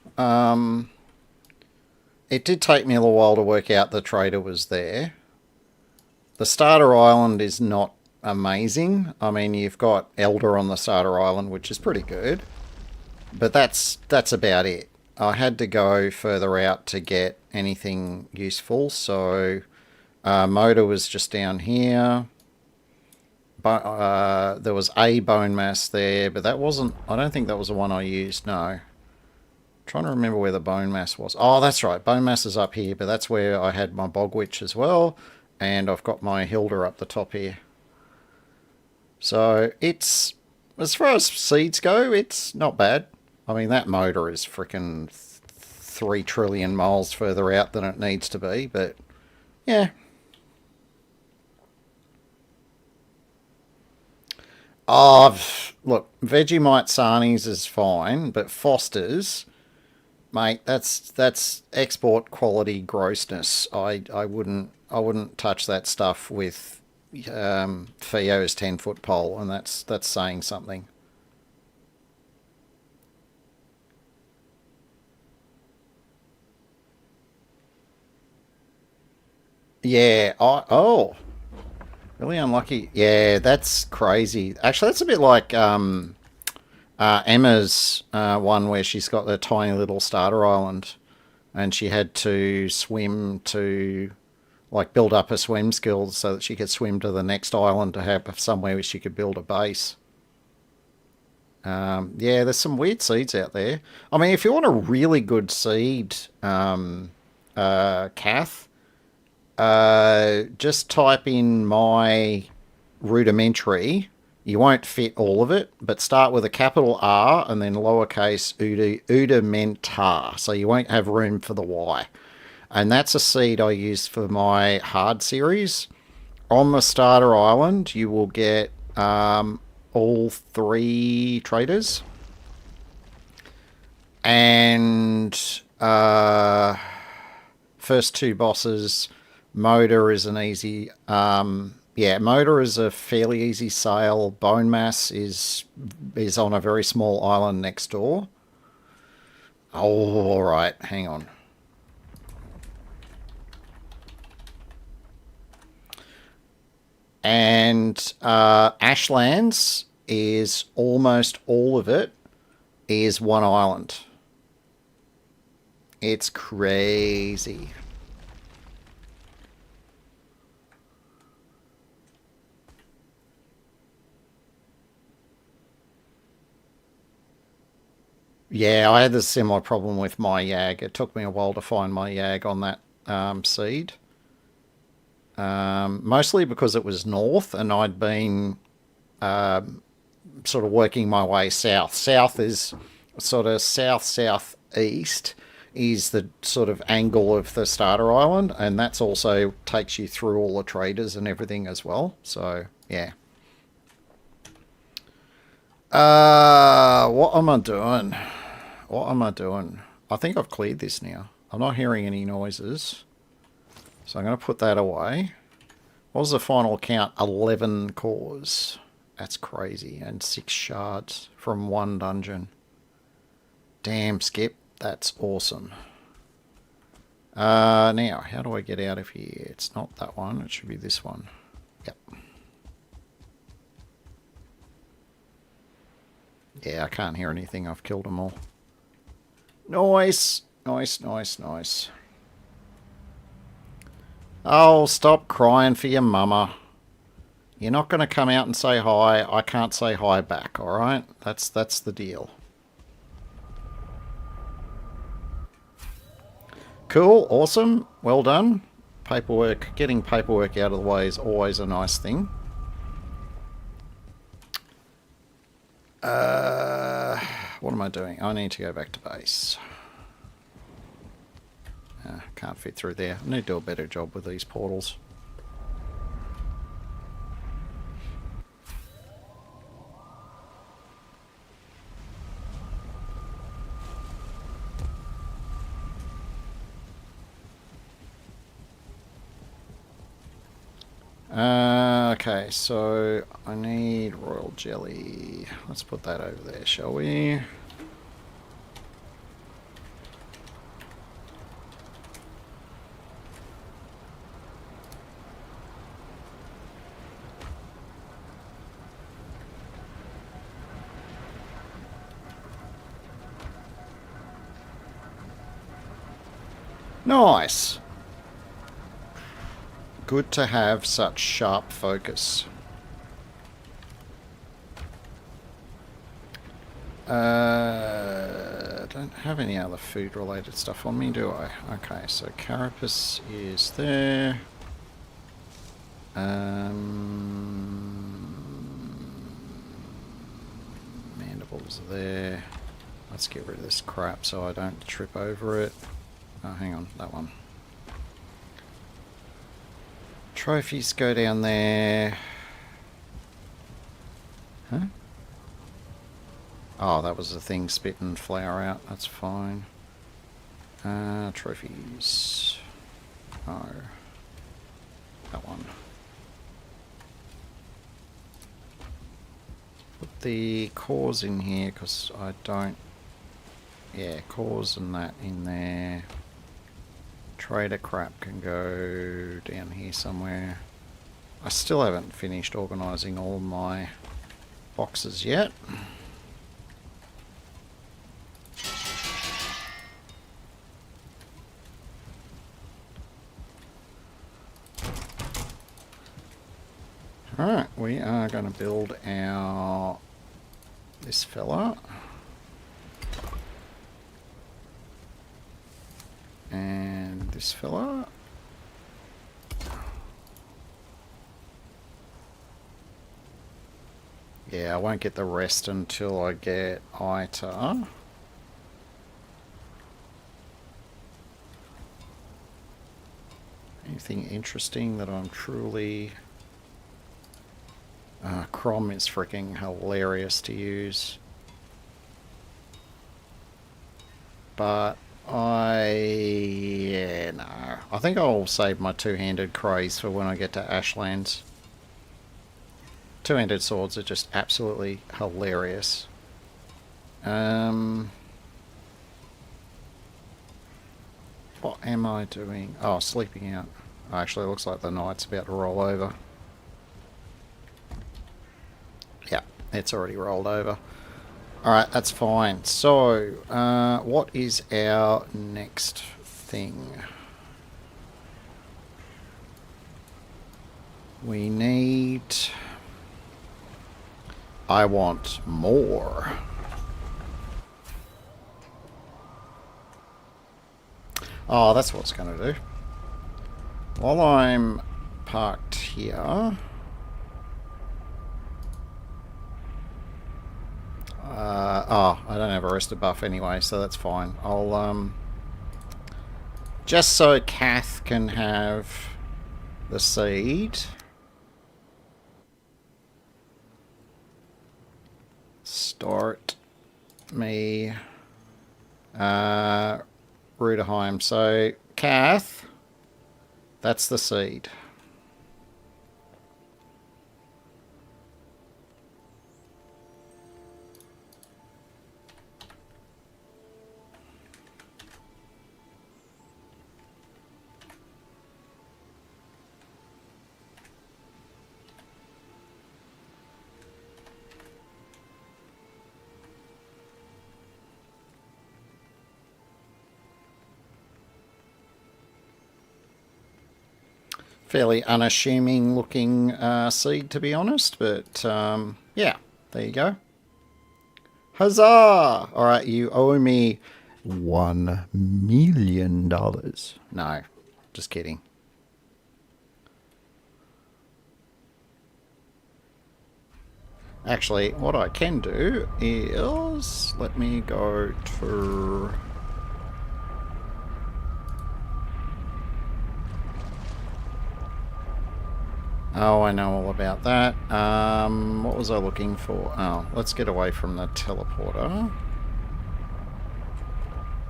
It did take me a little while to work out the trader was there. The starter island is not amazing. I mean, you've got Elder on the starter island, which is pretty good. But that's about it. I had to go further out to get anything useful. So, motor was just down here. There was a bone mass there, but that wasn't... I don't think that was the one I used, no. Trying to remember where the bone mass was. Oh, that's right. Bone mass is up here, but that's where I had my bog witch as well. And I've got my Hilda up the top here. So it's, as far as seeds go, it's not bad. I mean, that motor is freaking 3 trillion miles further out than it needs to be, but yeah. Oh, look, Vegemite Sarnies is fine, but Foster's... Mate, that's export quality grossness. I wouldn't touch that stuff with Theo's 10-foot pole, and that's saying something. Yeah. Oh, really unlucky. Yeah, that's crazy. Actually, that's a bit like Emma's one where she's got the tiny little starter island and she had to swim to build up her swim skills so that she could swim to the next island to have somewhere where she could build a base. Yeah, there's some weird seeds out there. I mean, if you want a really good seed, Kath, just type in my rudimentary. You won't fit all of it, but start with a capital R and then lowercase udimentar, so you won't have room for the Y. And that's a seed I use for my hard series. On the starter island, you will get all 3 traders. And first 2 bosses, motor is an easy Yeah, motor is a fairly easy sail. Bone mass is on a very small island next door. Oh, all right. Hang on. And Ashlands is almost all of it is one island. It's crazy. Yeah, I had a similar problem with my Yag. It took me a while to find my Yag on that seed. Mostly because it was north and I'd been sort of working my way south. South is sort of south-southeast is the sort of angle of the starter island, and that's also takes you through all the traders and everything as well. So, yeah. What am I doing? What am I doing? I think I've cleared this now. I'm not hearing any noises. So I'm going to put that away. What was the final count? 11 cores. That's crazy. And 6 shards from one dungeon. Damn, Skip. That's awesome. Now, how do I get out of here? It's not that one. It should be this one. Yep. Yeah, I can't hear anything. I've killed them all. Nice. Nice, nice, nice. Oh, stop crying for your mama. You're not going to come out and say hi. I can't say hi back, alright? That's the deal. Cool, awesome, well done. Paperwork, getting paperwork out of the way is always a nice thing. What am I doing? I need to go back to base. Can't fit through there. I need to do a better job with these portals. Okay, so I need royal jelly. Let's put that over there, shall we? Nice. Good to have such sharp focus. Don't have any other food related stuff on me, do I? Okay, so carapace is there. Mandibles are there. Let's get rid of this crap so I don't trip over it. Oh, hang on, that one. Trophies go down there. Huh? Oh, that was the thing spitting flour out. That's fine. Trophies. Oh. That one. Put the cores in here because I don't... Yeah, cores and that in there. Trader crap can go down here somewhere. I still haven't finished organising all my boxes yet. Alright, we are going to build our... this fella. And this fella. Yeah, I won't get the rest until I get Ita. Anything interesting that I'm truly... Crom is freaking hilarious to use. But yeah, no. I think I'll save my two-handed craze for when I get to Ashlands. Two-handed swords are just absolutely hilarious. What am I doing? Oh, sleeping out. Oh, actually, it looks like the night's about to roll over. Yeah, it's already rolled over. Alright, that's fine. So, what is our next thing? We need... I want more. Oh, that's what it's going to do. While I'm parked here... oh, I don't have a rested buff anyway, so that's fine. I'll, just so Kath can have the seed. Start me, Rudiheim. So, Kath, that's the seed. Fairly unassuming looking seed, to be honest, but yeah, there you go. Huzzah! Alright, you owe me $1 million. No, just kidding. Actually, what I can do is, let me go to... Oh, I know all about that. What was I looking for? Oh, let's get away from the teleporter.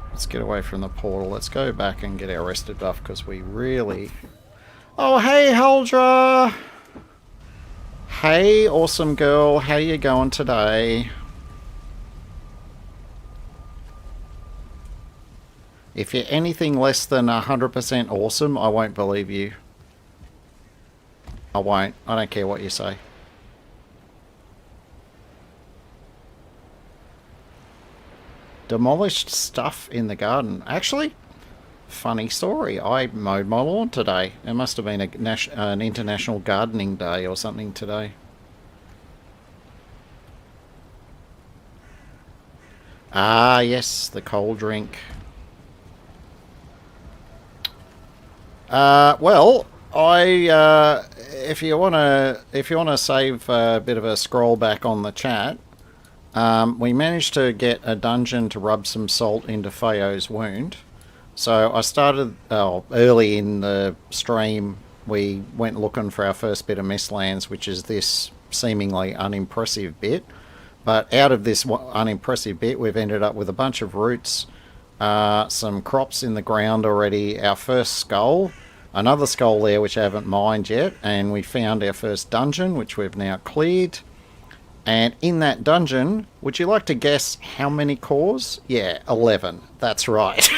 Let's get away from the portal. Let's go back and get our rested buff because we really... Oh, hey, Huldra! Hey, awesome girl. How you going today? If you're anything less than 100% awesome, I won't believe you. I won't. I don't care what you say. Demolished stuff in the garden. Actually, funny story. I mowed my lawn today. It must have been an international gardening day or something today. Ah, yes, the cold drink. Well, if you wanna save a bit of a scroll back on the chat, we managed to get a dungeon to rub some salt into Feo's wound. So I started early in the stream. We went looking for our first bit of Mistlands, which is this seemingly unimpressive bit. But out of this unimpressive bit, we've ended up with a bunch of roots, some crops in the ground already, our first skull, another skull there which I haven't mined yet, and we found our first dungeon which we've now cleared. And in that dungeon, would you like to guess how many cores? Yeah, 11. That's right.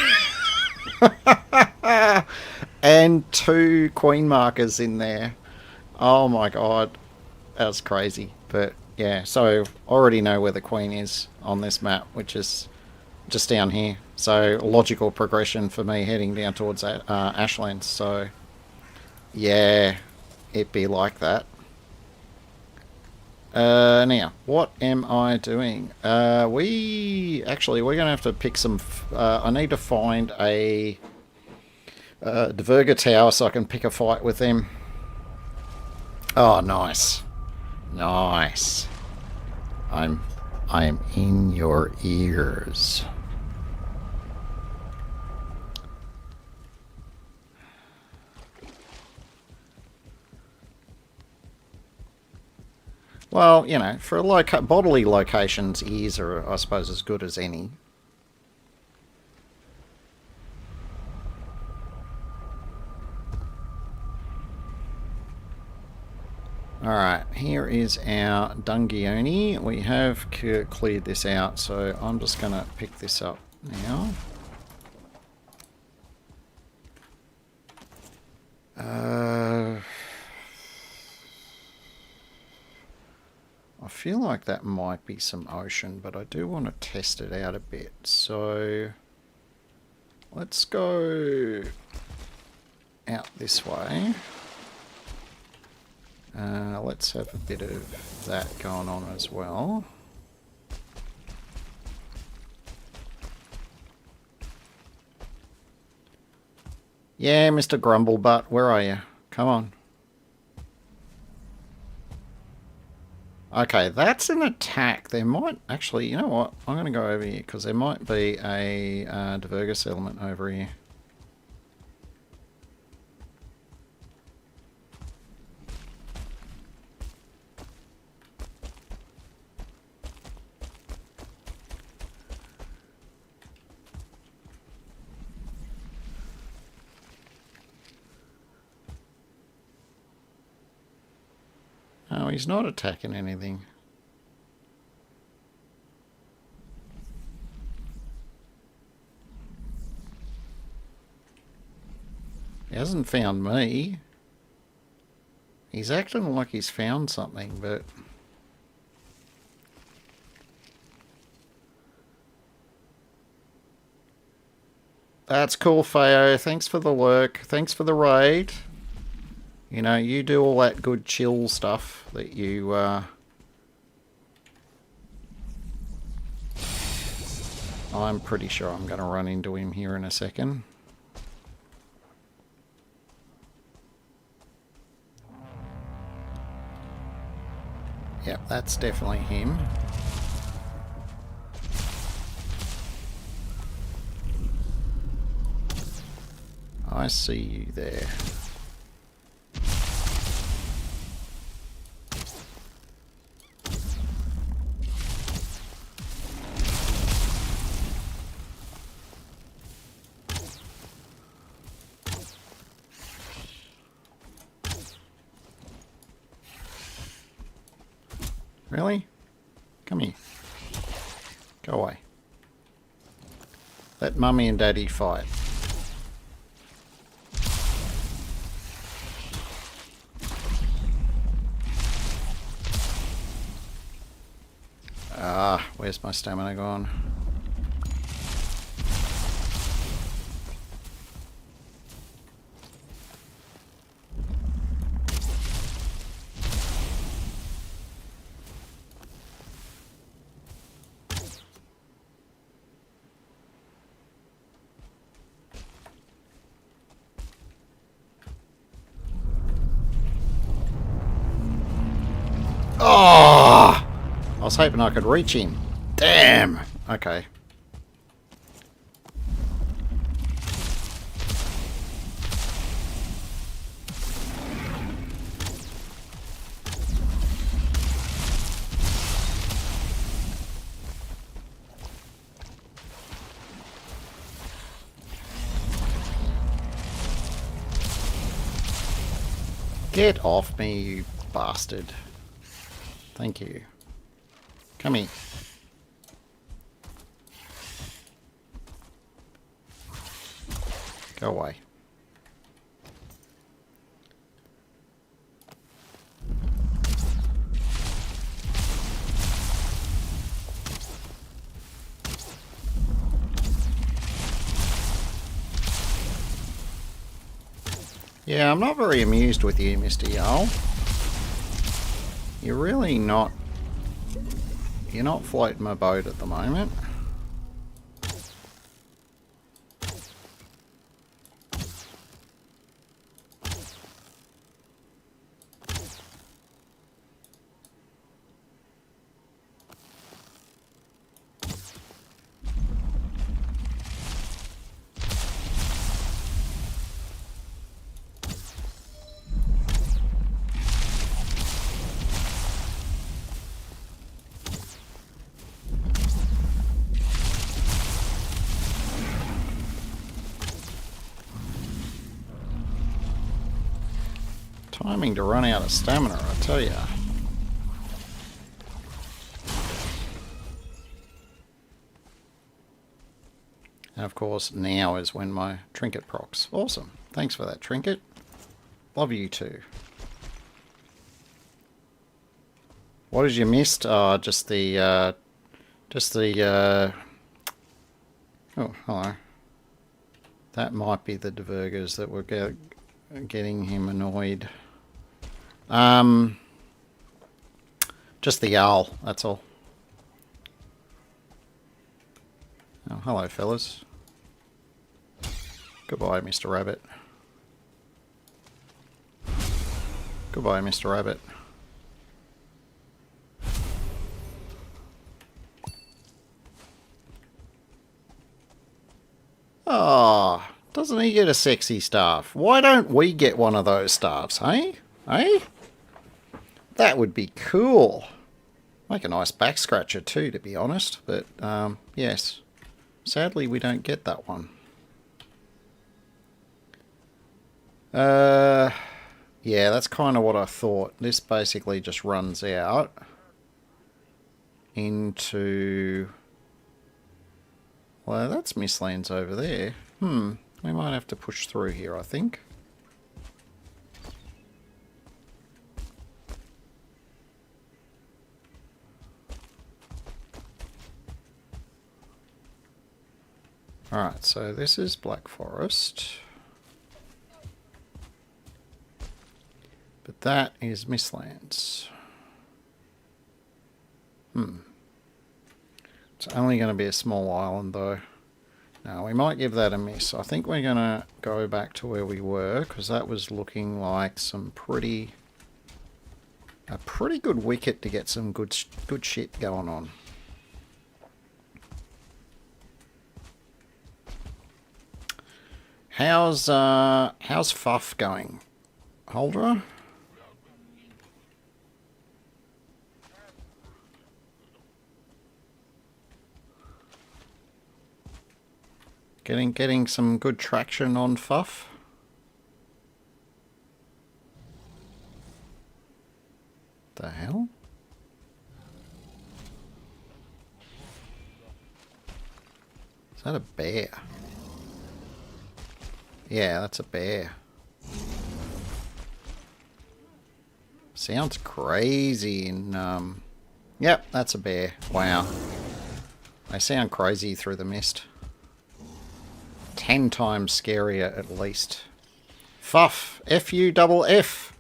And 2 queen markers in there. Oh my god. That was crazy. But yeah, so already know where the queen is on this map, which is just down here. So logical progression for me heading down towards Ashlands. So yeah, it'd be like that. Now, what am I doing? We're gonna have to pick some... I need to find a Dverga tower so I can pick a fight with them. Oh, nice. Nice. I am in your ears. Well, you know, for bodily locations, ears are, I suppose, as good as any. Alright, here is our Dungioni. We have cleared this out, so I'm just going to pick this up now. I feel like that might be some ocean, but I do want to test it out a bit. So let's go out this way. Let's have a bit of that going on as well. Yeah, Mr. Grumblebutt, where are you? Come on. Okay, that's an attack. There might actually, you know what? I'm going to go over here because there might be a Divergus element over here. Oh, he's not attacking anything. He hasn't found me. He's acting like he's found something, but... That's cool, Feo. Thanks for the lurk. Thanks for the raid. You know, you do all that good chill stuff that you, I'm pretty sure I'm going to run into him here in a second. Yep, that's definitely him. I see you there. Really? Come here. Go away. Let Mummy and Daddy fight. Ah, where's my stamina gone? Oh! I was hoping I could reach him. Damn! Okay. Get off me, you bastard. Thank you. Come here. Go away. Yeah, I'm not very amused with you, Mr. Yarl. You're really not... You're not floating my boat at the moment. Timing to run out of stamina, I tell ya. And of course, now is when my trinket procs. Awesome. Thanks for that trinket. Love you too. What did you miss? Oh, just the, oh, hello. That might be the divergers that were getting him annoyed. Just the owl, that's all. Oh, hello, fellas. Goodbye, Mr. Rabbit. Goodbye, Mr. Rabbit. Oh, doesn't he get a sexy staff? Why don't we get one of those staffs, hey? Hey? That would be cool. Make a nice back scratcher too, to be honest. But, yes. Sadly, we don't get that one. Yeah, that's kind of what I thought. This basically just runs out into... Well, that's Mistlands over there. We might have to push through here, I think. Alright, so this is Black Forest. But that is Mistlands. It's only going to be a small island though. Now we might give that a miss. I think we're going to go back to where we were, because that was looking like some a pretty good wicket to get some good shit going on. How's Fuff going, Holdra? Getting some good traction on Fuff. The hell? Is that a bear? Yeah, that's a bear. Sounds crazy in yep, that's a bear. Wow. They sound crazy through the mist. 10 times scarier at least. Fuff. F-U-double-F.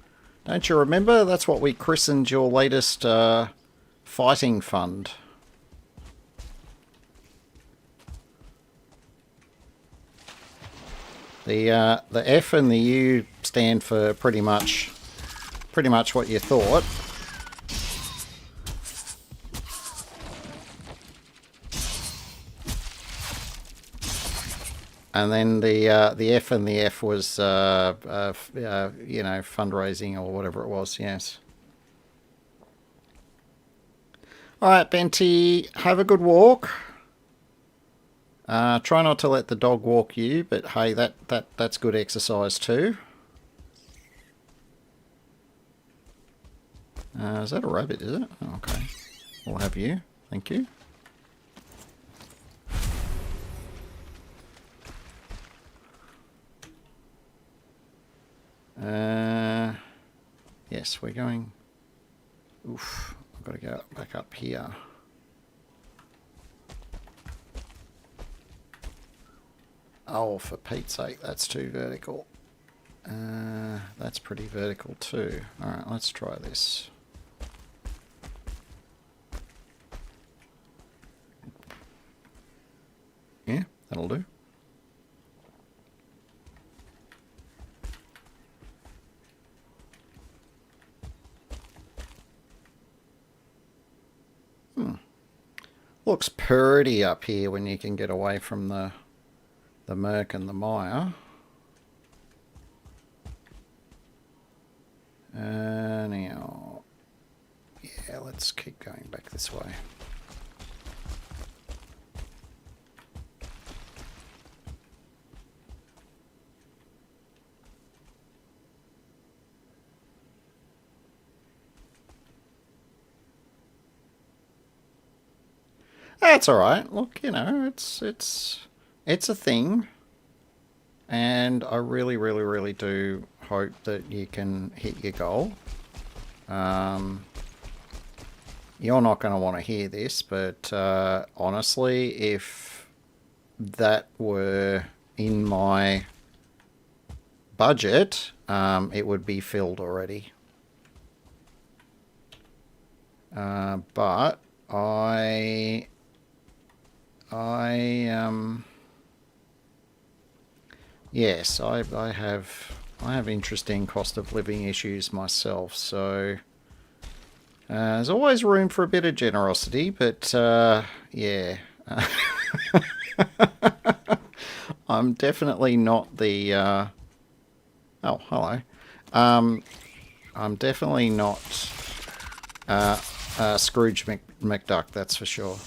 Don't you remember? That's what we christened your latest fighting fund. The F and the U stand for pretty much what you thought. And then the F and the F was, you know, fundraising or whatever it was, yes. Alright, Benty, have a good walk. Try not to let the dog walk you, but hey, that's good exercise too. Is that a rabbit, is it? Oh, okay. We'll have you. Thank you. Yes, we're going... Oof, I've got to go back up here. Oh, for Pete's sake, that's too vertical. That's pretty vertical too. Alright, let's try this. Yeah, that'll do. Looks pretty up here when you can get away from the murk and the mire. Now, yeah, let's keep going back this way. That's all right. Look, you know, it's a thing, and I really, really, really do hope that you can hit your goal. You're not going to want to hear this, but honestly, if that were in my budget, it would be filled already. But yes, I have interesting cost of living issues myself, so there's always room for a bit of generosity, but yeah. I'm definitely not the oh, hello. I'm definitely not Scrooge McDuck, that's for sure.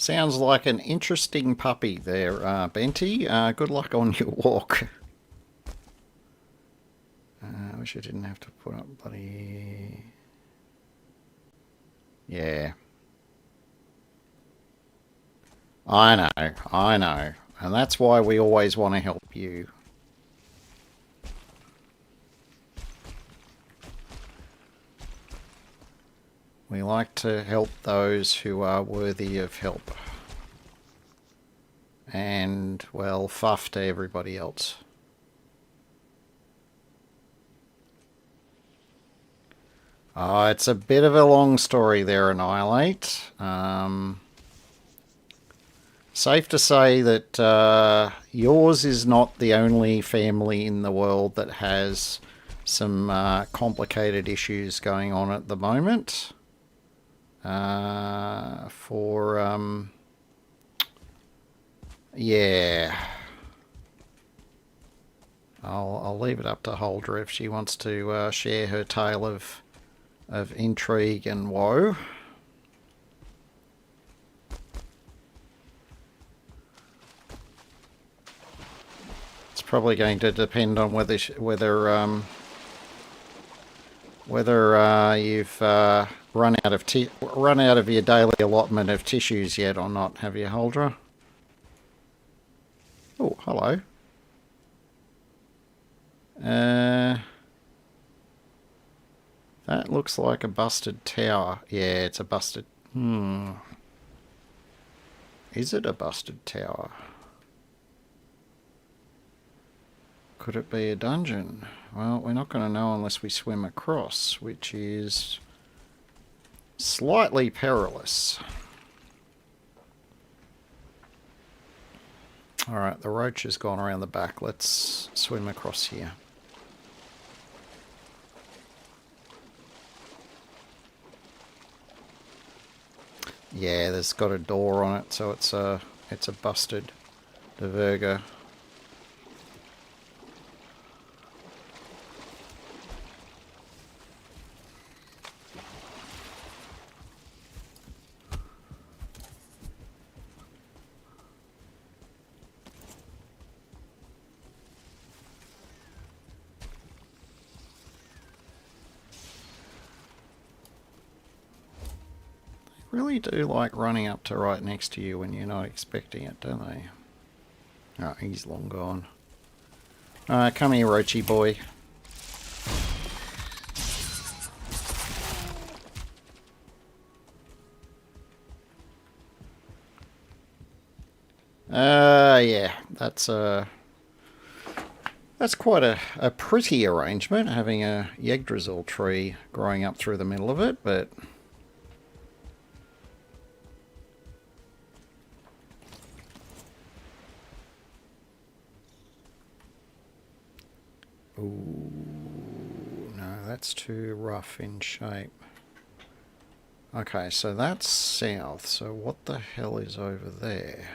Sounds like an interesting puppy there, Benty. Good luck on your walk. I wish I didn't have to put up bloody... Yeah. I know. And that's why we always want to help you. We like to help those who are worthy of help. And, well, fuff to everybody else. Oh, it's a bit of a long story there, Annihilate. Safe to say that yours is not the only family in the world that has some complicated issues going on at the moment. Yeah. I'll leave it up to Holder if she wants to share her tale of intrigue and woe. It's probably going to depend on whether you've run out of your daily allotment of tissues yet or not, have you, Holdra? Oh, hello. That looks like a busted tower. Yeah, it's a busted... Is it a busted tower? Could it be a dungeon? Well, we're not going to know unless we swim across, which is slightly perilous. Alright, the roach has gone around the back. Let's swim across here. Yeah, there's got a door on it, so it's a busted diverger. Really do like running up to right next to you when you're not expecting it, don't they? Oh, he's long gone. Come here, Roachy boy. Yeah, that's quite a pretty arrangement, having a Yggdrasil tree growing up through the middle of it, but... Ooh, no, that's too rough in shape. Okay, so that's south, so what the hell is over there?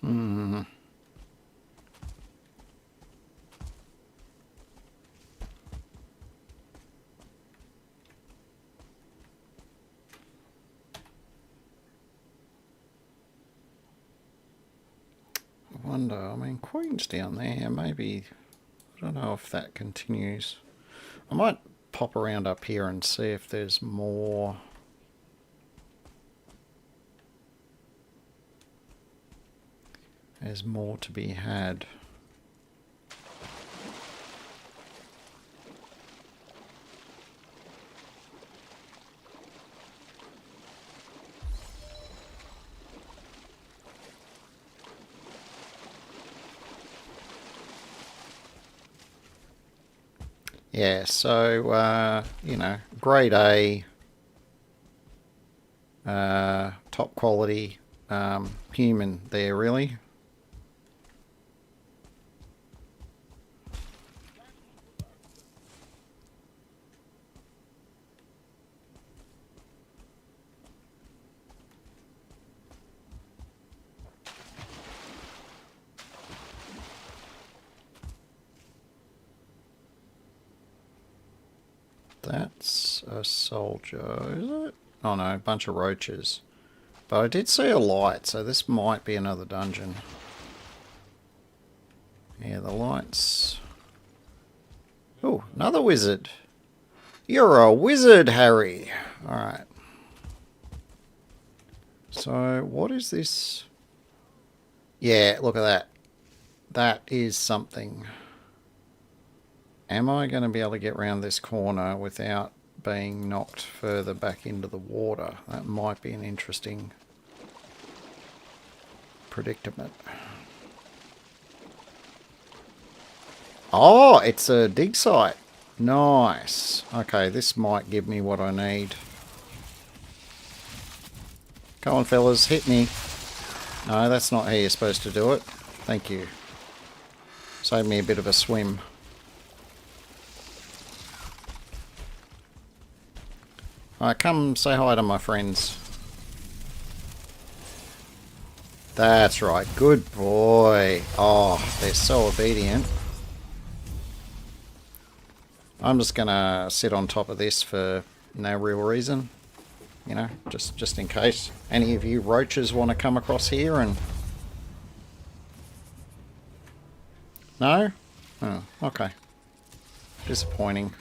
Hmm. I wonder, I mean, Queen's down there, maybe, I don't know if that continues. I might pop around up here and see if there's more. There's more to be had. Yeah, so, you know, grade A, top quality human there, really. That's a soldier, is it? Oh no, a bunch of roaches. But I did see a light, so this might be another dungeon. Yeah, the lights. Oh, another wizard. You're a wizard, Harry. Alright. So, what is this? Yeah, look at that. That is something. Am I going to be able to get around this corner without being knocked further back into the water? That might be an interesting predicament. Oh, it's a dig site. Nice. Okay, this might give me what I need. Come on, fellas, hit me. No, that's not how you're supposed to do it. Thank you. Save me a bit of a swim. Alright, come say hi to my friends. That's right. Good boy. Oh, they're so obedient. I'm just gonna sit on top of this for no real reason. You know, just in case any of you roaches want to come across here and... No? Oh, okay. Disappointing.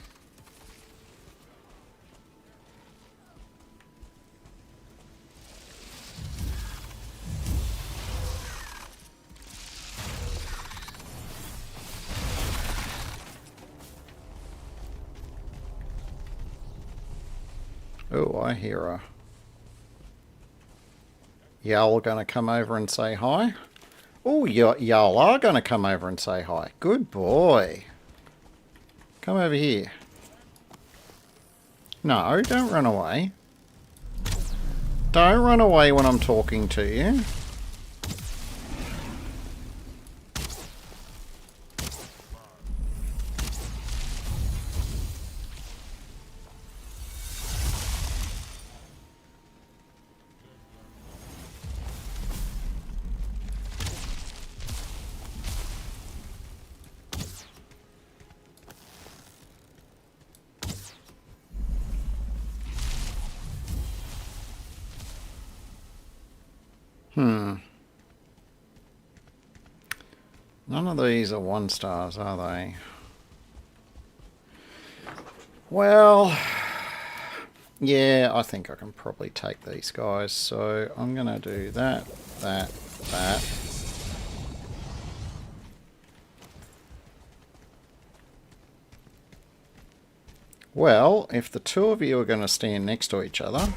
Oh, I hear a y'all going to come over and say hi. Oh, y'all are going to come over and say hi. Good boy. Come over here. No, don't run away. Don't run away when I'm talking to you. None of these are 1 stars, are they? Well, yeah, I think I can probably take these guys. So I'm going to do that, that. Well, if the two of you are going to stand next to each other...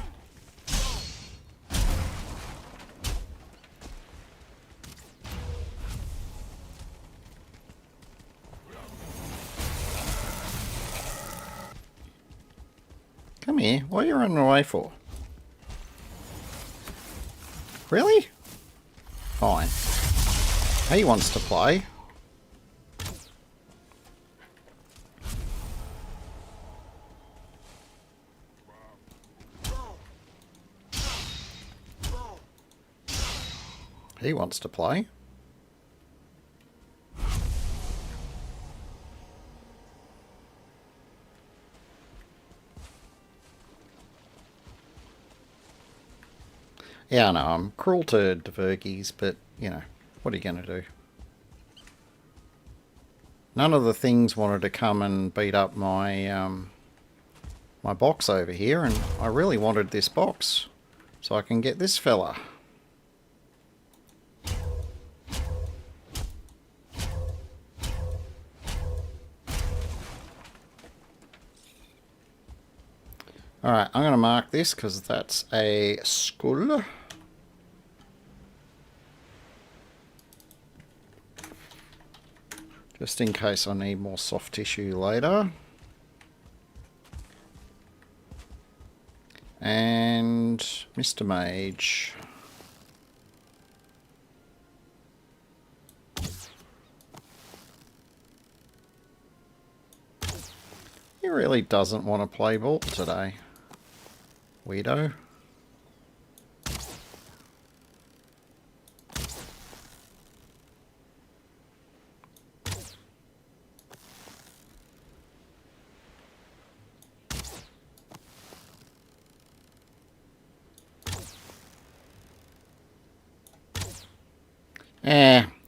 Come here. What are you running away for? Really? Fine. He wants to play. He wants to play. Yeah, I know, I'm cruel to Divergies, but, you know, what are you going to do? None of the things wanted to come and beat up my my box over here, and I really wanted this box so I can get this fella. Alright, I'm going to mark this because that's a skull. Just in case I need more soft tissue later. And Mr. Mage. He really doesn't want to play ball today. Weirdo.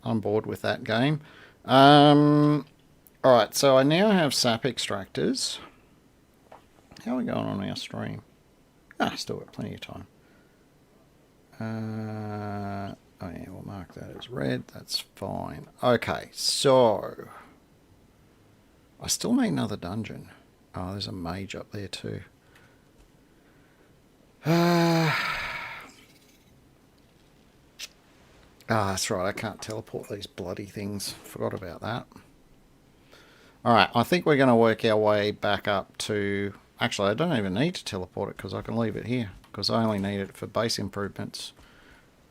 I'm bored with that game. Alright, so I now have sap extractors. How are we going on our stream? Still got plenty of time. Oh yeah, we'll mark that as red. That's fine. Okay, so I still need another dungeon. Oh, there's a mage up there too. That's right. I can't teleport these bloody things. Forgot about that. Alright, I think we're going to work our way back up to... Actually, I don't even need to teleport it because I can leave it here. Because I only need it for base improvements.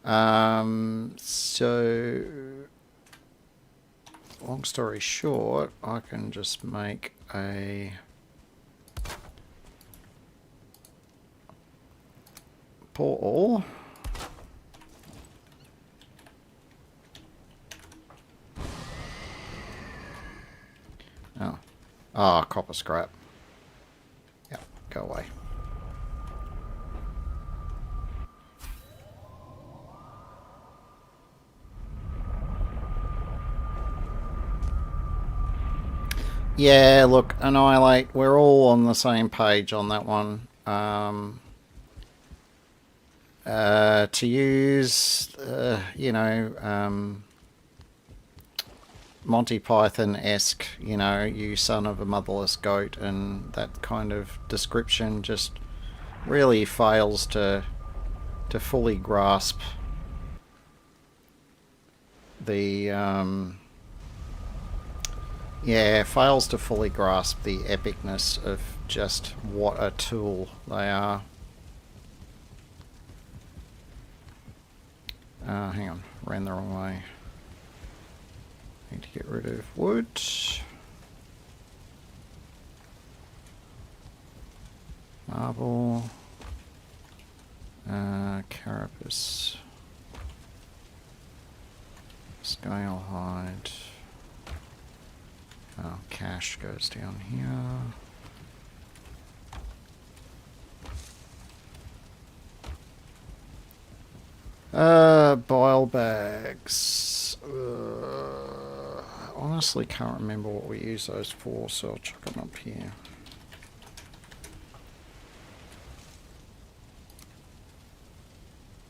So... Long story short, I can just make a... portal. Copper scrap. Yep, go away. Yeah, look, Annihilate, we're all on the same page on that one. To use, Monty Python-esque, you son of a motherless goat, and that kind of description just really fails to fully grasp the fails to fully grasp the epicness of just what a tool they are. Hang on, ran the wrong way. Need to get rid of wood. Marble. Carapace. Scale hide. Cash goes down here. Bile bags. Honestly can't remember what we use those for, so I'll chuck them up here.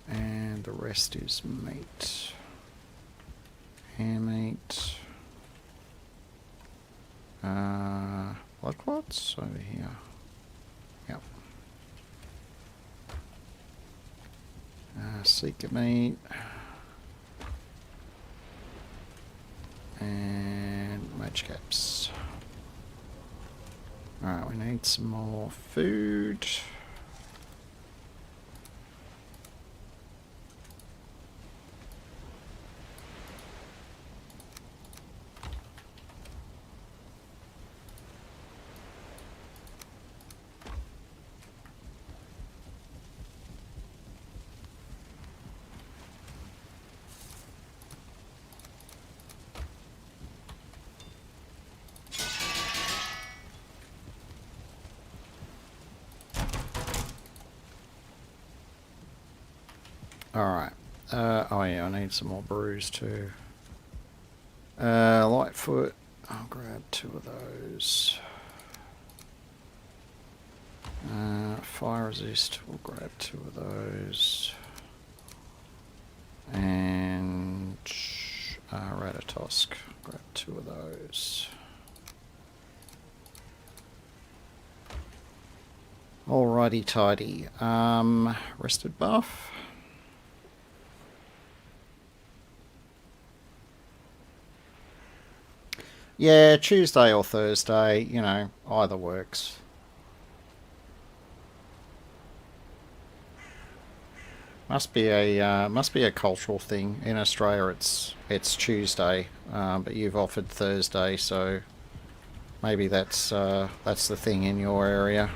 And the rest is meat. Hair meat. Blood clots over here. Yep. Seeker meat. And mage caps. Alright, we need some more food. Alright. Oh yeah, I need some more brews too. Lightfoot. I'll grab 2 of those. Fire resist. We'll grab 2 of those. And Ratatosk. Grab 2 of those. Alrighty tidy. Rested buff. Yeah, Tuesday or Thursday, you know, either works. Must be a cultural thing. In Australia, it's Tuesday, but you've offered Thursday, so maybe that's the thing in your area.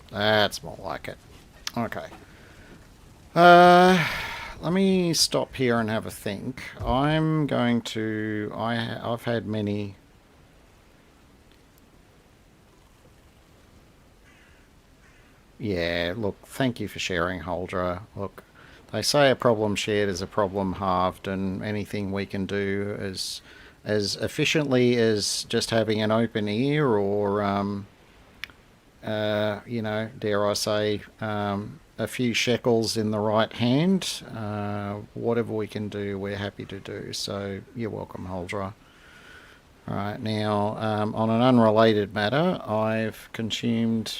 That's more like it. Okay. Let me stop here and have a think. I'm going to... I've had many... Yeah, look, thank you for sharing, Holdra. Look, they say a problem shared is a problem halved, and anything we can do as efficiently as just having an open ear or... you know, dare I say, a few shekels in the right hand. Whatever we can do, we're happy to do. So you're welcome, Holdra. Alright, now, on an unrelated matter, I've consumed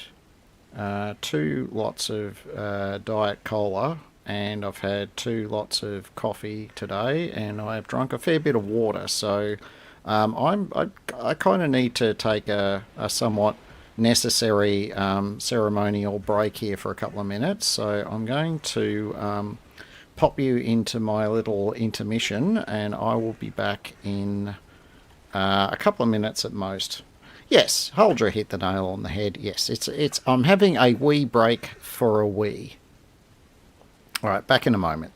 2 lots of Diet Cola, and I've had 2 lots of coffee today, and I've drunk a fair bit of water. So I kind of need to take a somewhat necessary ceremonial break here for a couple of minutes, so I'm going to pop you into my little intermission, and I will be back in a couple of minutes at most. Yes, Holdra hit the nail on the head. Yes, it's I'm having a wee break for a wee. All right, back in a moment.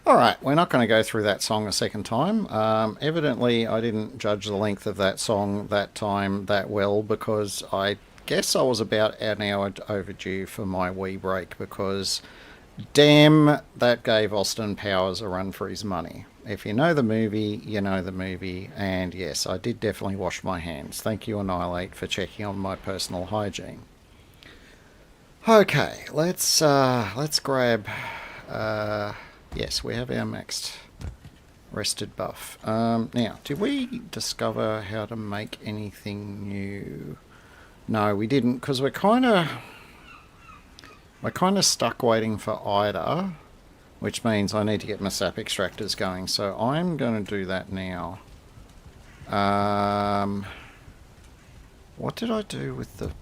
Alright, we're not going to go through that song a second time. Evidently, I didn't judge the length of that song that time that well, because I guess I was about an hour overdue for my wee break, because damn, that gave Austin Powers a run for his money. If you know the movie, you know the movie, and yes, I did definitely wash my hands. Thank you, Annihilate, for checking on my personal hygiene. Okay, let's grab... yes, we have our maxed rested buff. Now, did we discover how to make anything new? No, we didn't, because we're kind of stuck waiting for Ida, which means I need to get my sap extractors going. So I'm going to do that now. What did I do with the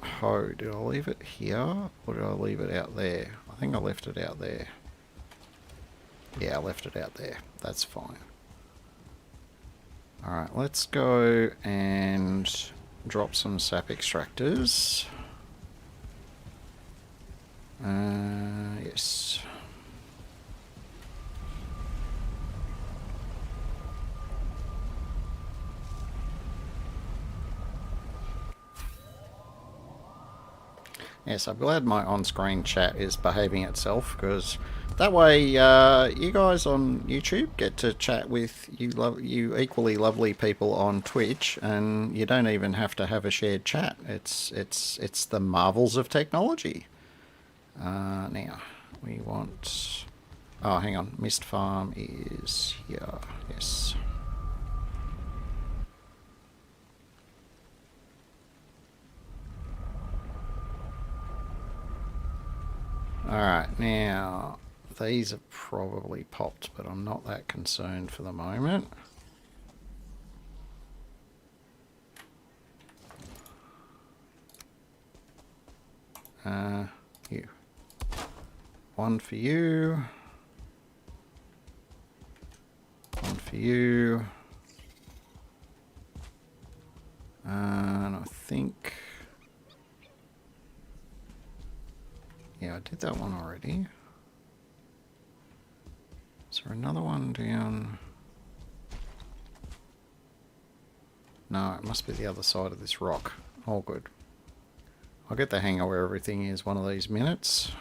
hoe? Did I leave it here, or did I leave it out there? I think I left it out there. Yeah, I left it out there. That's fine. Alright, let's go and drop some sap extractors. Yes. Yes, I'm glad my on-screen chat is behaving itself, because that way you guys on YouTube get to chat with you equally lovely people on Twitch, and you don't even have to have a shared chat. It's the marvels of technology. Now, we want... Oh, hang on. Mist Farm is here. Yes. Alright, now... These have probably popped, but I'm not that concerned for the moment. You. One for you. One for you. And I think... Yeah, I did that one already. Is there another one down? No, it must be the other side of this rock. All good. I'll get the hang of where everything is one of these minutes.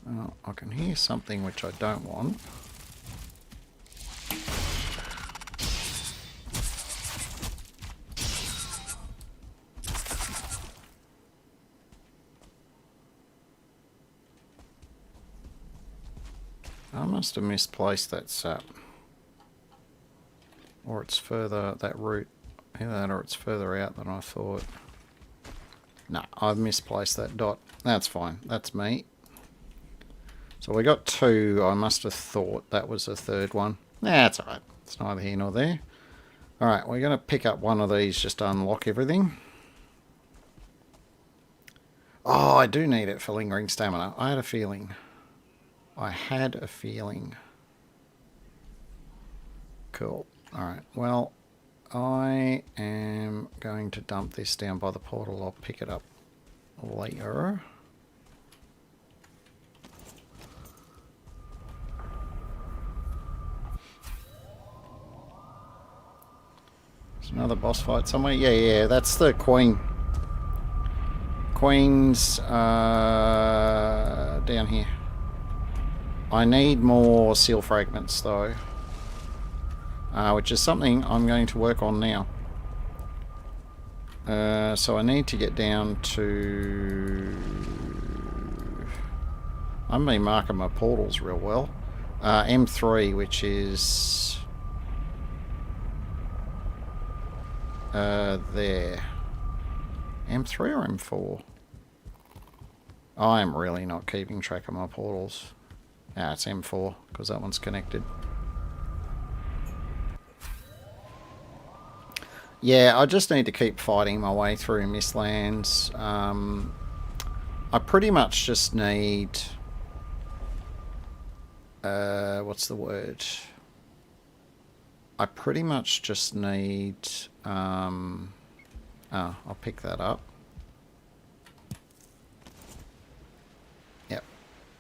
Oh, I can hear something which I don't want. I must have misplaced that sap. Or it's further, that route, either that or it's further out than I thought. No, I've misplaced that dot. That's fine, that's me. So we got two, I must have thought that was a third one. Nah, that's alright, it's neither here nor there. Alright, we're going to pick up one of these just to unlock everything. Oh, I do need it for lingering stamina. I had a feeling. I had a feeling. Cool. Alright, well, I am going to dump this down by the portal. I'll pick it up later. There's another boss fight somewhere. Yeah, that's the Queen. Queen's down here. I need more seal fragments though. Which is something I'm going to work on now. So I need to get down to... I'm been marking my portals real well. M3, which is... there. M3 or M4? I'm really not keeping track of my portals. Ah, it's M4, because that one's connected. Yeah, I just need to keep fighting my way through Mistlands. I pretty much just need... what's the word? I pretty much just need... oh, I'll pick that up.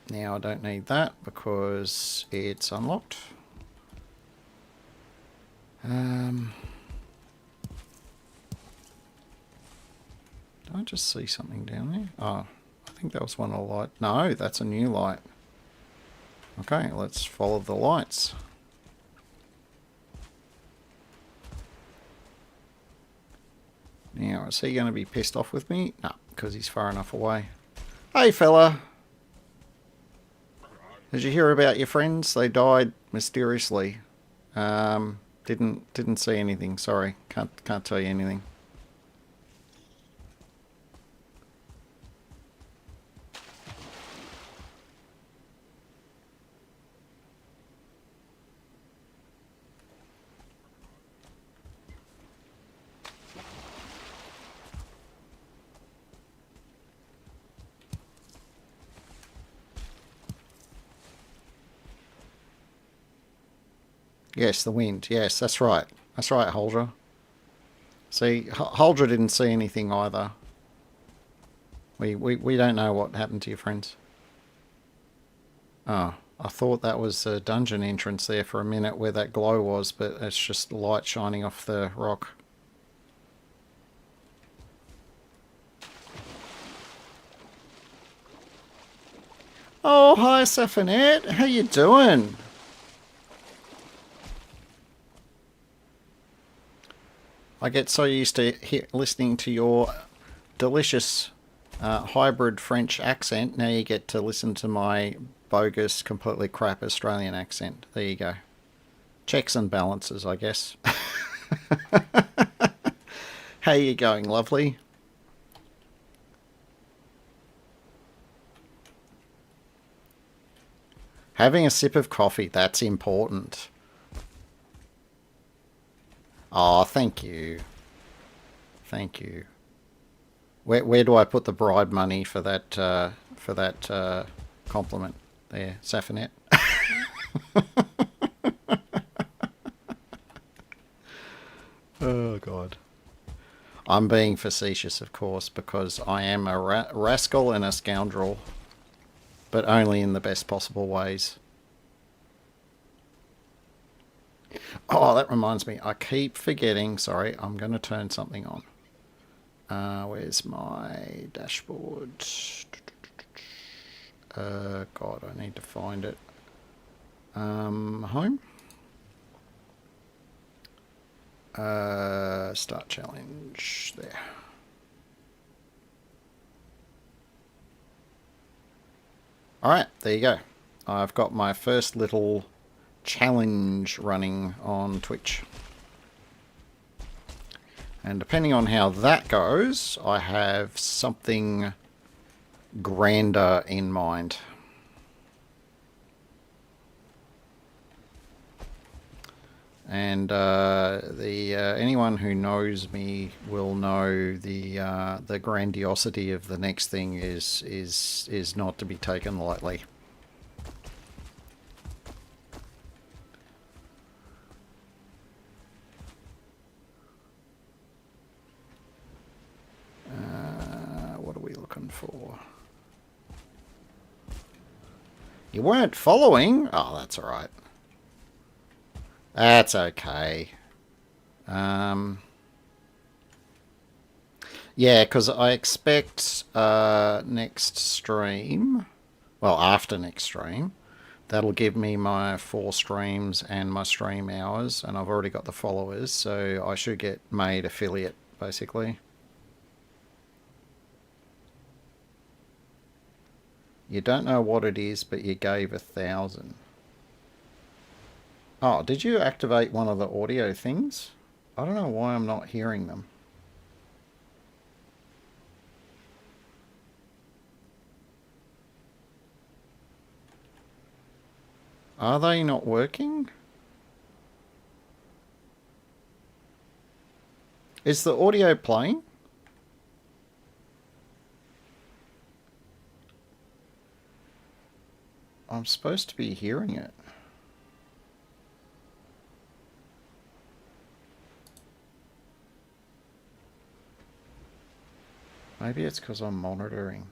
Now I don't need that because it's unlocked. Did I just see something down there? Oh, I think that was one of the lights. No, that's a new light. Okay, let's follow the lights. Now, is he going to be pissed off with me? No, because he's far enough away. Hey, fella. Did you hear about your friends? They died mysteriously. Didn't see anything. Sorry, can't tell you anything. Yes, the wind. Yes, that's right. That's right, Huldra. See, Huldra didn't see anything either. We don't know what happened to your friends. Oh, I thought that was a dungeon entrance there for a minute where that glow was, but it's just light shining off the rock. Oh, hi, Safinet. How you doing? I get so used to listening to your delicious hybrid French accent. Now you get to listen to my bogus, completely crap Australian accent. There you go. Checks and balances, I guess. How you going, lovely? Having a sip of coffee, that's important. Oh, thank you. Thank you. Where do I put the bribe money for that compliment? There, Safinet. Oh God. I'm being facetious, of course, because I am a rascal and a scoundrel, but only in the best possible ways. Oh, that reminds me. I keep forgetting. Sorry, I'm going to turn something on. Where's my dashboard? God, I need to find it. Home. Start challenge. There. Alright, there you go. I've got my first little challenge running on Twitch. And depending on how that goes, I have something grander in mind. And anyone who knows me will know the grandiosity of the next thing is not to be taken lightly. What are we looking for? You weren't following? Oh, that's all right. That's okay. Yeah, because I expect next stream, well, after next stream, that'll give me my 4 streams and my stream hours, and I've already got the followers, so I should get made affiliate, basically. You don't know what it is, but you gave 1,000. Oh, did you activate one of the audio things? I don't know why I'm not hearing them. Are they not working? Is the audio playing? I'm supposed to be hearing it. Maybe it's because I'm monitoring.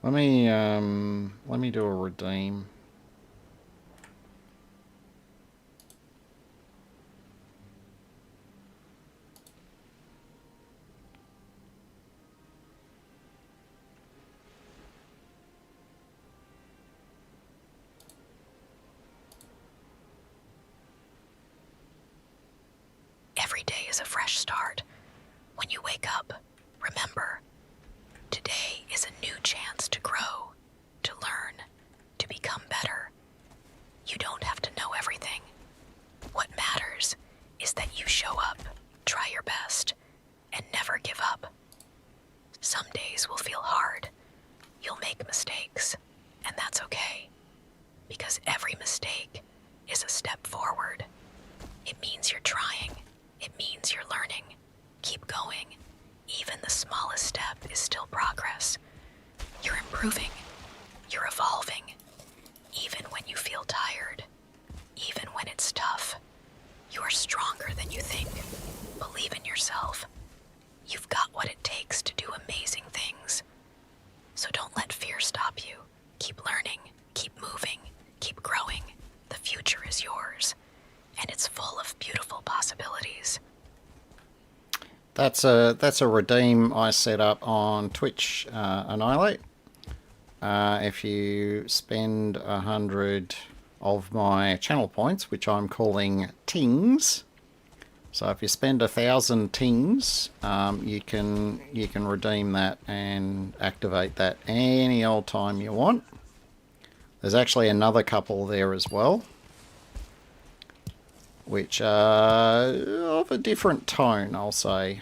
Let me do a redeem. Every day is a fresh start. When you wake up, remember, today is a new chance to grow, to learn, to become better. You don't have to know everything. What matters is that you show up, try your best, and never give up. Some days will feel hard. You'll make mistakes, and that's okay. Because every mistake is a step forward. It means you're trying. It means you're learning. Keep going. Even the smallest step is still progress. You're improving. You're evolving. Even when you feel tired. Even when it's tough. You are stronger than you think. Believe in yourself. You've got what it takes to do amazing things. So don't let fear stop you. Keep learning. Keep moving. Keep growing. The future is yours. And it's full of beautiful possibilities. That's a redeem I set up on Twitch, Annihilate. If you spend 100 of my channel points, which I'm calling tings, so if you spend 1,000 tings, you can redeem that and activate that any old time you want. There's actually another couple there as well, which are of a different tone, I'll say.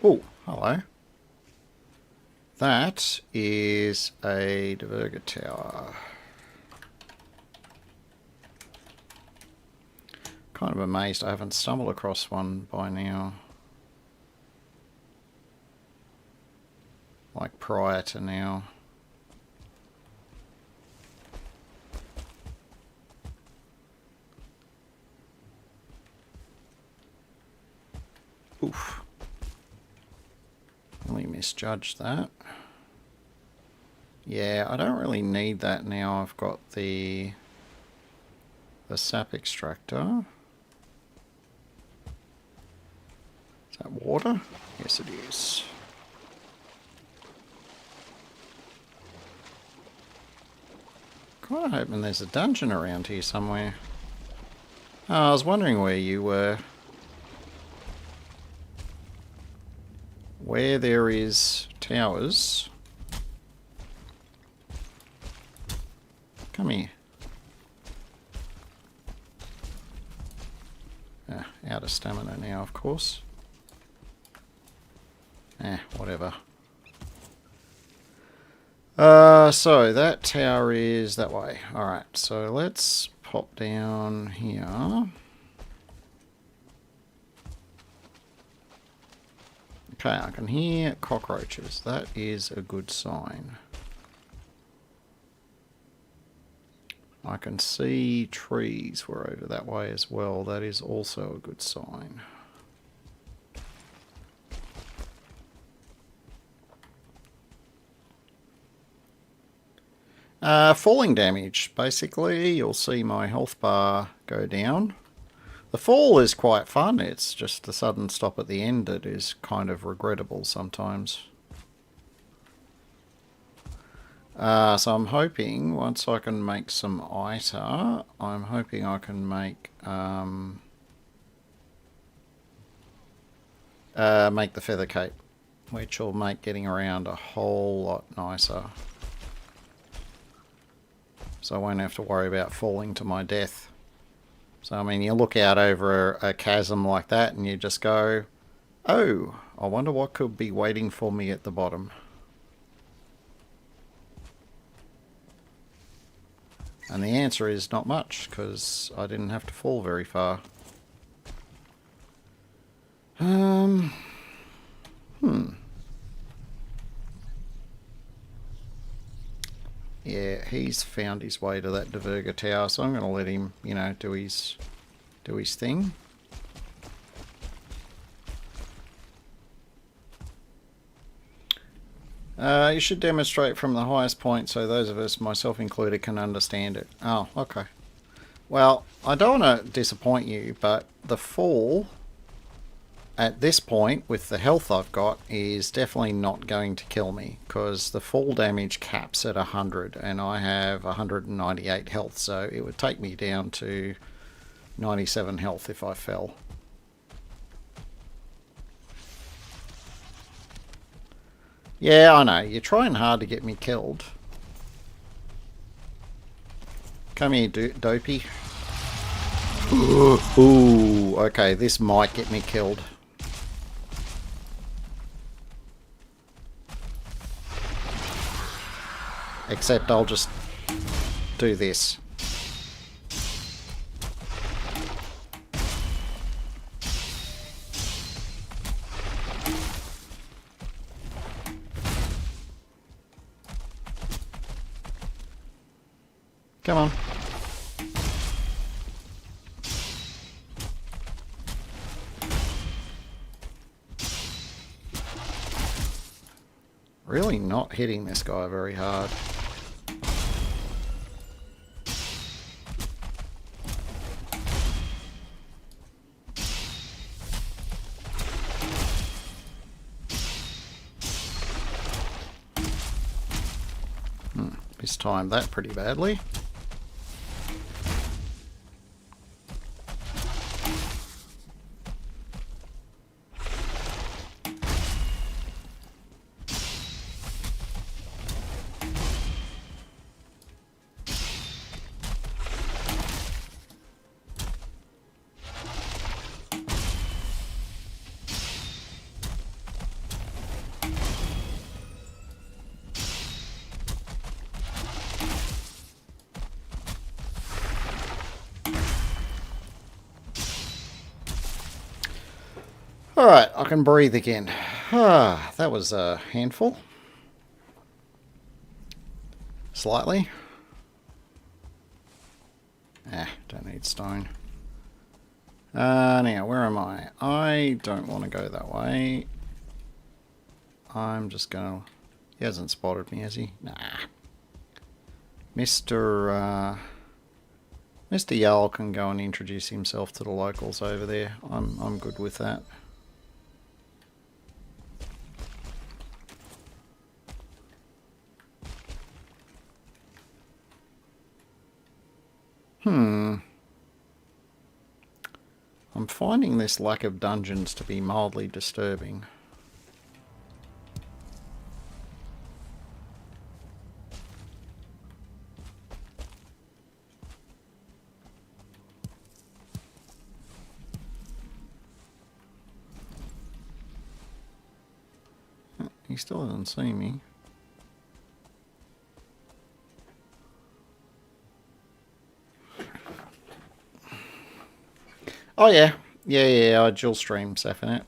Oh, hello. That is a Diverger Tower. Kind of amazed I haven't stumbled across one by now. Like prior to now. Oof. Really misjudged that. Yeah, I don't really need that now. I've got the sap extractor. Is that water? Yes, it is. Kind of hoping there's a dungeon around here somewhere. Oh, I was wondering where you were. Where there is towers. Come here. Ah, out of stamina now, of course. Whatever. So that tower is that way. Alright, so let's pop down here. Okay, I can hear cockroaches. That is a good sign. I can see trees were over that way as well. That is also a good sign. Falling damage. Basically, you'll see my health bar go down. The fall is quite fun. It's just the sudden stop at the end that is kind of regrettable sometimes. So I'm hoping once I can make some ITER, I'm hoping I can make the feather cape, which will make getting around a whole lot nicer. So I won't have to worry about falling to my death. So I mean, you look out over a chasm like that and you just go, oh, I wonder what could be waiting for me at the bottom. And the answer is not much, because I didn't have to fall very far. Yeah, he's found his way to that Diverger Tower, so I'm going to let him, you know, do his thing. You should demonstrate from the highest point so those of us, myself included, can understand it. Oh, okay. Well, I don't want to disappoint you, but the fall at this point, with the health I've got, is definitely not going to kill me, because the fall damage caps at 100, and I have 198 health, so it would take me down to 97 health if I fell. Yeah, I know. You're trying hard to get me killed. Come here, dopey. Ooh, okay, this might get me killed. Except I'll just do this. Come on. Really not hitting this guy very hard. Mistimed that pretty badly. Alright, I can breathe again. Ah, that was a handful. Slightly. Don't need stone. Now, where am I? I don't want to go that way. I'm just gonna... He hasn't spotted me, has he? Nah. Mr. Yarl can go and introduce himself to the locals over there. I'm good with that. I'm finding this lack of dungeons to be mildly disturbing. He still doesn't see me. Oh yeah, I dual stream Sephinet.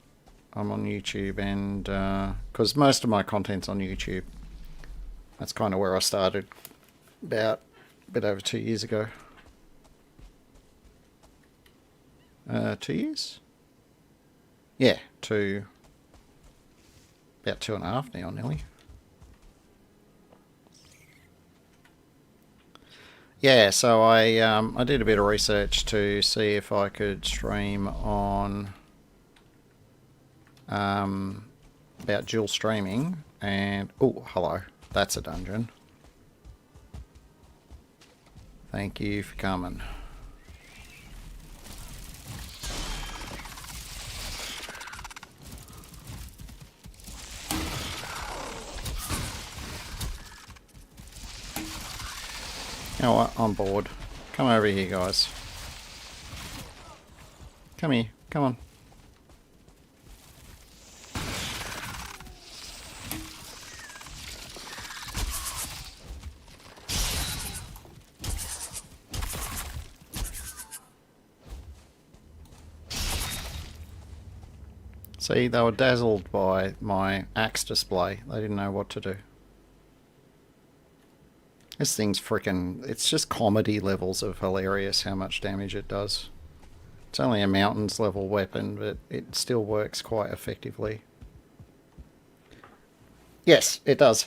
I'm on YouTube, and because most of my content's on YouTube. That's kind of where I started about a bit over 2 years ago. 2 years? Yeah, about 2.5 now, nearly. Yeah, so I did a bit of research to see if I could stream on about dual streaming, and oh, hello, that's a dungeon. Thank you for coming. You know what? I'm bored. Come over here, guys. Come here. Come on. See, they were dazzled by my axe display. They didn't know what to do. This thing's freaking... It's just comedy levels of hilarious how much damage it does. It's only a mountains level weapon, but it still works quite effectively. Yes, it does.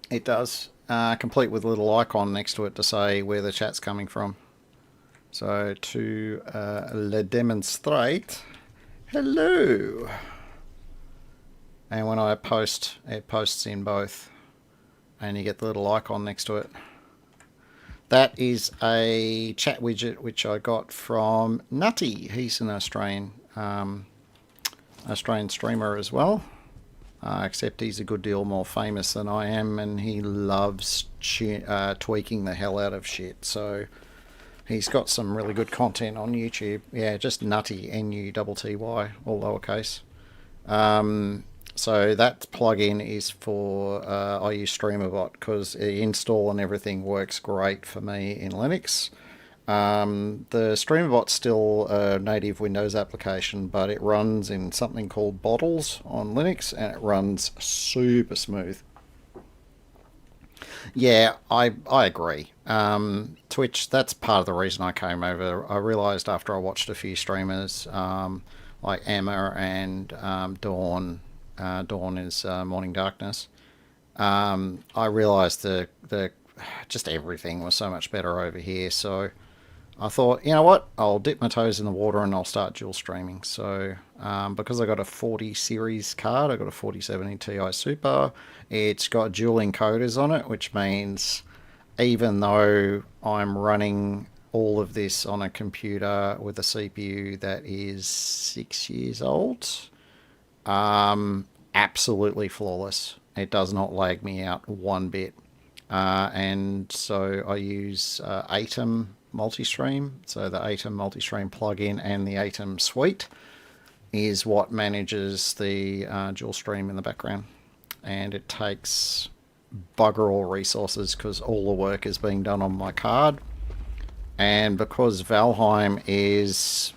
It does. Complete with a little icon next to it to say where the chat's coming from. So to le demonstrate, hello. And when I post, it posts in both. And you get the little icon next to it. That is a chat widget which I got from Nutty. He's an Australian streamer as well. Except he's a good deal more famous than I am, and he loves tweaking the hell out of shit. So he's got some really good content on YouTube. Yeah, just Nutty, N-U-T-T-Y, all lowercase. So that plugin is for, I use StreamerBot because the install and everything works great for me in Linux. The StreamerBot's still a native Windows application, but it runs in something called Bottles on Linux, and it runs super smooth. Yeah, I agree. Twitch, that's part of the reason I came over. I realised after I watched a few streamers, like Emma and Dawn, Dawn is Morning Darkness, I realised the just everything was so much better over here, so I thought, you know what, I'll dip my toes in the water and I'll start dual streaming. So because I got a 40 series card, I got a 4070 Ti Super, it's got dual encoders on it, which means even though I'm running all of this on a computer with a CPU that is 6 years old, absolutely flawless. It does not lag me out one bit. And so I use Atom Multistream. So the Atom Multistream plugin and the Atom suite is what manages the dual stream in the background. And it takes bugger all resources because all the work is being done on my card. And because Valheim is,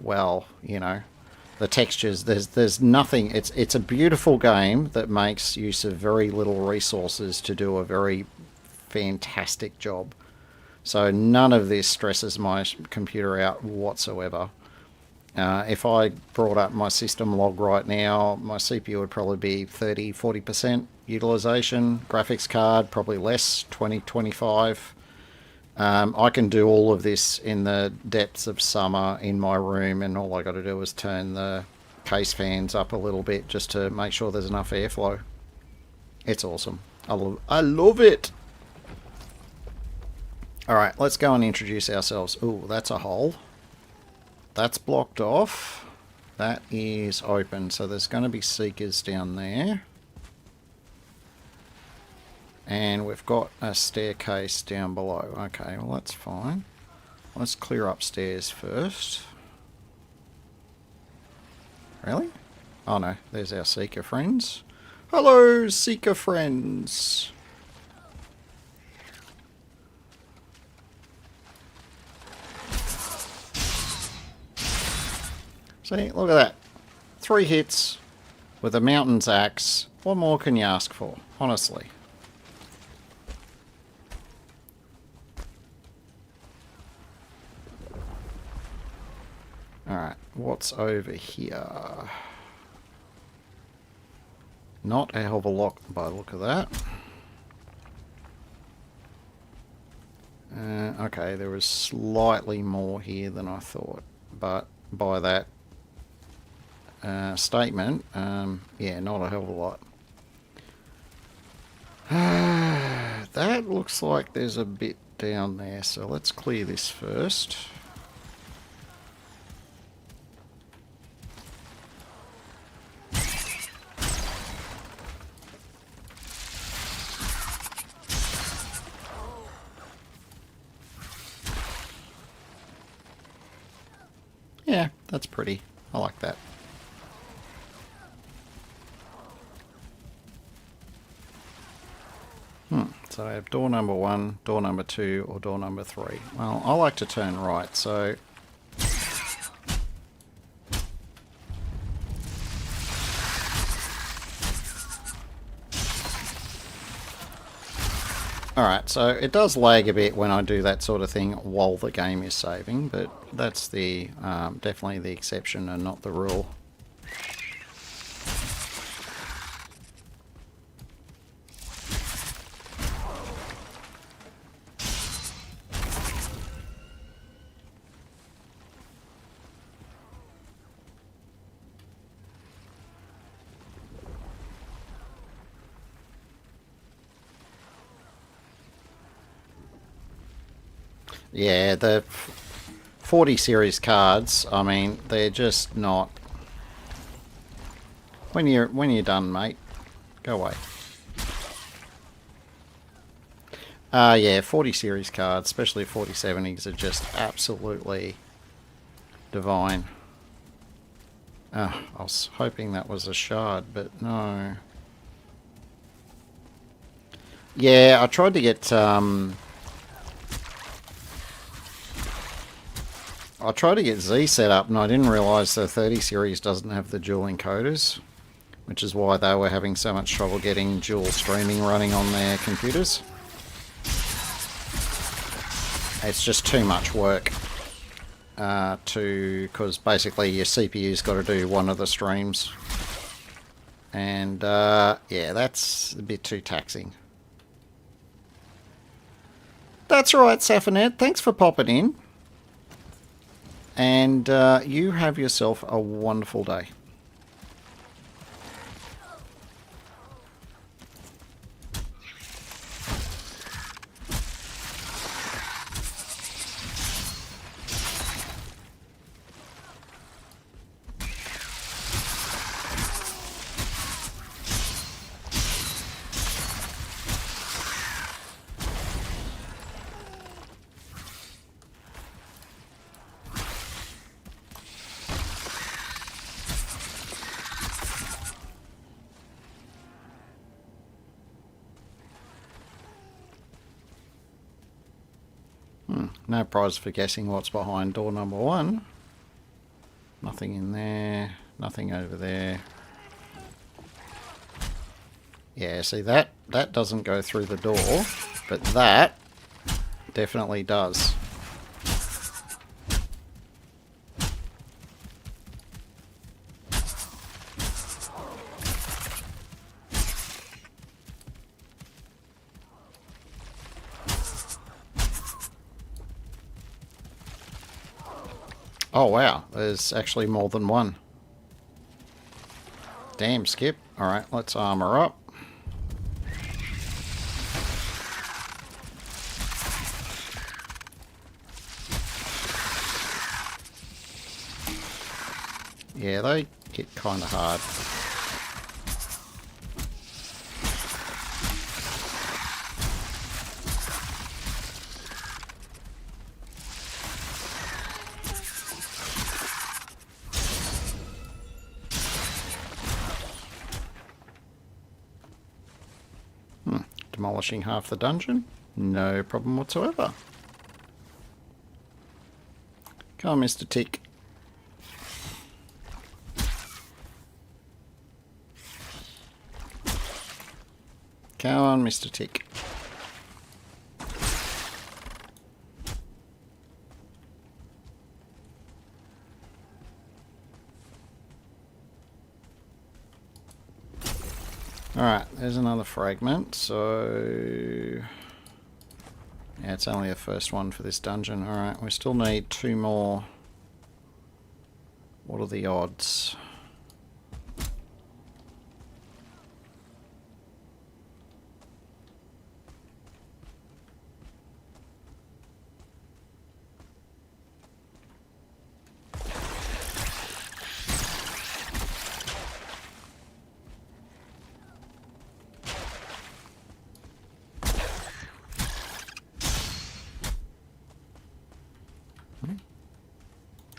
well, you know, the textures, there's nothing. It's a beautiful game that makes use of very little resources to do a very fantastic job. So none of this stresses my computer out whatsoever. If I brought up my system log right now, my CPU would probably be 30-40% utilization. Graphics card probably less, 20-25. I can do all of this in the depths of summer in my room, and all I got to do is turn the case fans up a little bit just to make sure there's enough airflow. It's awesome. I love it. Alright, let's go and introduce ourselves. Ooh, that's a hole. That's blocked off. That is open, so there's going to be seekers down there. And we've got a staircase down below. Okay, well that's fine. Let's clear upstairs first. Really? Oh no, there's our seeker friends. Hello, seeker friends. See, look at that. 3 hits with a mountain's axe. What more can you ask for, honestly? Alright, what's over here? Not a hell of a lot by the look of that. Okay, there was slightly more here than I thought, but by that statement, yeah, not a hell of a lot. That looks like there's a bit down there, so let's clear this first. Yeah, that's pretty. I like that. So I have door number 1, door number 2, or door number 3. Well, I like to turn right, so... Alright, so it does lag a bit when I do that sort of thing while the game is saving, but that's the definitely the exception and not the rule. Yeah, the 40 series cards, I mean, they're just not... When you're done, mate, go away. Yeah, 40 series cards, especially 4070s, are just absolutely divine. I was hoping that was a shard, but no. Yeah, I tried to get... I tried to get Z set up, and I didn't realise the 30 series doesn't have the dual encoders, which is why they were having so much trouble getting dual streaming running on their computers. It's just too much work because basically your CPU's got to do one of the streams, and yeah, that's a bit too taxing. That's right, Safinet. Thanks for popping in, and you have yourself a wonderful day. No prize for guessing what's behind door number 1. Nothing in there. Nothing over there. Yeah, see that doesn't go through the door, but that definitely does. Oh wow, there's actually more than one. Damn, Skip. Alright, let's armor up. Yeah, they hit kind of hard. Demolishing half the dungeon? No problem whatsoever. Come on, Mr. Tick. Come on, Mr. Tick. Alright, there's another fragment, so... Yeah, it's only the first one for this dungeon. Alright, we still need 2 more. What are the odds?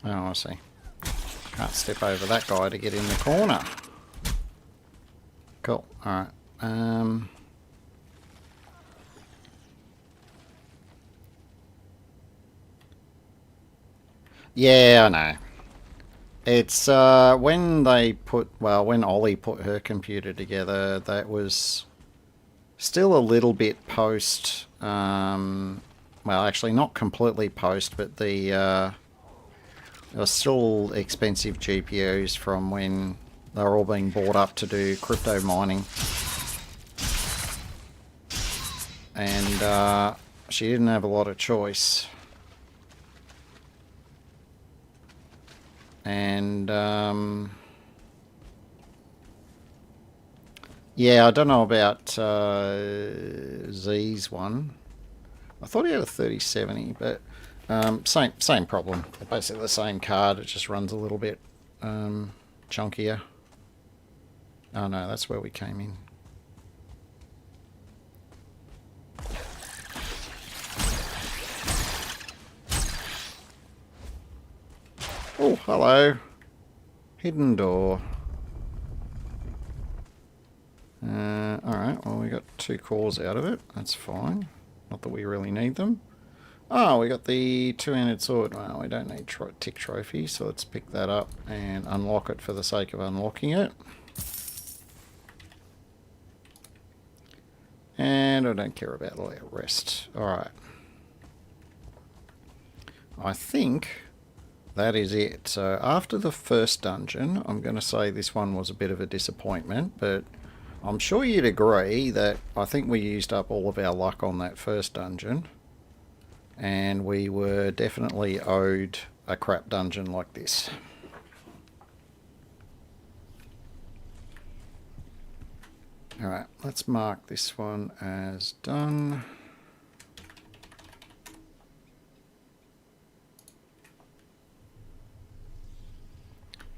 Oh, I see. Can't step over that guy to get in the corner. Cool. Alright. Yeah, I know. It's when they put, well, when Ollie put her computer together, that was still a little bit post, well, actually not completely post, but the there were still expensive GPUs from when they were all being bought up to do crypto mining. And she didn't have a lot of choice. And yeah, I don't know about Z's one. I thought he had a 3070, but Same problem. They're basically the same card. It just runs a little bit chunkier. Oh no, that's where we came in. Oh, hello. Hidden door. Alright, well we got 2 cores out of it. That's fine. Not that we really need them. Oh, we got the 2-handed sword. Well, we don't need tick trophy, so let's pick that up and unlock it for the sake of unlocking it. And I don't care about the rest. Alright. I think that is it. So after the first dungeon, I'm going to say this one was a bit of a disappointment, but I'm sure you'd agree that I think we used up all of our luck on that first dungeon, and we were definitely owed a crap dungeon like this. Alright, let's mark this one as done.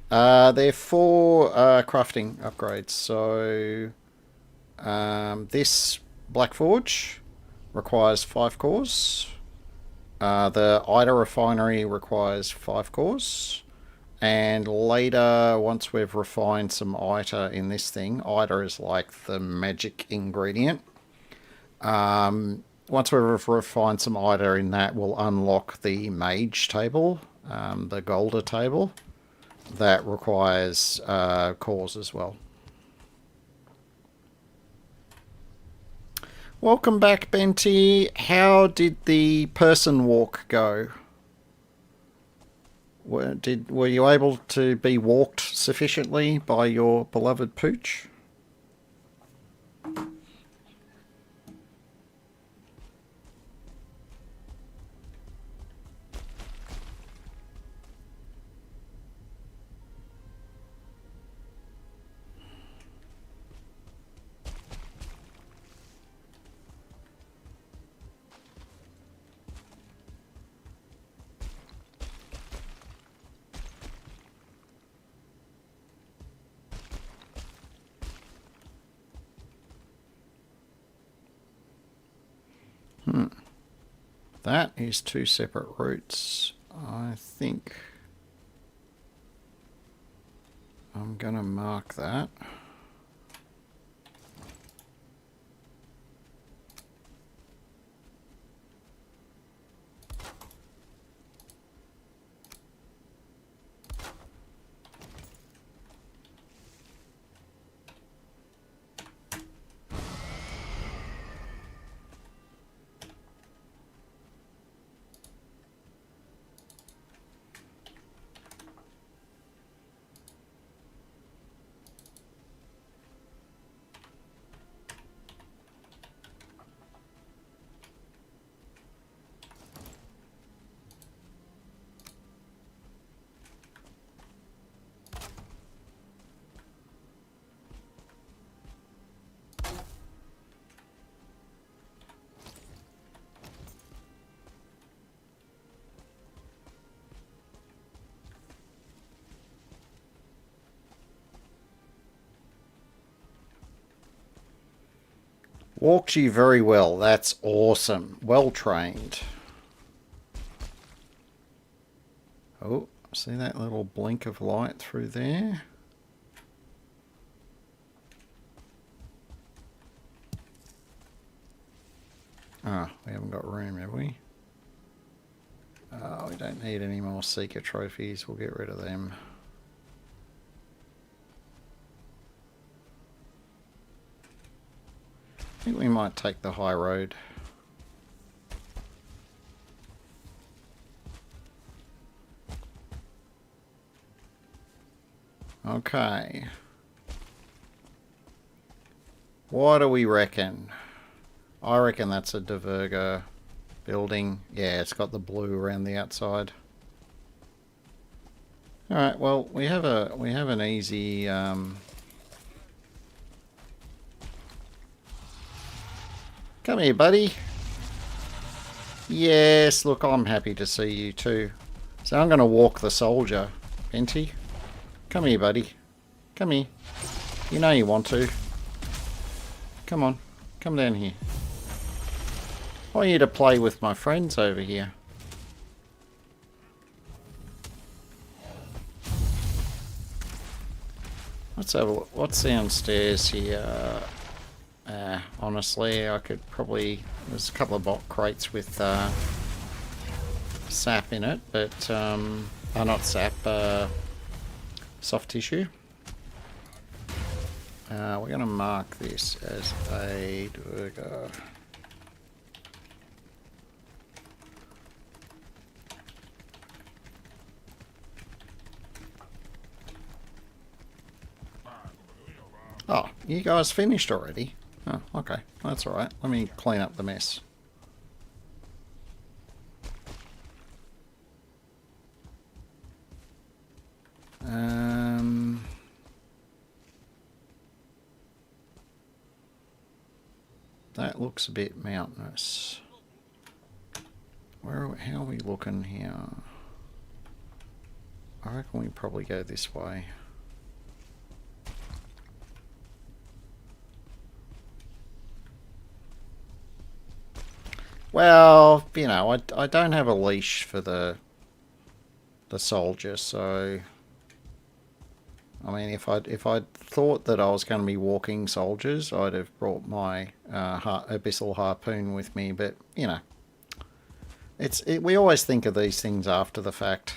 They're 4 crafting upgrades. So this Black Forge requires 5 cores. The Ida refinery requires 5 cores. And later, once we've refined some Ida in this thing, Ida is like the magic ingredient. Once we've refined some Ida in that, we'll unlock the mage table, the golder table. That requires cores as well. Welcome back, Benty. How did the person walk go? Were you able to be walked sufficiently by your beloved pooch? That is 2 separate routes. I think I'm going to mark that. Walked you very well. That's awesome. Well trained. Oh, see that little blink of light through there? Ah, we haven't got room, have we? Oh, we don't need any more Seeker trophies. We'll get rid of them. I think we might take the high road. Okay. What do we reckon? I reckon that's a Diverger building. Yeah, it's got the blue around the outside. Alright, well, we have an easy come here, buddy. Yes, look, I'm happy to see you too. So I'm going to walk the soldier. Benty, come here, buddy. Come here. You know you want to. Come on. Come down here. I want you to play with my friends over here. Let's have a look. What's downstairs here? Honestly, I could probably... There's a couple of box crates with sap in it, but... not sap, soft tissue. We're going to mark this as a... Oh, you guys finished already? Oh, okay. That's alright. Let me clean up the mess. That looks a bit mountainous. How are we looking here? I reckon we probably go this way. Well, you know, I don't have a leash for the soldier, so I mean, if I'd thought that I was going to be walking soldiers, I'd have brought my abyssal harpoon with me. But you know, we always think of these things after the fact.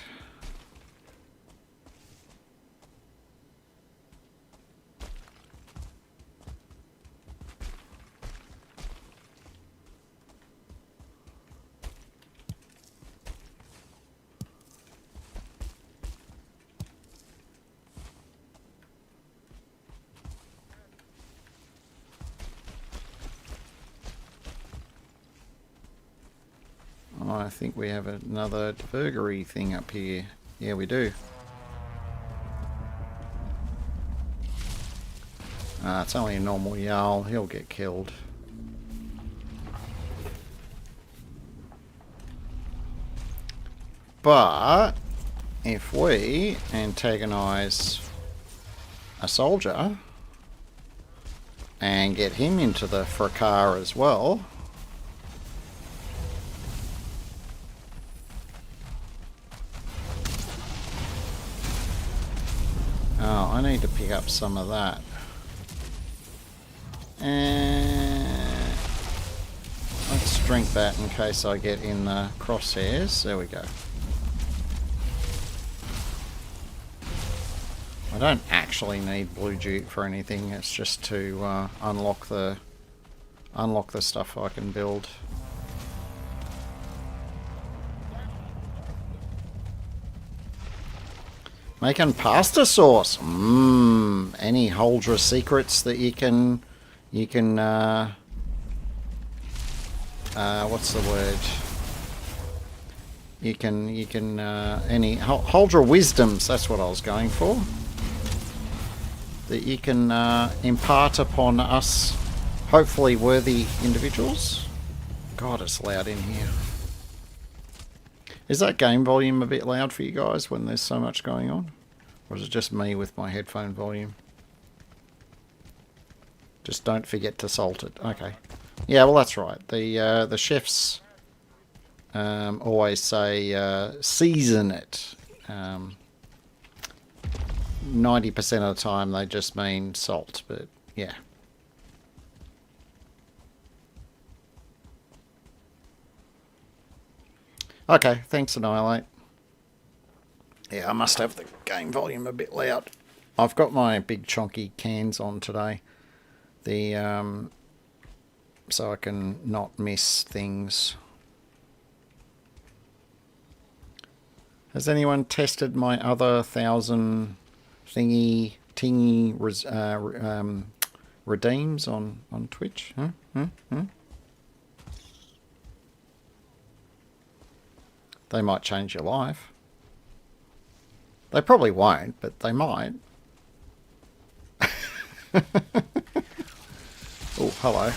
I think we have another divergery thing up here. Yeah, we do. It's only a normal Jarl. He'll get killed. But if we antagonize a soldier and get him into the fracas as well... Oh, I need to pick up some of that. And let's drink that in case I get in the crosshairs. There we go. I don't actually need blue jute for anything. It's just to unlock the stuff I can build. Making pasta sauce. Any Huldra secrets that you can what's the word? You can any Huldra wisdoms, that's what I was going for. That you can impart upon us, hopefully worthy individuals. God, it's loud in here. Is that game volume a bit loud for you guys when there's so much going on? Or is it just me with my headphone volume? Just don't forget to salt it. Okay. Yeah, well that's right. The chefs always say season it. 90% of the time they just mean salt, but yeah. Okay, thanks Annihilate. Yeah, I must have the game volume a bit loud. I've got my big chunky cans on today. So I can not miss things. Has anyone tested my other 1,000 tingy redeems on Twitch? They might change your life. They probably won't, but they might. Oh, hello.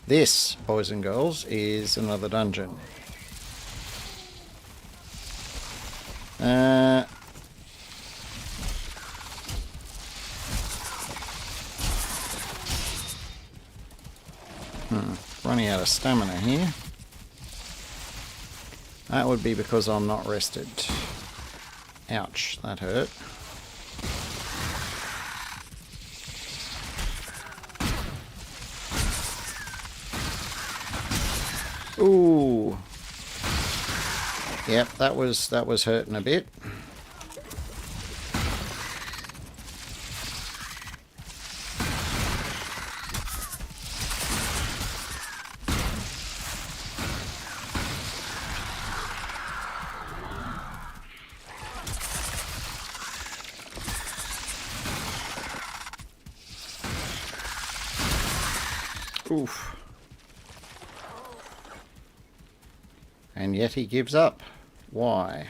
This, boys and girls, is another dungeon. Running out of stamina here. That would be because I'm not rested. Ouch, that hurt. Ooh. Yep, that was hurting a bit. Oof. And yet he gives up. Why?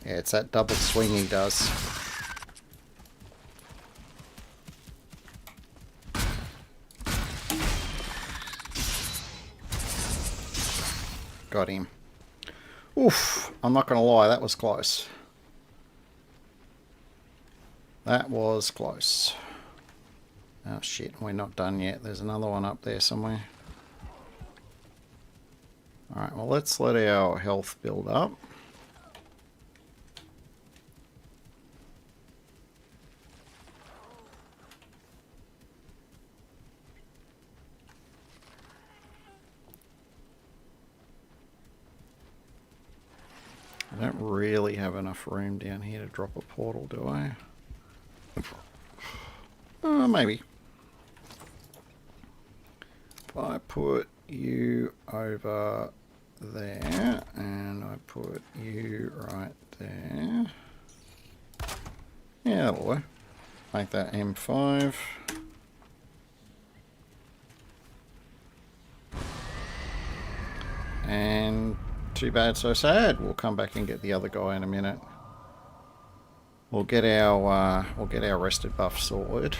Yeah, it's that double swing he does. Got him. Oof. I'm not going to lie, that was close. That was close. Oh shit, we're not done yet. There's another one up there somewhere. Alright, well let's let our health build up. I don't really have enough room down here to drop a portal, do I? Maybe. If I put you over there, and I put you right there. Yeah, that'll work. Make that M5. And too bad, so sad. We'll come back and get the other guy in a minute. We'll get our rested buff sorted.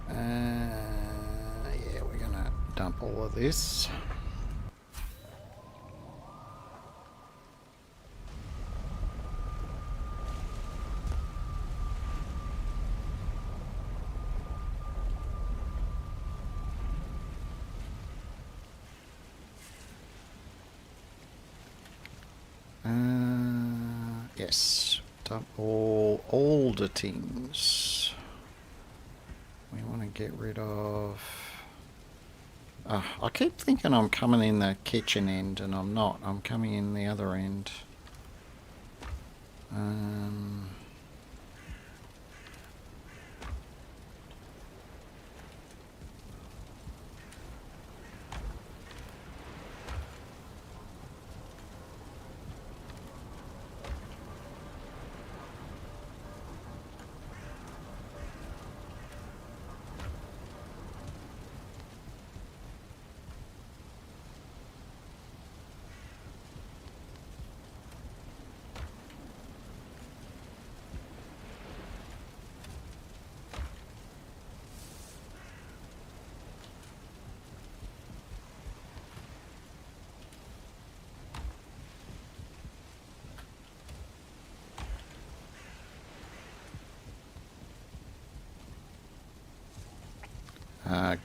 Yeah, we're gonna dump all of this. Yes, dump all the things. We want to get rid of... I keep thinking I'm coming in the kitchen end, and I'm not. I'm coming in the other end.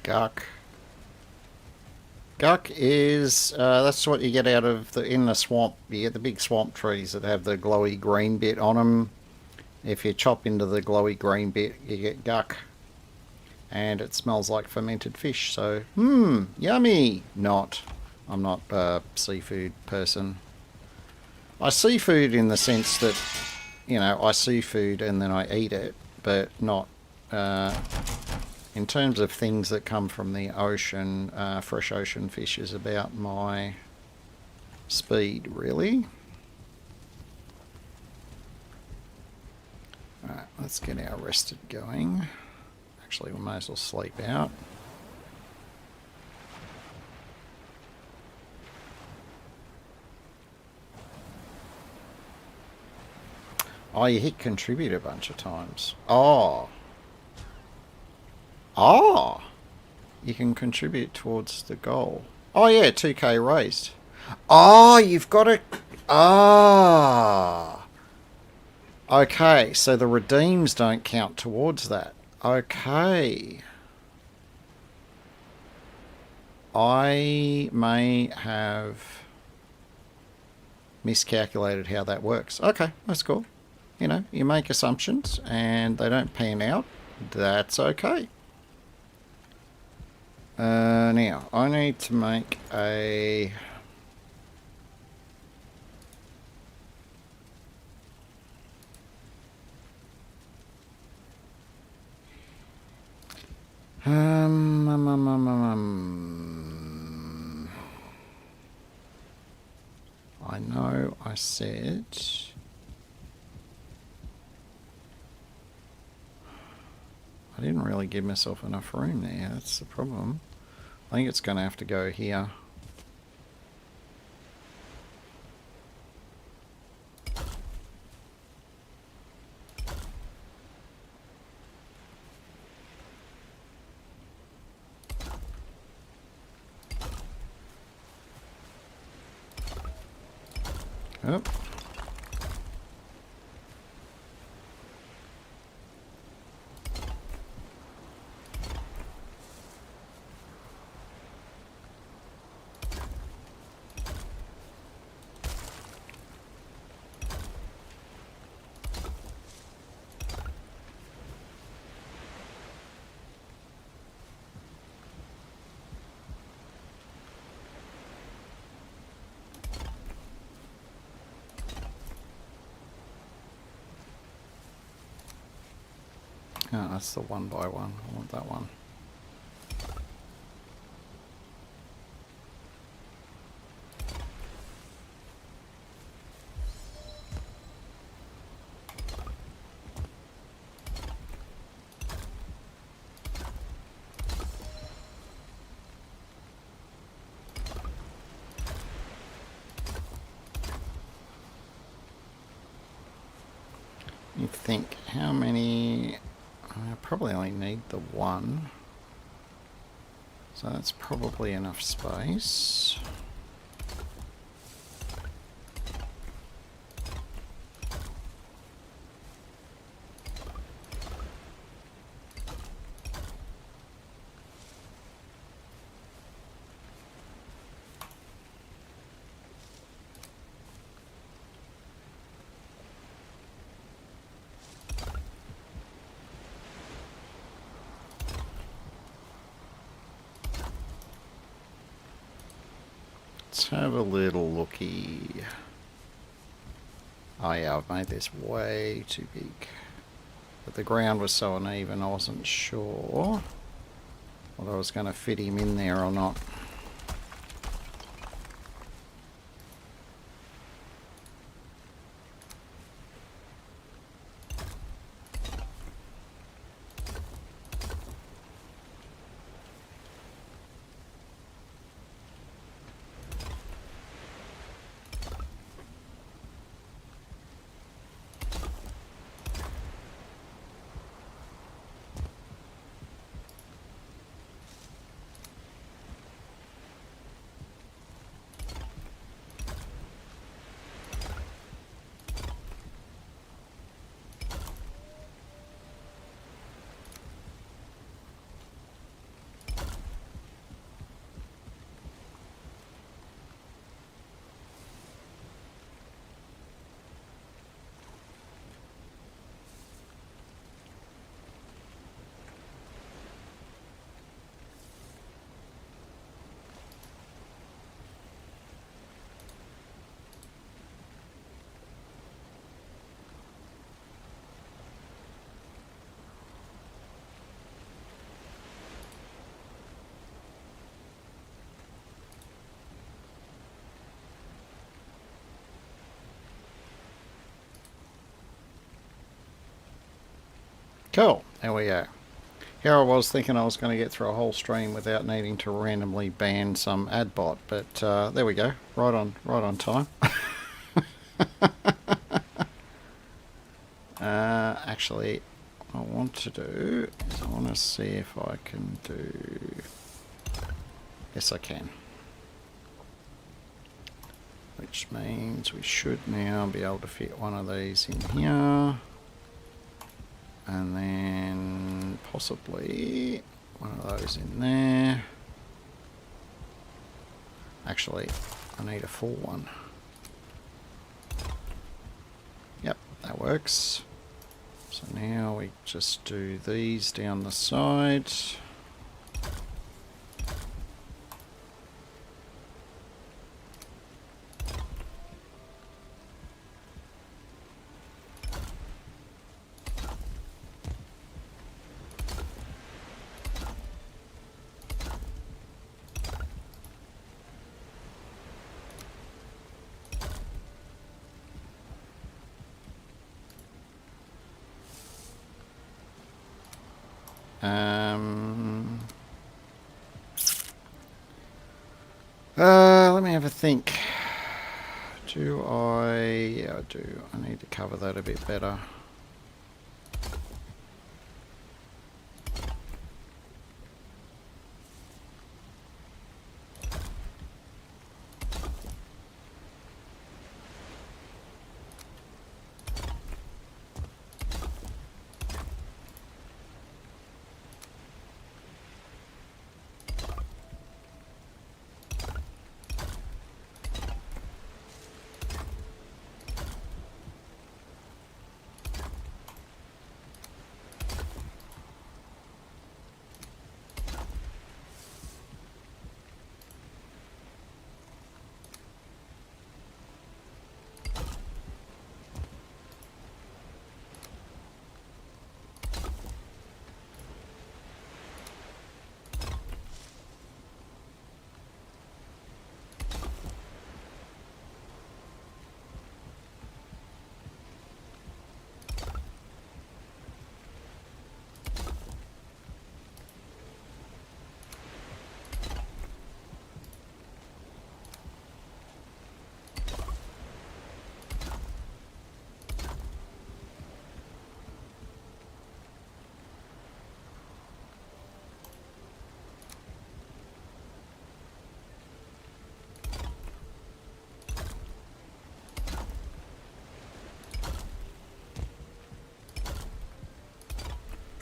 Guck. Guck is, that's what you get out of in the swamp. You get the big swamp trees that have the glowy green bit on them. If you chop into the glowy green bit, you get guck. And it smells like fermented fish, so, yummy! I'm not a seafood person. I seafood in the sense that, you know, I seafood and then I eat it, but not... in terms of things that come from the ocean, fresh ocean fish is about my speed, really. Alright, let's get our rested going. Actually, we may as well sleep out. Oh, you hit contribute a bunch of times. Oh. Oh! You can contribute towards the goal. Oh yeah, 2k raised. Oh, you've got to... Ah! Okay, so the redeems don't count towards that. Okay. I may have miscalculated how that works. Okay, that's cool. You know, you make assumptions and they don't pan out. That's okay. Now, I need to make a... I know I said... I didn't really give myself enough room there, that's the problem. I think it's going to have to go here. Oh. Oh, that's the 1 by 1. I want that one. You think, how many... I probably only need the 1. So that's probably enough space. Let's have a little looky. Oh yeah, I've made this way too big. But the ground was so uneven I wasn't sure whether I was going to fit him in there or not. Cool, there we go. Here I was thinking I was going to get through a whole stream without needing to randomly ban some ad bot, but there we go, right on time. Actually, what I want to do is I want to see if I can do... Yes, I can. Which means we should now be able to fit one of these in here. And then possibly one of those in there. Actually, I need a full one. Yep, that works. So now we just do these down the side. Let me have a think. Do I... Yeah, I do. I need to cover that a bit better.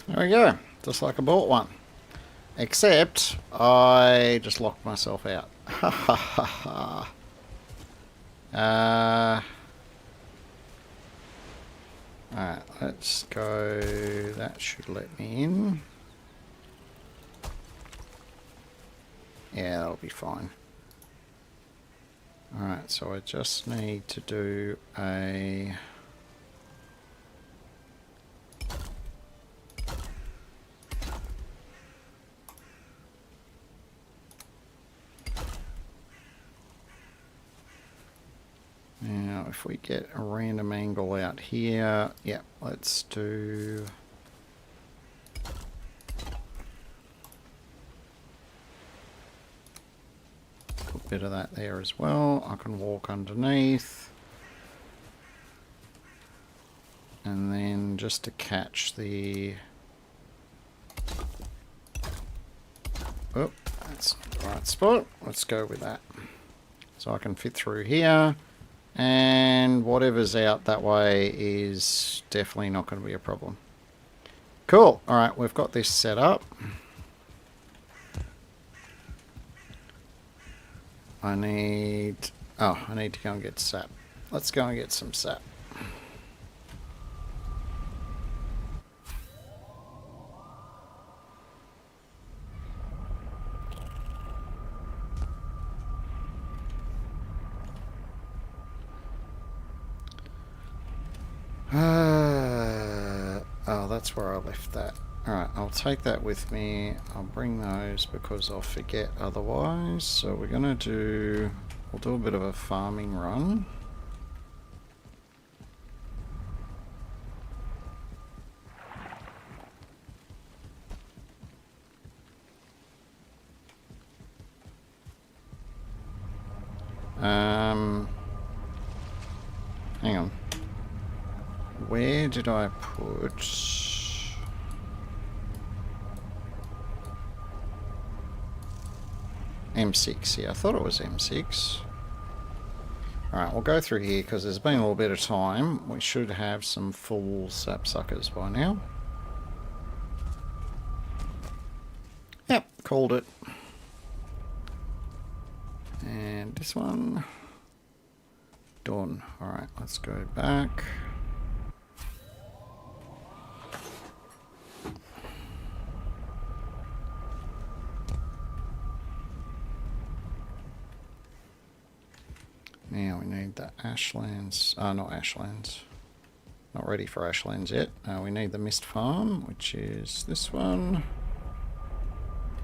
There we go, just like I bought one. Except, I just locked myself out. Ha ha ha ha. Alright, let's go. That should let me in. Yeah, that'll be fine. Alright, so I just need to do a... Now, if we get a random angle out here, yeah, let's do... Put a bit of that there as well. I can walk underneath. And then just to catch the... Oh, that's the right spot. Let's go with that. So I can fit through here. And whatever's out that way is definitely not going to be a problem. Cool. Alright, we've got this set up. I need to go and get sap. Let's go and get some sap. Oh, that's where I left that. Alright, I'll take that with me. I'll bring those because I'll forget otherwise. So we're going to do... We'll do a bit of a farming run. Hang on. where did I put... M6, yeah, I thought it was M6. Alright, we'll go through here because there's been a little bit of time. We should have some full sapsuckers by now. Yep, called it. And this one... done. Alright, let's go back. Now we need the ashlands. Not ashlands. Not ready for ashlands yet. We need the mist farm, which is this one.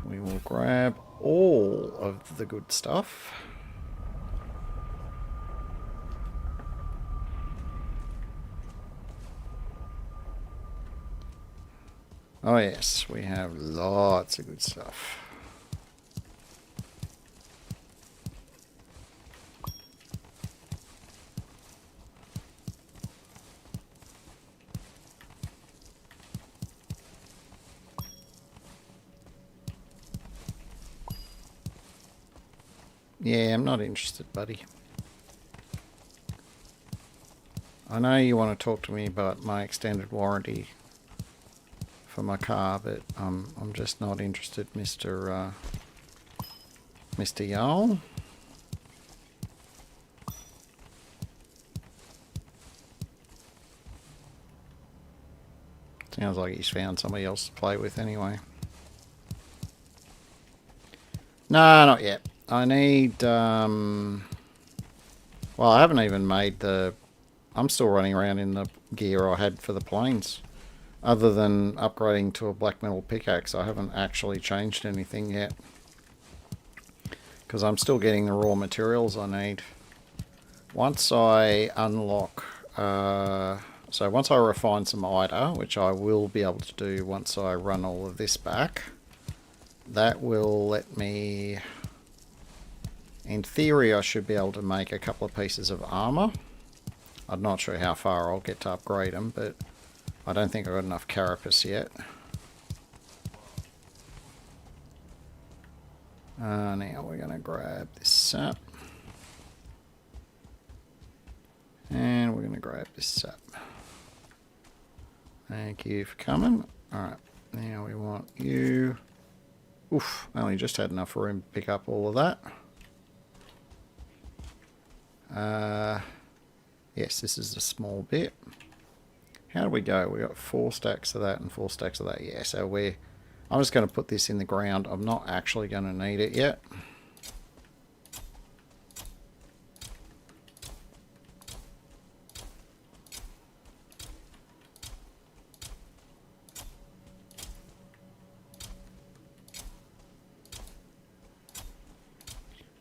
We will grab all of the good stuff. Oh yes, we have lots of good stuff. Yeah, I'm not interested, buddy. I know you want to talk to me about my extended warranty for my car, but I'm just not interested, Mr. Jarl. Sounds like he's found somebody else to play with anyway. No, not yet. I need, well, I haven't even made the, I'm still running around in the gear I had for the planes. Other than upgrading to a black metal pickaxe, I haven't actually changed anything yet. Because I'm still getting the raw materials I need. Once I unlock, so once I refine some ida, which I will be able to do once I run all of this back, that will let me... In theory, I should be able to make a couple of pieces of armor. I'm not sure how far I'll get to upgrade them, but I don't think I've got enough carapace yet. Now we're going to grab this sap. And we're going to grab this sap. Thank you for coming. Alright, now we want you. Oof, I only just had enough room to pick up all of that. Yes, this is a small bit. How do we go? We got 4 stacks of that and 4 stacks of that. Yeah, so I'm just going to put this in the ground. I'm not actually going to need it yet.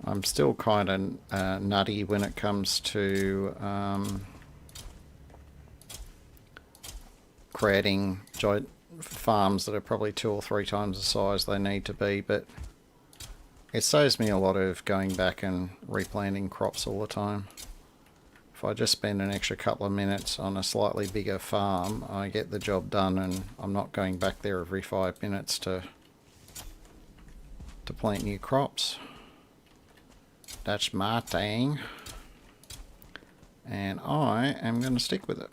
I'm still kind of nutty when it comes to creating giant farms that are probably 2 or 3 times the size they need to be, but it saves me a lot of going back and replanting crops all the time. If I just spend an extra couple of minutes on a slightly bigger farm, I get the job done and I'm not going back there every 5 minutes to plant new crops. That's my thing, and I am going to stick with it.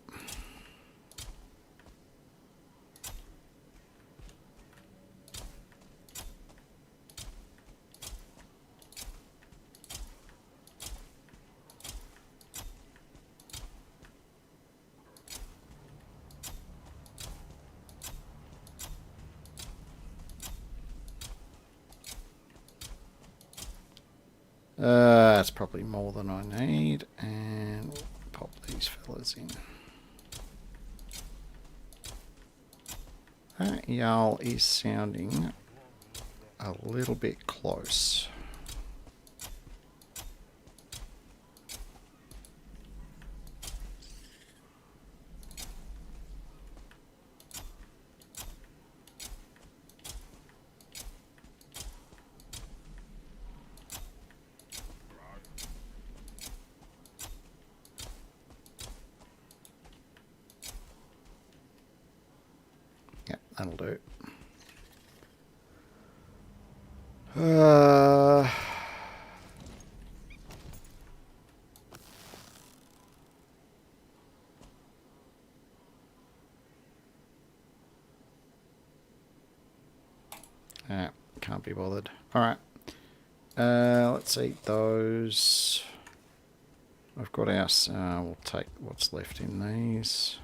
That's probably more than I need, and we'll pop these fellas in. That Jarl is sounding a little bit close. that'll do. Uh, can't be bothered. Alright. Let's eat those. I've got our... we'll take what's left in these.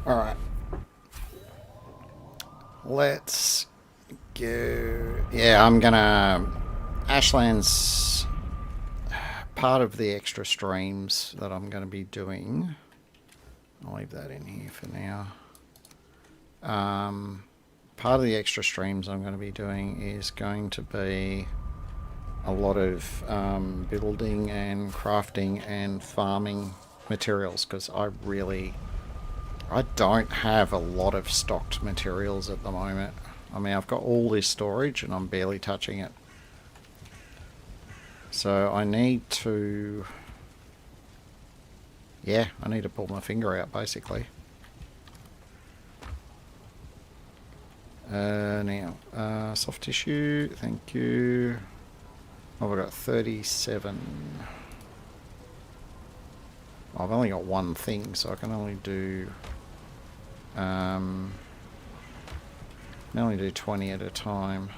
Alright. Let's go... Yeah, I'm gonna... Ashland's part of the extra streams that I'm going to be doing. I'll leave that in here for now. Part of the extra streams I'm going to be doing is going to be a lot of building and crafting and farming materials, because I don't have a lot of stocked materials at the moment. I mean, I've got all this storage and I'm barely touching it. So I need to... Yeah, I need to pull my finger out, basically. Now, soft tissue, thank you. Oh, I've got 37. I've only got one thing, so I can only do... I only do 20 at a time.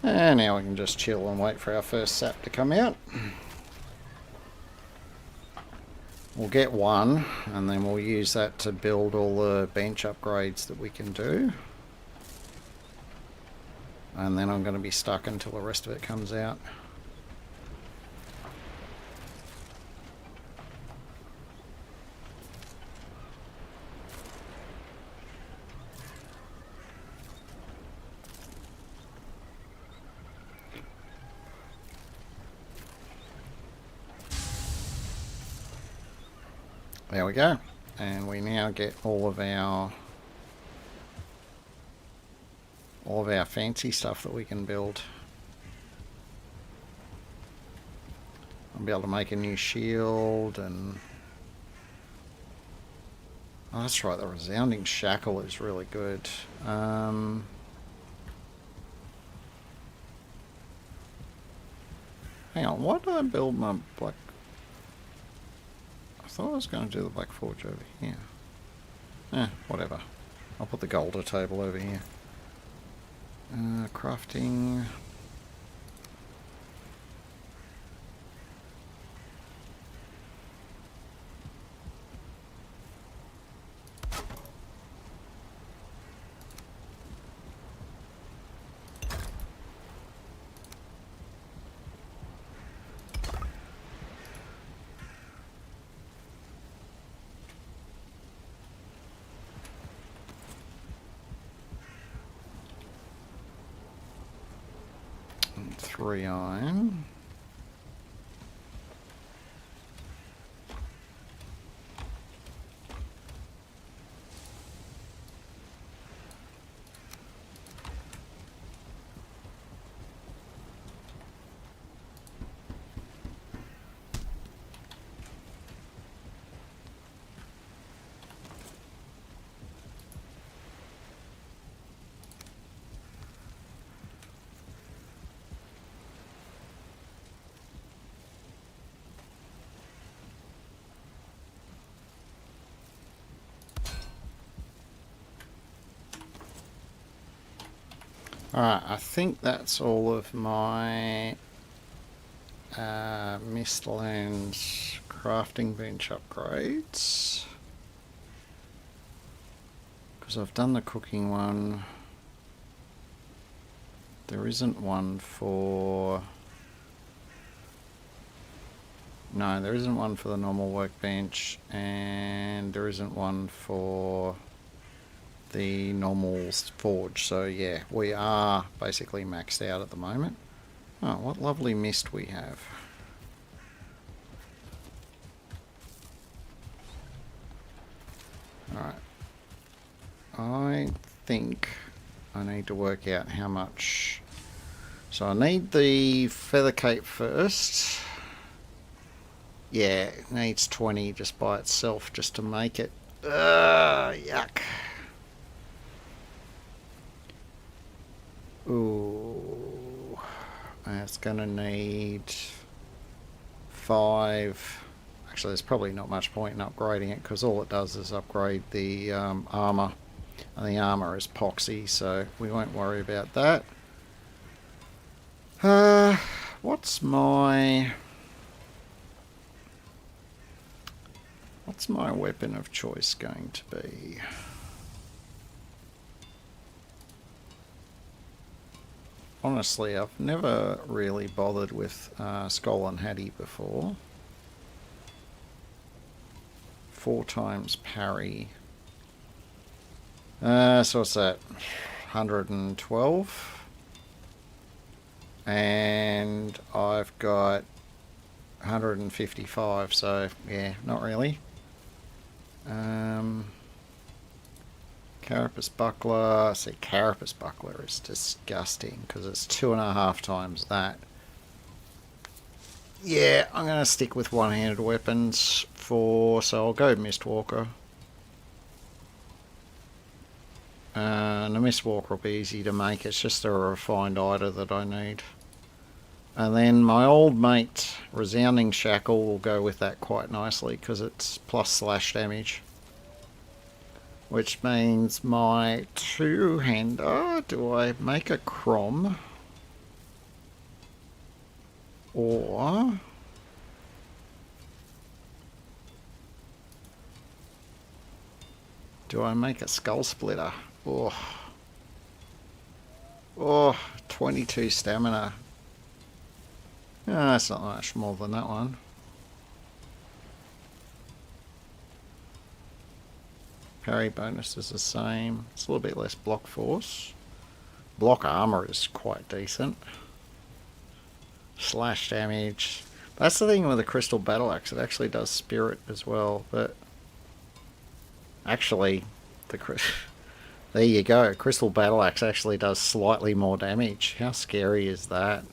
And now we can just chill and wait for our first sap to come out. We'll get one, and then we'll use that to build all the bench upgrades that we can do. And then I'm going to be stuck until the rest of it comes out. There we go. And we now get all of our fancy stuff that we can build. I'll be able to make a new shield and... Oh, that's right, the resounding shackle is really good. Hang on, why did I build my black... I thought I was going to do the black forge over here. Whatever. I'll put the golder table over here. Crafting... and 3 iron. Alright, I think that's all of my Mistlands crafting bench upgrades. Because I've done the cooking one. There isn't one for No, there isn't one for the normal workbench, and there isn't one for the normal forge. So yeah, we are basically maxed out at the moment. Oh, what lovely mist we have. Alright. I think I need to work out how much. So I need the feather cape first. Yeah, it needs 20 just by itself just to make it. Yuck. Ooh. It's going to need 5. Actually, there's probably not much point in upgrading it because all it does is upgrade the armor. And the armor is epoxy, so we won't worry about that. What's my weapon of choice going to be? Honestly, I've never really bothered with Skull and Hattie before. 4 times parry. So what's that? 112. And I've got 155, so yeah, not really. Carapace buckler. See, carapace buckler is disgusting because it's 2.5 times that. Yeah, I'm going to stick with one-handed weapons so I'll go Mistwalker. And the Mistwalker will be easy to make, it's just a refined iter that I need. And then my old mate, Resounding Shackle, will go with that quite nicely because it's plus slash damage. Which means my two-hander, do I make a Crom? Or do I make a Skull Splitter? Oh, 22 stamina. Oh, that's not much more than that one. Parry bonus is the same. It's a little bit less block force. Block armor is quite decent. Slash damage. That's the thing with the Crystal Battle Axe. It actually does spirit as well, but actually, there you go. Crystal Battle Axe actually does slightly more damage. How scary is that?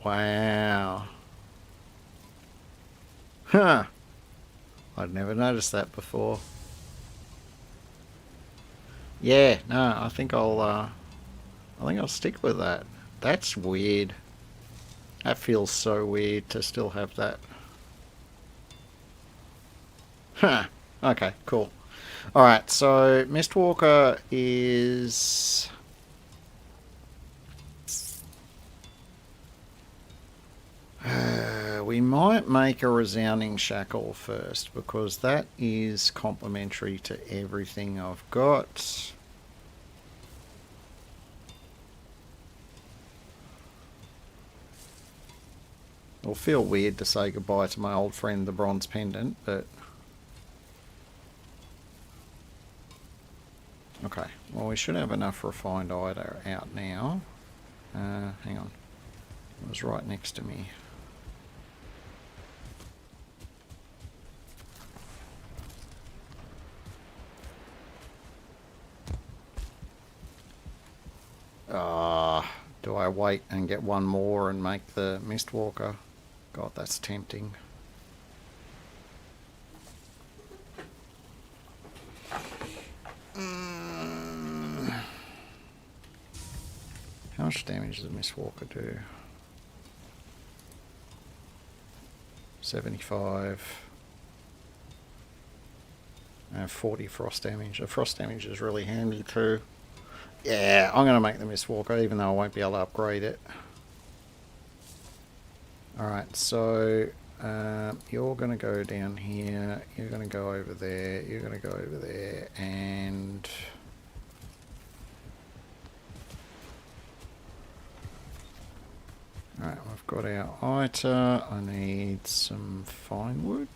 Wow. Huh. I'd never noticed that before. Yeah, no, I think I'll stick with that. That's weird. That feels so weird to still have that. Huh. Okay, cool. Alright, so Mistwalker is... we might make a Resounding Shackle first because that is complementary to everything I've got. It'll feel weird to say goodbye to my old friend the Bronze Pendant, but... Okay, well we should have enough refined iter out now. Hang on. It was right next to me. Do I wait and get one more and make the Mistwalker? God, that's tempting. How much damage does the Mistwalker do? 75. 40 frost damage. The frost damage is really handy too. Yeah, I'm going to make the Mistwalker even though I won't be able to upgrade it. Alright, so you're going to go down here, you're going to go over there, you're going to go over there, and... Alright, we've got our ITER. I need some fine wood.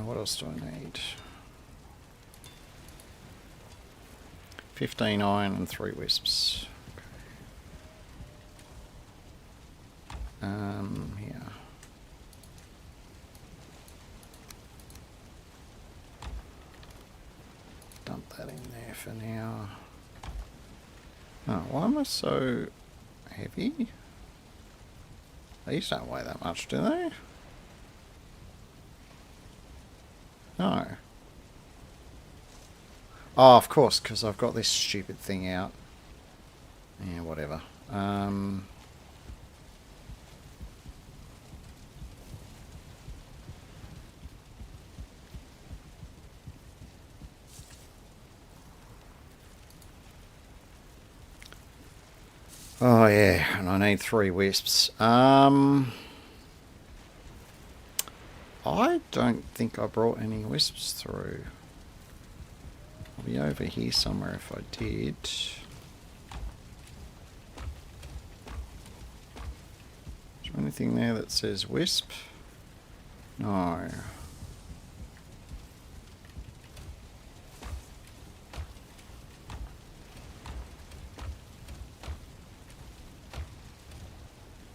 What else do I need? 15 iron and 3 wisps. Okay. Here. Dump that in there for now. Oh, why am I so heavy? These don't weigh that much, do they? No. Oh, of course, because I've got this stupid thing out. Yeah, whatever. Oh, yeah, and I need 3 wisps. I don't think I brought any wisps through. I'll be over here somewhere if I did. Is there anything there that says wisp? No.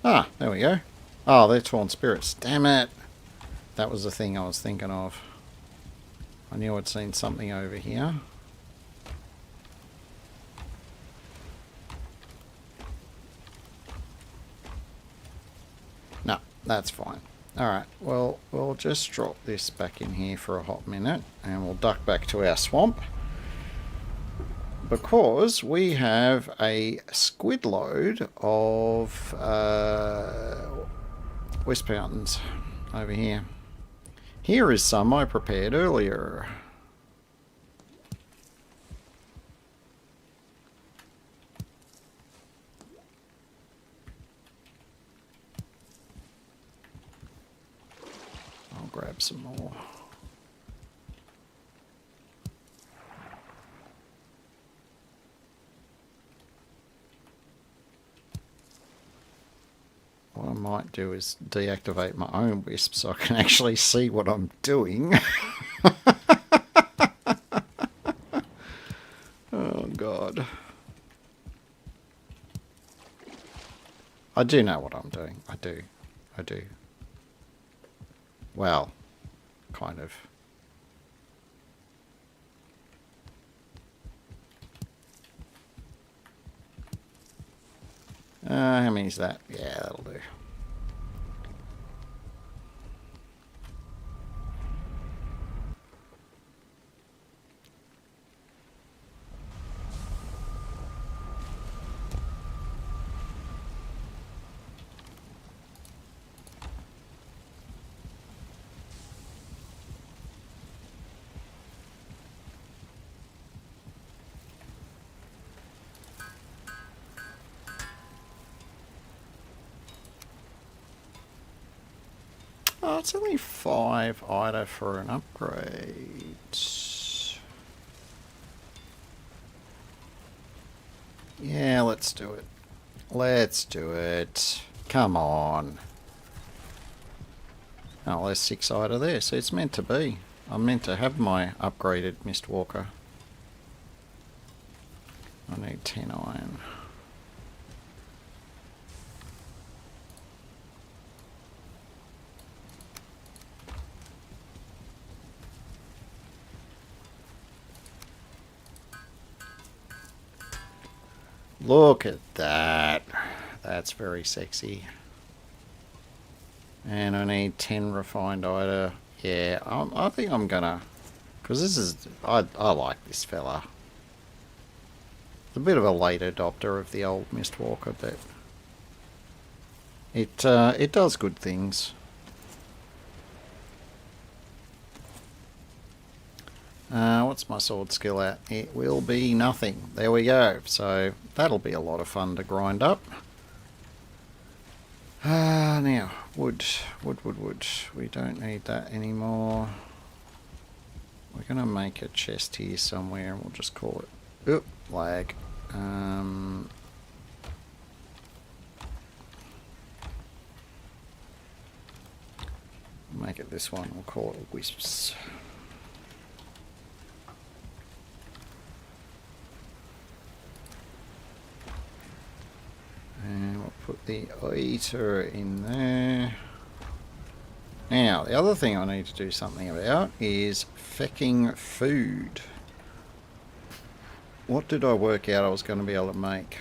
Ah, there we go. Oh, they're torn spirits. Damn it. That was the thing I was thinking of. I knew I'd seen something over here. No, that's fine. Alright, well, we'll just drop this back in here for a hot minute and we'll duck back to our swamp. Because we have a squid load of Wisp Fountains over here. Here is some I prepared earlier. I'll grab some more. What I might do is deactivate my own wisp so I can actually see what I'm doing. Oh God. I do know what I'm doing. I do. Well, kind of. How many is that? Yeah, that'll do. Oh, it's only 5 IDA for an upgrade. Yeah, let's do it. Let's do it. Come on. Oh, there's 6 IDA there, so it's meant to be. I'm meant to have my upgraded Mistwalker. I need 10 iron. Look at that. That's very sexy. And I need 10 refined IDA. Yeah, I think I'm gonna... Because this is... I like this fella. A bit of a late adopter of the old Mistwalker, but... It does good things. What's my sword skill at? It will be nothing. There we go. So that'll be a lot of fun to grind up. Now, wood. We don't need that anymore. we're going to make a chest here somewhere and we'll just call it... Oop, lag. Make it this one, we'll call it Wisps. And we'll put the eater in there. Now, the other thing I need to do something about is fecking food. What did I work out I was going to be able to make?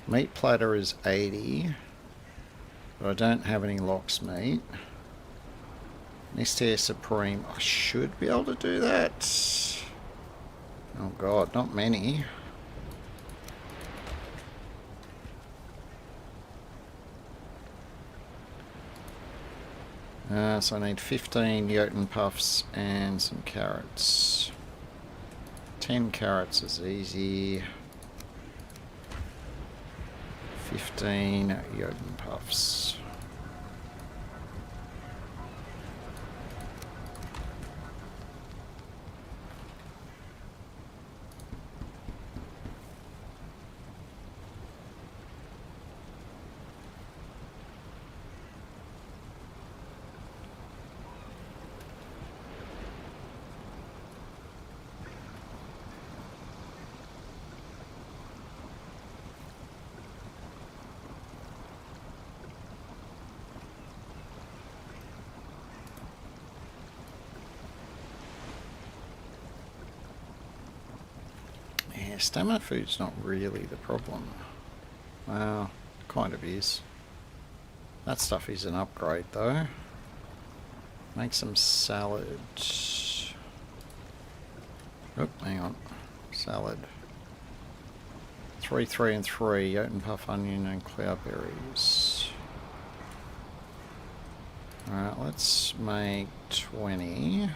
Meat platter is 80. But I don't have any lox meat. Nest Supreme. I should be able to do that. Oh god, not many. So I need 15 Jotun puffs and some carrots. 10 carrots is easy. 15 Jotun puffs. Yeah, stamina food's not really the problem. Well, kind of is. That stuff is an upgrade though. Make some salad. Oh, hang on. Salad. 3, 3 and 3. Jotun puff, onion and cloudberries. Alright, let's make 20.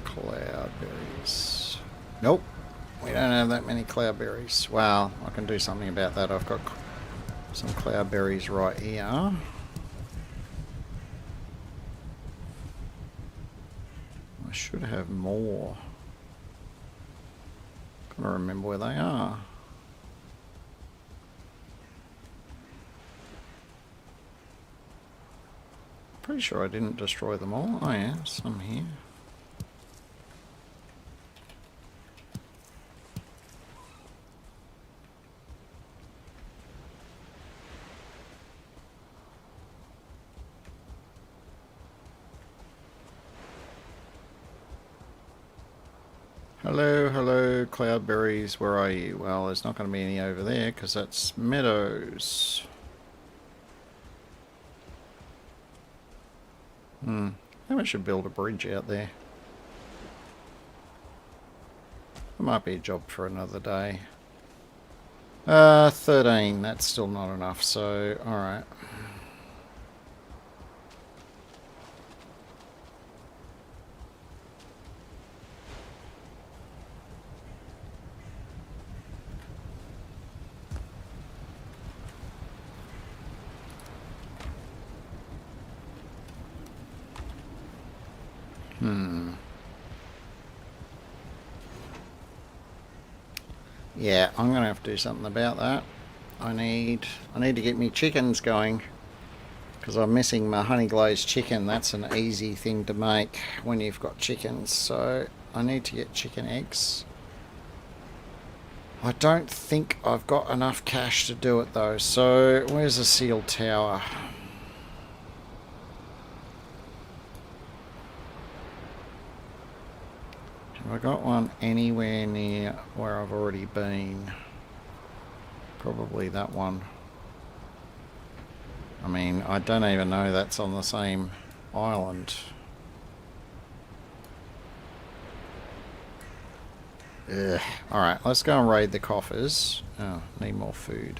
Cloudberries. Nope. We don't have that many cloudberries. Well, I can do something about that. I've got some cloudberries right here. I should have more. Gotta remember where they are. Pretty sure I didn't destroy them all. Oh yeah, some here. Hello, hello, cloudberries, where are you? Well, there's not going to be any over there because that's meadows. I think we should build a bridge out there. It might be a job for another day. 13, that's still not enough, so alright. Yeah, I'm gonna have to do something about that. I need to get me chickens going because I'm missing my honey glazed chicken. That's an easy thing to make when you've got chickens. So I need to get chicken eggs. I don't think I've got enough cash to do it though. So where's the seal tower? Have I got one anywhere near where I've already been? Probably that one. I mean, I don't even know that's on the same island. Ugh. Alright, let's go and raid the coffers. Oh, need more food.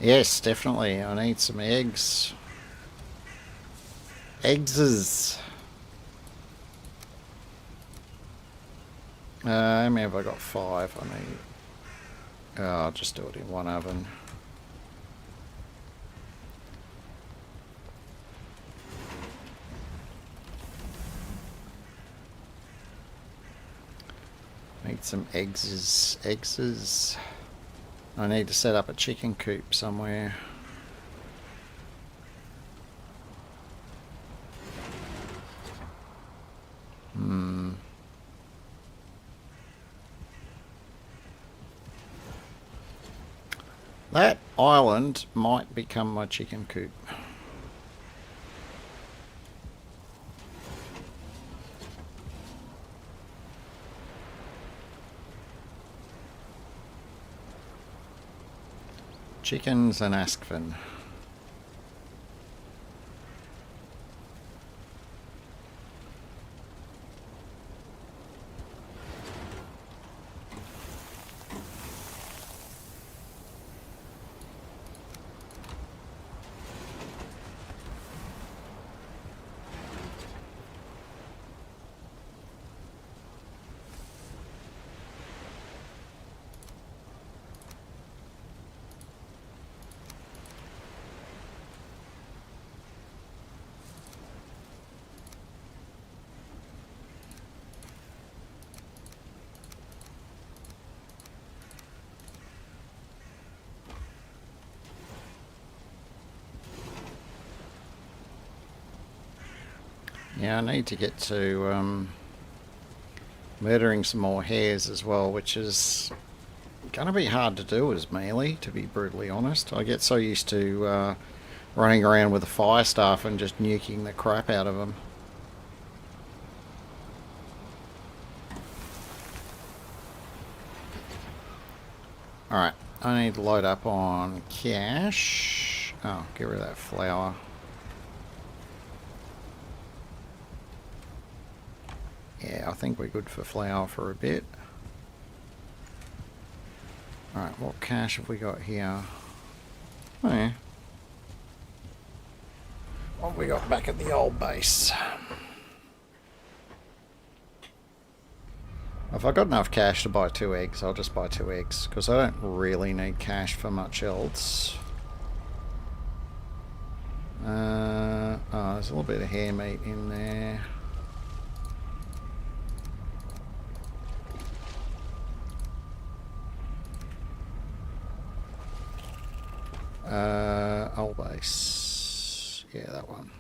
Yes, definitely. I need some eggs. Eggses. How many have I got? 5. I need... I'll just do it in one oven. Need some eggses. I need to set up a chicken coop somewhere. That island might become my chicken coop. Chickens and Askven. Yeah, I need to get to murdering some more hares as well, which is going to be hard to do as melee, to be brutally honest. I get so used to running around with a fire staff and just nuking the crap out of them. Alright, I need to load up on cash. Oh, get rid of that flour. Yeah, I think we're good for flour for a bit. Alright, what cash have we got here? Oh yeah. What have we got back at the old base? If I've got enough cash to buy 2 eggs, I'll just buy 2 eggs, because I don't really need cash for much else. Oh, there's a little bit of hare meat in there. Old base. Yeah, that one.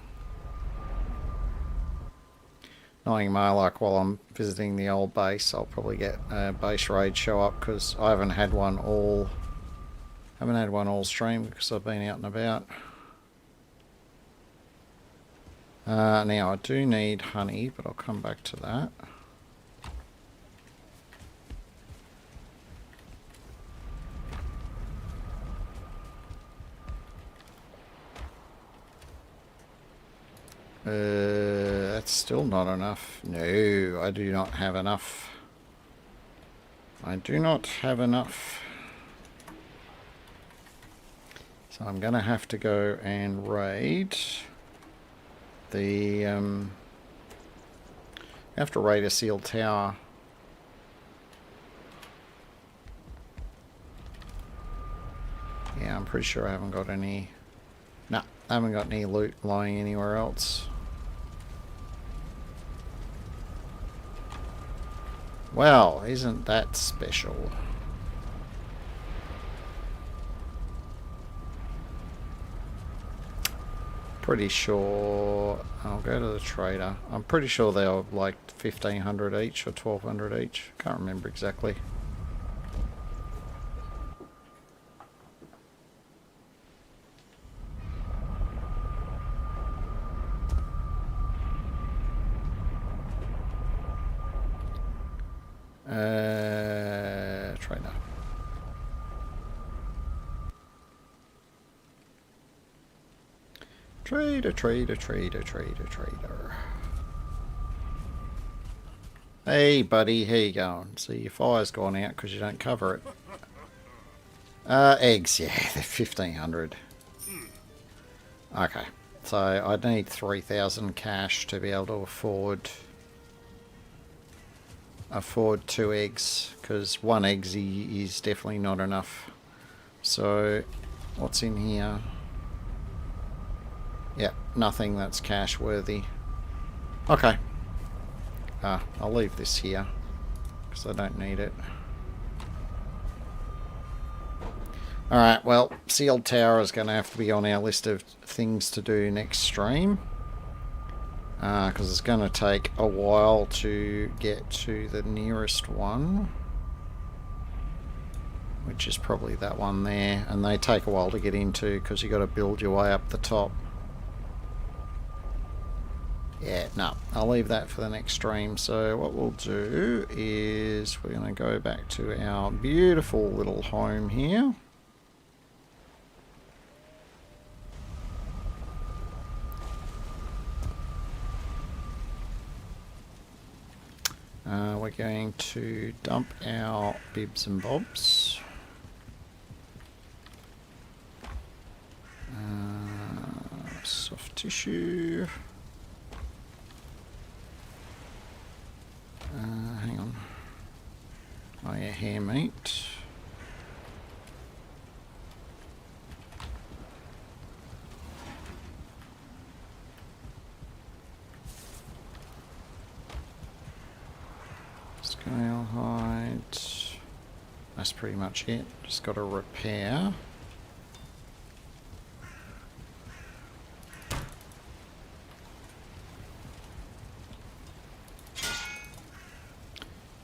Knowing my luck, while I'm visiting the old base, I'll probably get a base raid show up, because I haven't had one all stream because I've been out and about. Now I do need honey, but I'll come back to that. That's still not enough. No, I do not have enough. I do not have enough. So I'm going to have to go and raid the... I have to raid a sealed tower. Yeah, I'm pretty sure I haven't got any... No, I haven't got any loot lying anywhere else. Well, isn't that special? Pretty sure I'll go to the trader. I'm pretty sure they're like 1,500 each or 1,200 each. Can't remember exactly. Trader. Trader. Hey, buddy, how you going? See, your fire's gone out because you don't cover it. Eggs, yeah, they're 1,500. Okay, so I need 3,000 cash to be able to afford 2 eggs, because 1 egg is definitely not enough. So, what's in here? Yeah, nothing that's cash worthy. Okay. I'll leave this here, because I don't need it. Alright, well, Sealed Tower is going to have to be on our list of things to do next stream. Because it's going to take a while to get to the nearest one. Which is probably that one there. And they take a while to get into, because you've got to build your way up the top. Yeah, no, I'll leave that for the next stream. So what we'll do is we're going to go back to our beautiful little home here. We're going to dump our bibs and bobs. Soft tissue. Hang on. Oh yeah, hair meat. Scale height. That's pretty much it. Just got to repair.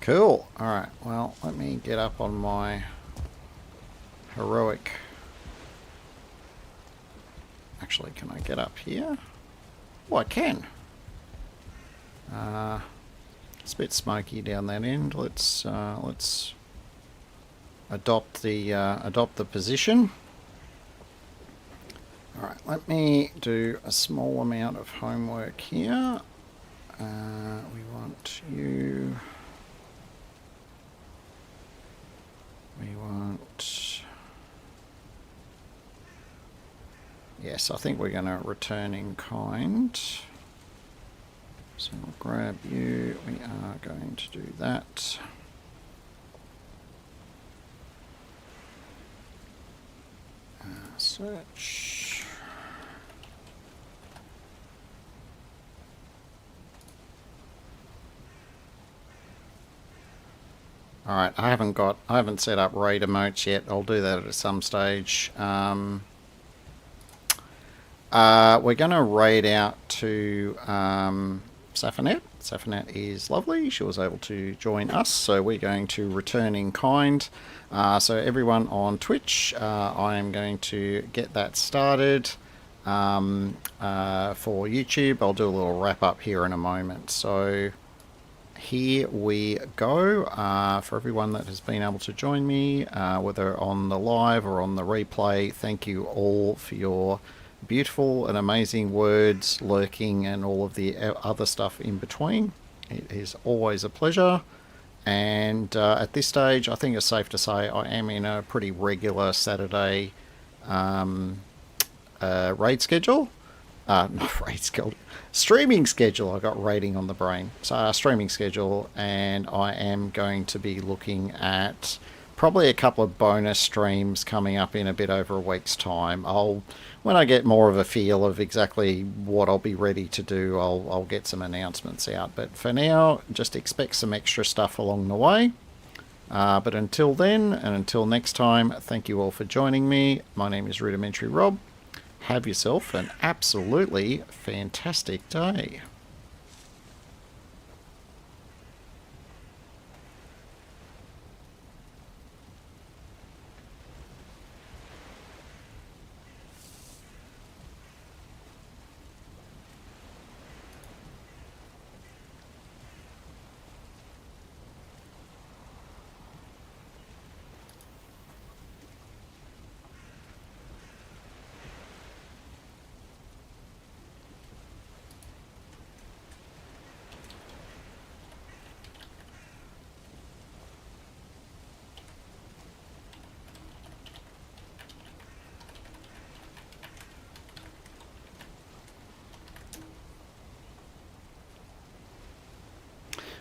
Cool. Alright, well, let me get up on my heroic... Actually, can I get up here? Oh, I can. It's a bit smoky down that end. Let's adopt the position. Alright, let me do a small amount of homework here. We want you... We want... Yes, I think we're going to return in kind. So we'll grab you. We are going to do that. Search. Alright, I haven't set up raid emotes yet. I'll do that at some stage. We're going to raid out to Safanet. Safanet is lovely. She was able to join us, so we're going to return in kind. So everyone on Twitch, I am going to get that started. For YouTube, I'll do a little wrap up here in a moment. So here we go. For everyone that has been able to join me, whether on the live or on the replay, thank you all for your beautiful and amazing words, lurking, and all of the other stuff in between. It is always a pleasure. And at this stage, I think it's safe to say I am in a pretty regular Saturday raid schedule. Not raid schedule. Streaming schedule. I got raiding on the brain. So streaming schedule, and I am going to be looking at probably a couple of bonus streams coming up in a bit over a week's time. When I get more of a feel of exactly what I'll be ready to do, I'll get some announcements out. But for now, just expect some extra stuff along the way. But until then, and until next time, thank you all for joining me. My name is Rudimentary Rob. Have yourself an absolutely fantastic day.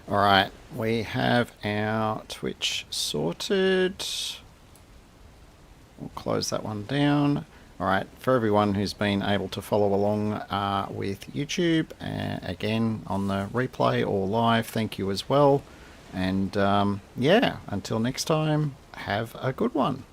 Alright, we have our Twitch sorted. We'll close that one down. Alright, for everyone who's been able to follow along with YouTube, again on the replay or live, thank you as well. And yeah, until next time, have a good one.